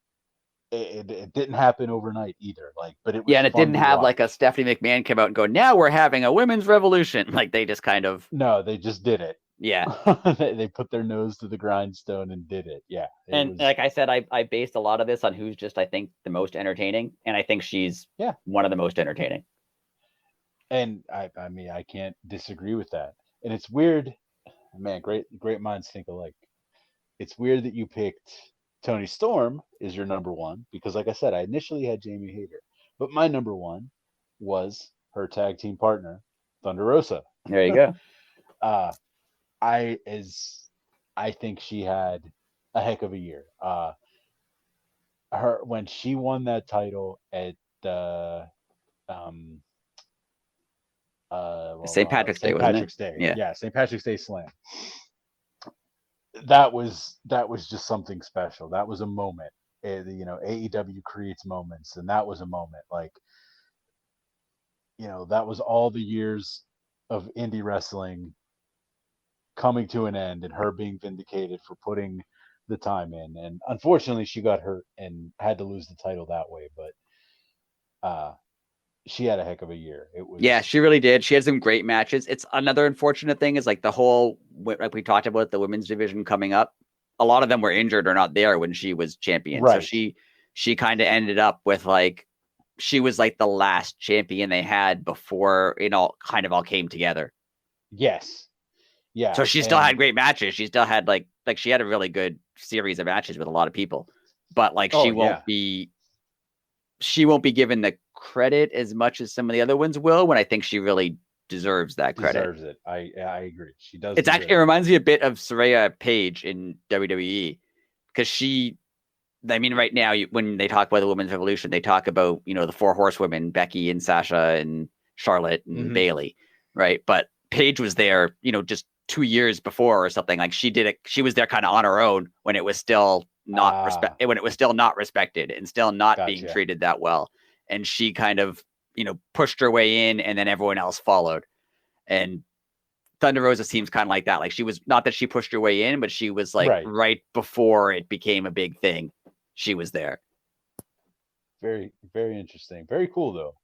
it didn't happen overnight either. Like, but it was and it didn't have like a Stephanie McMahon come out and go, now we're having a women's revolution. Like they just kind of they just did it. They put their nose to the grindstone and did it. Like I said, I based a lot of this on who's just I think the most entertaining, and I think she's one of the most entertaining. And I mean I can't disagree with that. And it's weird, man. Great minds think alike. It's weird that you picked Toni Storm is your number one because, like I said, I initially had Jamie Hayter, but my number one was her tag team partner, Thunder Rosa. There you go. I think she had a heck of a year. Her when she won that title at St. Patrick's Day, St. Patrick's Day. Yeah, St. Patrick's Day Slam. That was just something special. That was a moment. AEW creates moments, and that was a moment. Like, that was all the years of indie wrestling coming to an end, and her being vindicated for putting the time in. And unfortunately, she got hurt and had to lose the title that way. But she had a heck of a year. It was she really did. She had some great matches. It's another unfortunate thing is like the whole, like we talked about the women's division coming up. A lot of them were injured or not there when she was champion. So she kind of ended up with like, she was like the last champion they had before it all kind of all came together. Yes. Yeah. So she still had great matches. She still had like she had a really good series of matches with a lot of people, but like she won't be given the credit as much as some of the other ones will, when I think she really deserves that credit. Deserves it. I agree. She does. It's actually, it reminds me a bit of Saraya Page in WWE because right now, when they talk about the women's revolution, they talk about, the four horsewomen, Becky and Sasha and Charlotte and Bayley, right? But Paige was there, just 2 years before or something. Like she was there kind of on her own when it was still not respected and still not being treated that well. And she kind of, pushed her way in, and then everyone else followed. And Thunder Rosa seems kind of like that. Like she was, not that she pushed her way in, but she was like right before it became a big thing. She was there. Very, very interesting. Very cool though.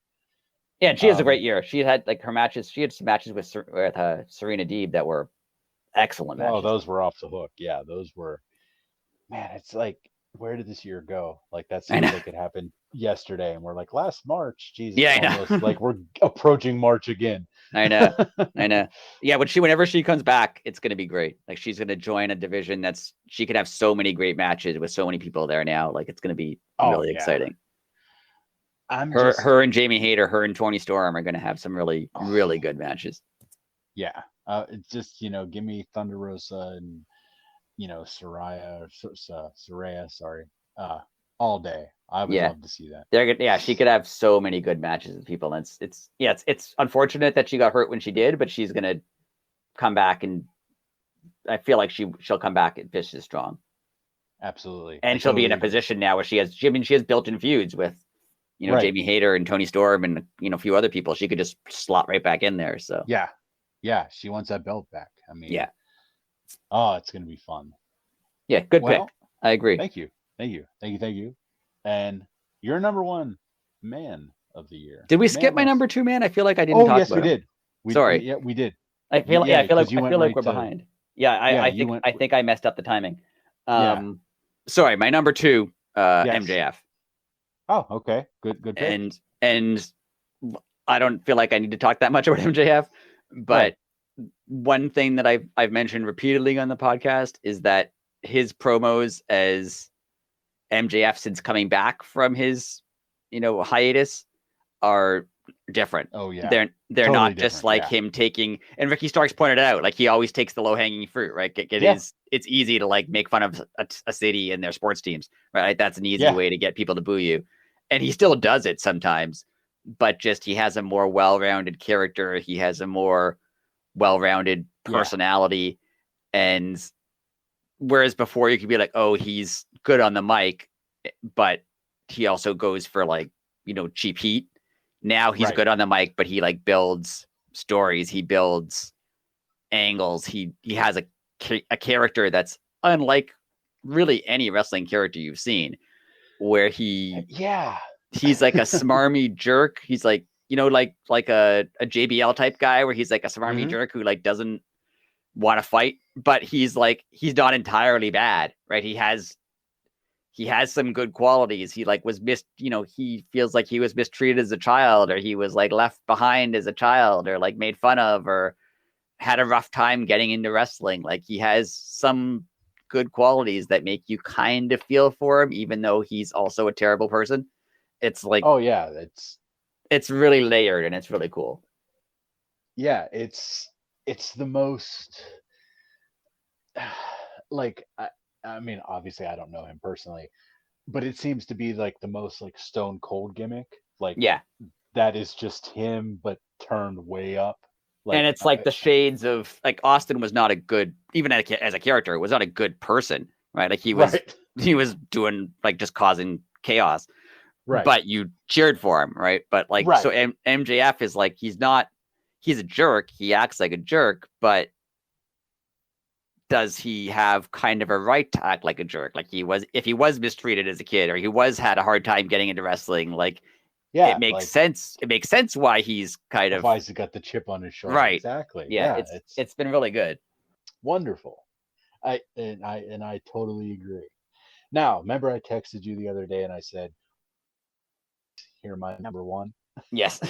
Yeah, and she has a great year. She had like her matches. She had some matches with Serena Deeb that were Excellent matches. Oh, those were off the hook. Yeah, those were. Man, it's like, where did this year go? Like that seems like it happened yesterday, and we're like last March. Jesus, Yeah, I almost know. like we're approaching March again. I know. Yeah, whenever she comes back, it's going to be great. Like she's going to join a division she could have so many great matches with so many people there now. Like it's going to be really exciting. Her and Jamie Hayter, her and Toni Storm are going to have some really good matches. Yeah, it's just give me Thunder Rosa and Saraya, sorry, all day. I would love to see that. She could have so many good matches with people. And it's unfortunate that she got hurt when she did, but she's gonna come back, and I feel like she'll come back and just as strong. Absolutely, and she'll be in a position now where she has built-in feuds with Jamie Hayter and Toni Storm and a few other people. She could just slot right back in there. So yeah, she wants that belt back. I mean, it's gonna be fun. Yeah, good pick. I agree. Thank you. And your number one man of the year. Did we skip my number two man? I feel like I didn't. Yes, we did. Sorry. Yeah, we did. I feel like we're behind. Yeah, I think I messed up the timing. Sorry, my number two, MJF. Oh, okay. Good pick. And I don't feel like I need to talk that much about MJF, but one thing that I've mentioned repeatedly on the podcast is that his promos as MJF since coming back from his hiatus are different. Oh yeah, they're totally not just like him taking, and Ricky Starks pointed out, like he always takes the low-hanging fruit, right? It's easy to like make fun of a city and their sports teams, right? That's an easy way to get people to boo you, and he still does it sometimes, but just he has a more well-rounded character, he has a more well-rounded personality, and whereas before you could be like, oh, he's good on the mic, but he also goes for like cheap heat. Now he's good on the mic, but he like builds stories, he builds angles, he has a character that's unlike really any wrestling character you've seen, where he's like a smarmy jerk. He's like like a JBL type guy, where he's like a smarmy jerk who like doesn't want to fight, but he's not entirely bad, right? He has some good qualities. He like was he feels like he was mistreated as a child, or he was like left behind as a child, or like made fun of, or had a rough time getting into wrestling. Like he has some good qualities that make you kind of feel for him, even though he's also a terrible person. It's like, it's really layered and it's really cool. Yeah, it's the most like I mean, obviously I don't know him personally, but it seems to be like the most like stone cold gimmick. Like that is just him, but turned way up. Like, and it's like the shades of like Austin was not a good, even as a character, was not a good person, right? Like he was doing like just causing chaos, right? But you cheered for him, right? But like so MJF is like he's a jerk. He acts like a jerk, but does he have kind of a right to act like a jerk? Like if he was mistreated as a kid, or he had a hard time getting into wrestling, like it makes sense. It makes sense why he's kind of why he's got the chip on his shoulder. Right. Exactly. Yeah. It's been really good. Wonderful. I totally agree. Now, remember I texted you the other day and I said, "Here's my number one." Yes.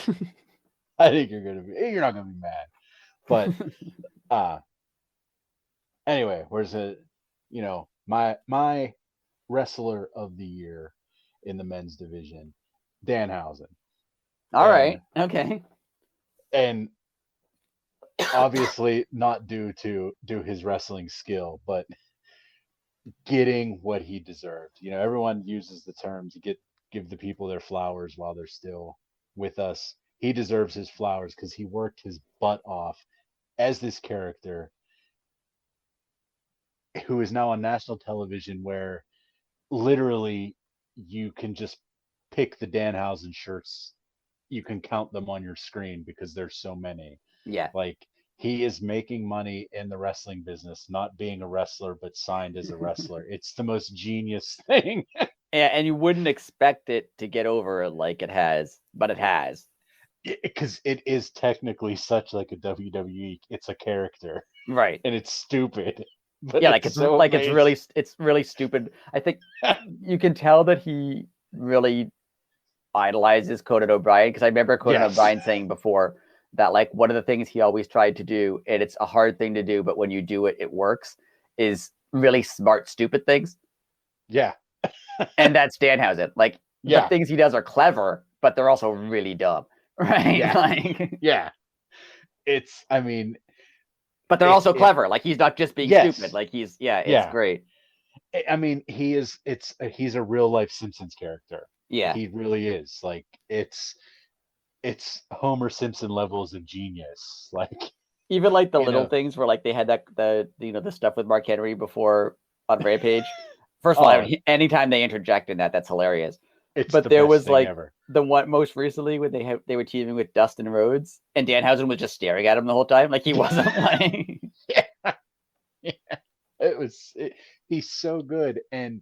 I think you're not gonna be mad, but anyway, where's my wrestler of the year in the men's division, Danhausen. All right. Okay. And obviously not due to his wrestling skill, but getting what he deserved. Everyone uses the term to give the people their flowers while they're still with us. He deserves his flowers because he worked his butt off as this character who is now on national television, where literally you can just pick the Danhausen shirts. You can count them on your screen because there's so many. Yeah. Like he is making money in the wrestling business, not being a wrestler, but signed as a wrestler. It's the most genius thing. Yeah, and you wouldn't expect it to get over like it has, but it has. because it is technically such like a WWE. It's a character, Right. and it's stupid, but Yeah, it's so amazing. it's really stupid. I think you can tell that he really idolizes Conan O'Brien, because I remember Conan Yes. O'Brien saying before that like one of the things he always tried to do, and it's a hard thing to do, but when you do it, it works, is really smart, stupid things. Yeah. And that's Danhausen. Like the Yeah. things he does are clever, but they're also really dumb. Right? Yeah. Like Yeah. It's. I mean, but they're also if clever. Like he's not just being stupid. yes. Like he's yeah, it's Yeah. great. I mean, he is. He's a real life Simpsons character. Yeah. He really is. Like it's Homer Simpson levels of genius. Like Even like the you little know. things where like they had that the stuff with Mark Henry before on Rampage. First of all, Oh, anytime they interject in that, that's hilarious. it's But the there best was thing like ever. the one most recently when they were teaming with Dustin Rhodes, and Danhausen was just staring at him the whole time, like he wasn't like Yeah. Yeah. It was. He's so good, and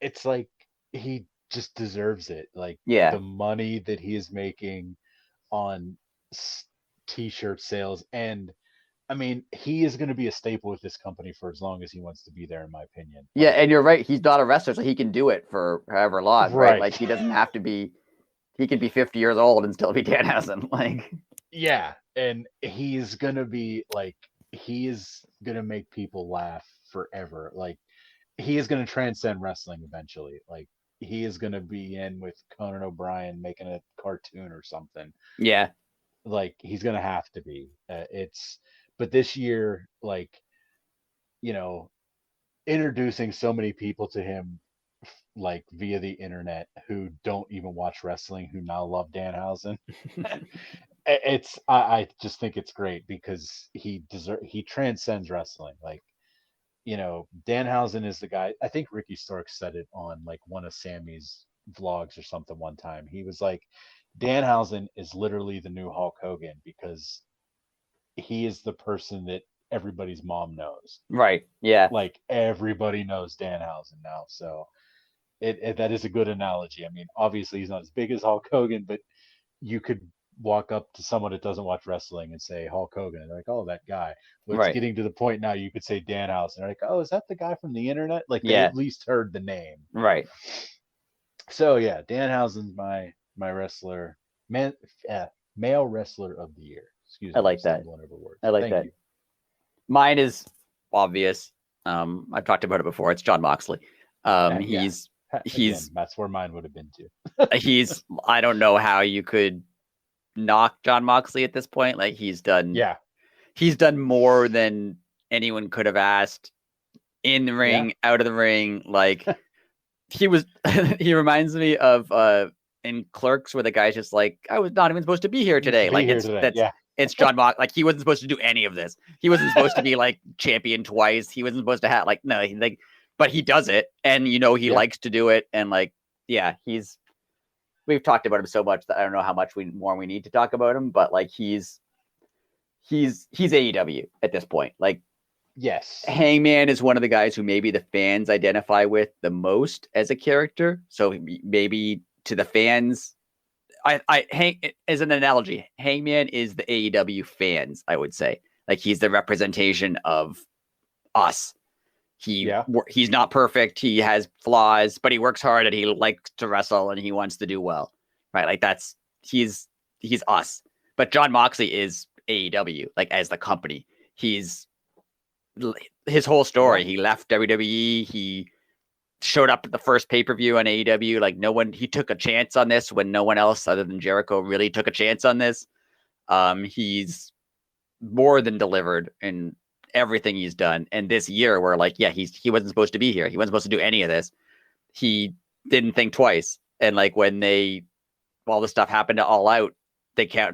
it's like he just deserves it. Like yeah. the money that he is making on t-shirt sales, and I mean, he is going to be a staple with this company for as long as he wants to be there, in my opinion. Yeah, Like, and you're right. He's not a wrestler, so he can do it for however long, right? right. Like he doesn't have to be. He can be 50 years old and still be Danhausen. Like Yeah, and he's going to be like, he is going to make people laugh forever. Like, he is going to transcend wrestling eventually. Like, he is going to be in with Conan O'Brien making a cartoon or something. yeah, Like, he's going to have to be. But this year, like, you know, introducing so many people to him like via the internet who don't even watch wrestling who now love Danhausen. I just think it's great because he transcends wrestling. Like, Danhausen is the guy. I think Ricky Starks said it on like one of Sammy's vlogs or something one time. He was like, Danhausen is literally the new Hulk Hogan because he is the person that everybody's mom knows. right. Yeah, Like everybody knows Danhausen now. So that is a good analogy. I mean, obviously he's not as big as Hulk Hogan, but you could walk up to someone that doesn't watch wrestling and say Hulk Hogan, and they're like, "Oh, that guy." Well, it's right. getting to the point now you could say Danhausen. They're like, "Oh, is that the guy from the internet?" Like they Yeah, at least heard the name. right. So yeah, Danhausen's my wrestler, man, male wrestler of the year. Excuse I me, I'm like that. stumbling over words. I like Thank that. you. Mine is obvious. I've talked about it before. It's John Moxley. Yeah. Again, He's that's where mine would have been too. he's I don't know how you could knock John Moxley at this point. Like Yeah. he's done more than anyone could have asked in the Yeah. ring, out of the ring. Like he was he reminds me of in Clerks where the guy's just like, I was not even supposed to be here today. Be Like here today. Yeah. it's John Mox. Like he wasn't supposed to do any of this. He wasn't supposed to be like champion twice. He wasn't supposed to have like no, like but he does it, and he Yeah. likes to do it, and like yeah, we've talked about him so much that I don't know how much more we need to talk about him, but like he's AEW at this point. Like Yes. Hangman is one of the guys who maybe the fans identify with the most as a character. So maybe to the fans, as an analogy, Hangman is the AEW fans, I would say. Like he's the representation of us. He's not perfect. He has flaws, but he works hard and he likes to wrestle and he wants to do well. Right? Like he's us. But John Moxley is AEW, like as the company. His whole story. Yeah. He left WWE. He showed up at the first pay-per-view on AEW. Like he took a chance on this when no one else other than Jericho really took a chance on this. He's more than delivered in everything he's done. And this year we're like, yeah, he wasn't supposed to be here. He wasn't supposed to do any of this. He didn't think twice. And like when all the stuff happened to All Out,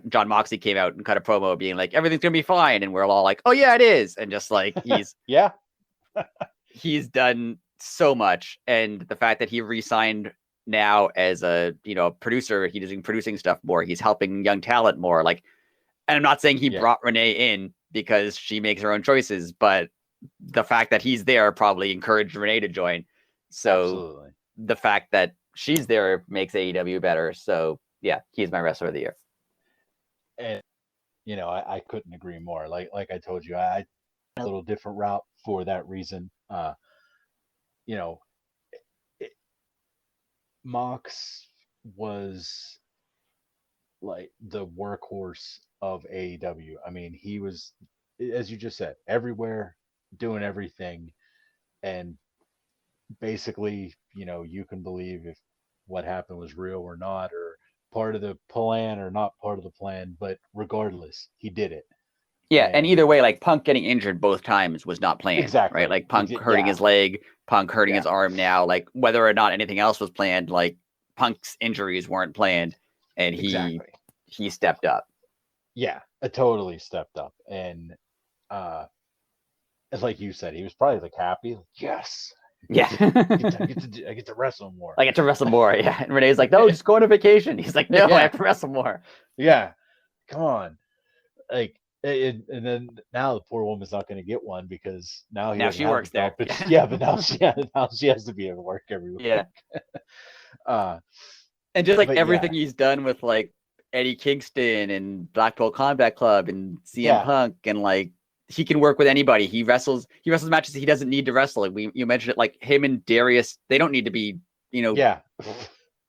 John Moxley came out and cut a promo being like, everything's gonna be fine, and we're all like, oh yeah, it is, and just like he's yeah, he's done so much, and the fact that he re-signed now as a producer, he's doing producing stuff more, he's helping young talent more, like, and I'm not saying he brought Renee in because she makes her own choices, but the fact that he's there probably encouraged Renee to join. So absolutely. The fact that she's there makes AEW better. So yeah, he's my wrestler of the year. And I couldn't agree more. Like I told you, I a little different route for that reason. You know, it, Mox was like the workhorse of AEW. I mean, he was, as you just said, everywhere, doing everything, and basically, you can believe if what happened was real or not, or part of the plan or not part of the plan, but regardless, he did it. Yeah, and And either way, like Punk getting injured both times was not planned, right? exactly, Like Punk hurting his leg, Punk hurting his arm now, like whether or not anything else was planned, like Punk's injuries weren't planned, and he stepped up. Yeah, totally stepped up. And like you said, he was probably like happy, like, yes. Yeah. I get to wrestle more. I get to wrestle more. Yeah. And Renee's like, no, just go on a vacation. He's like, no, I have to wrestle more. Yeah. Come on. Like, and then now the poor woman's not going to get one because now she works there. But but now she has to be able to work every week. Yeah. And just like everything he's done with like Eddie Kingston and Blackpool Combat Club and CM Punk, and like he can work with anybody. He wrestles matches he doesn't need to wrestle. Like you mentioned it, like him and Darius, they don't need to be,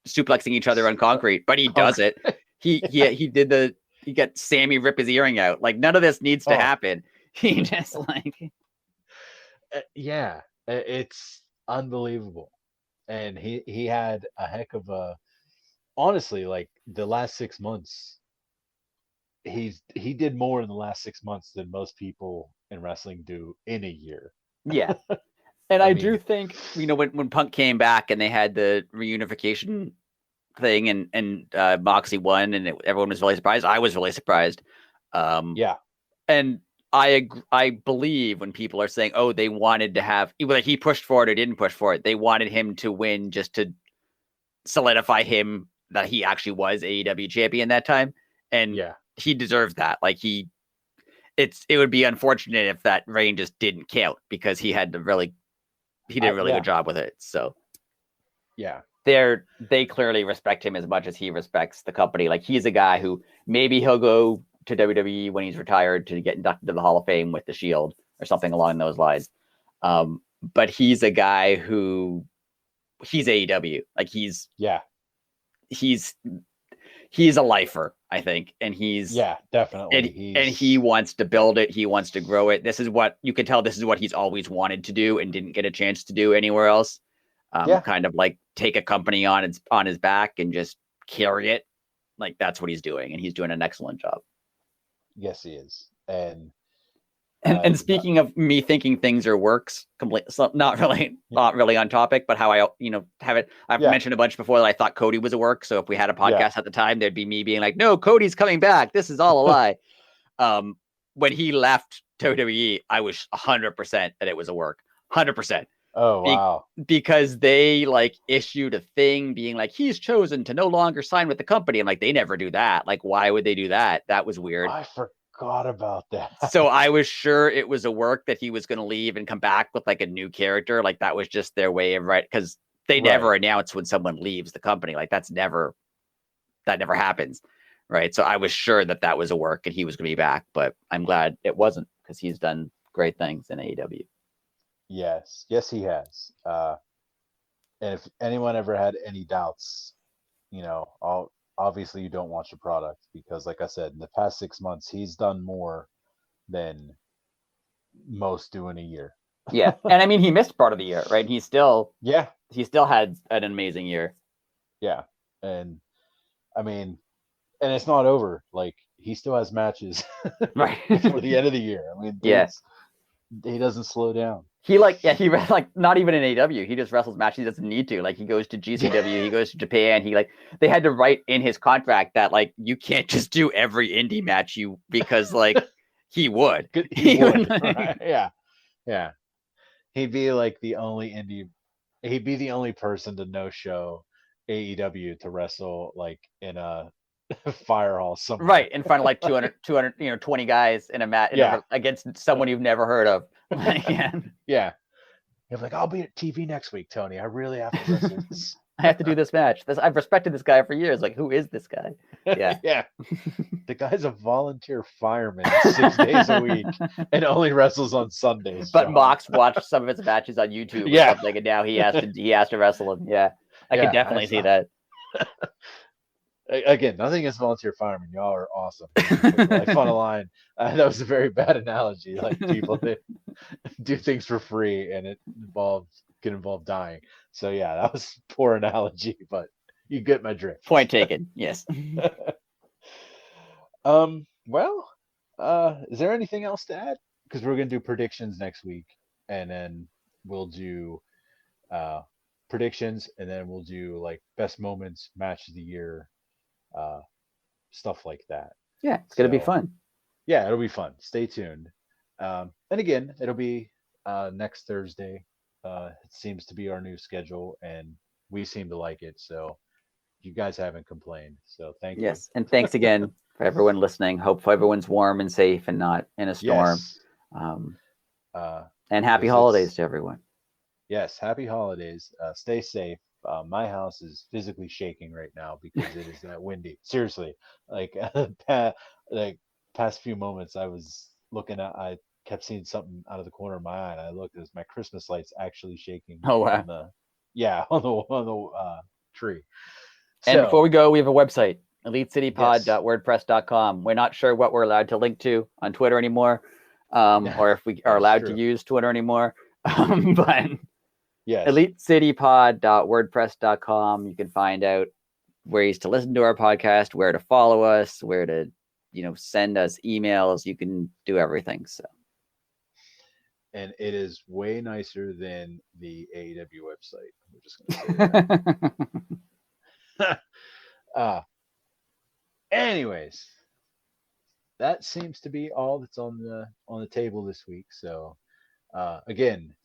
suplexing each other on concrete, but he does it. He got Sammy rip his earring out. Like none of this needs to happen. He just like it's unbelievable. And he had a heck of a, honestly, like the last 6 months, he did more in the last 6 months than most people in wrestling do in a year. Yeah. And I do think, when Punk came back and they had the reunification thing and Moxley won and everyone was really surprised. I was really surprised. And I believe when people are saying, oh, they wanted to have, whether he pushed for it or didn't push for it, they wanted him to win just to solidify him that he actually was AEW champion that time. And he deserves that. Like it would be unfortunate if that reign just didn't count because he did a really good job with it. So they clearly respect him as much as he respects the company. Like he's a guy who maybe he'll go to WWE when he's retired to get inducted to the Hall of Fame with the Shield or something along those lines. But he's a guy who he's AEW. Like he's a lifer, I think. And he's definitely. And he wants to build it. He wants to grow it. This is what you can tell. This is what he's always wanted to do and didn't get a chance to do anywhere else. Kind of like take a company on his back and just carry it. Like that's what he's doing. And he's doing an excellent job. Yes, he is. And speaking of me thinking things are works, not really on topic, but how I have it. I've mentioned a bunch before that I thought Cody was a work. So if we had a podcast at the time, there'd be me being like, "No, Cody's coming back. This is all a lie." When he left WWE, I was 100% that it was a work. 100%. Oh wow! Because they like issued a thing being like he's chosen to no longer sign with the company. I'm like, they never do that. Like, why would they do that? That was weird. I forgot about that. So I was sure it was a work that he was going to leave and come back with like a new character. Like that was just their way of because they never announce when someone leaves the company. Like that never happens, right? So I was sure that was a work and he was going to be back, but I'm glad it wasn't because he's done great things in AEW. Yes, he has. And if anyone ever had any doubts, obviously you don't watch the product because, like I said, in the past 6 months, he's done more than most do in a year. Yeah, and I mean, he missed part of the year, right? He still had an amazing year. Yeah, and I mean, and it's not over. Like he still has matches right for the end of the year. I mean, he doesn't slow down. He not even in AEW. He just wrestles matches he doesn't need to. Like he goes to GCW, he goes to Japan. They had to write in his contract that like you can't just do every indie match because like he would. He would. Right? Yeah. He'd be like the only indie. He'd be the only person to no show AEW to wrestle like in a fire hall somewhere. Right in front of like 200 20 guys in a match against someone you've never heard of. Yeah. You're like, I'll be at TV next week, Tony. I really have to wrestle this I have to do this match. I've respected this guy for years. Like, who is this guy? Yeah. Yeah. The guy's a volunteer fireman 6 days a week and only wrestles on Sundays. But John. Mox watched some of his matches on YouTube or something, and now he has to wrestle him. Yeah. I can definitely see that. Again, nothing against volunteer firemen. Y'all are awesome. Put life on a line. That was a very bad analogy. Like people that do things for free and it can involve dying. So yeah, that was a poor analogy, but you get my drift. Point taken. Yes. Well, is there anything else to add? Because we're gonna do predictions next week, and then we'll do predictions, and then we'll do like best moments, match of the year, stuff like that. Yeah, it's gonna be fun. Yeah, it'll be fun. Stay tuned. And again, it'll be next Thursday. It seems to be our new schedule, and we seem to like it. So you guys haven't complained. So thank you. Yes, and thanks again for everyone listening. Hope everyone's warm and safe and not in a storm. Yes. And happy holidays to everyone. Yes, happy holidays. Stay safe. My house is physically shaking right now because it is that windy. Seriously, like past few moments, I was looking at. I kept seeing something out of the corner of my eye, and I looked. It was my Christmas lights actually shaking. Oh wow! On the tree. And before we go, we have a website, elitecitypod.wordpress.com. We're not sure what we're allowed to link to on Twitter anymore, or if we are allowed to use Twitter anymore. But yes, elitecitypod.wordpress.com. You can find out ways to listen to our podcast, where to follow us, where to, send us emails. You can do everything. So. And it is way nicer than the AEW website. We're just going to say that. Anyways, that seems to be all that's on the table this week. So again,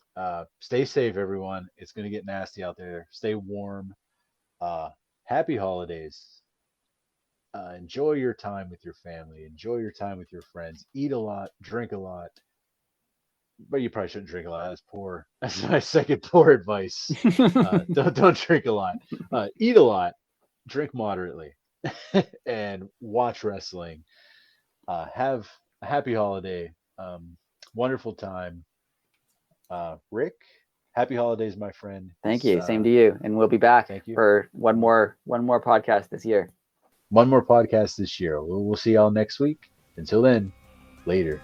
stay safe, everyone. It's going to get nasty out there. Stay warm. Happy holidays. Enjoy your time with your family. Enjoy your time with your friends. Eat a lot. Drink a lot. But you probably shouldn't drink a lot. That's poor. That's my second poor advice. Don't drink a lot. Eat a lot. Drink moderately. And watch wrestling. Have a happy holiday. Wonderful time. Rick, happy holidays, my friend. Thank you. Same to you. And we'll be back for one more podcast this year. One more podcast this year. We'll see y'all next week. Until then, later.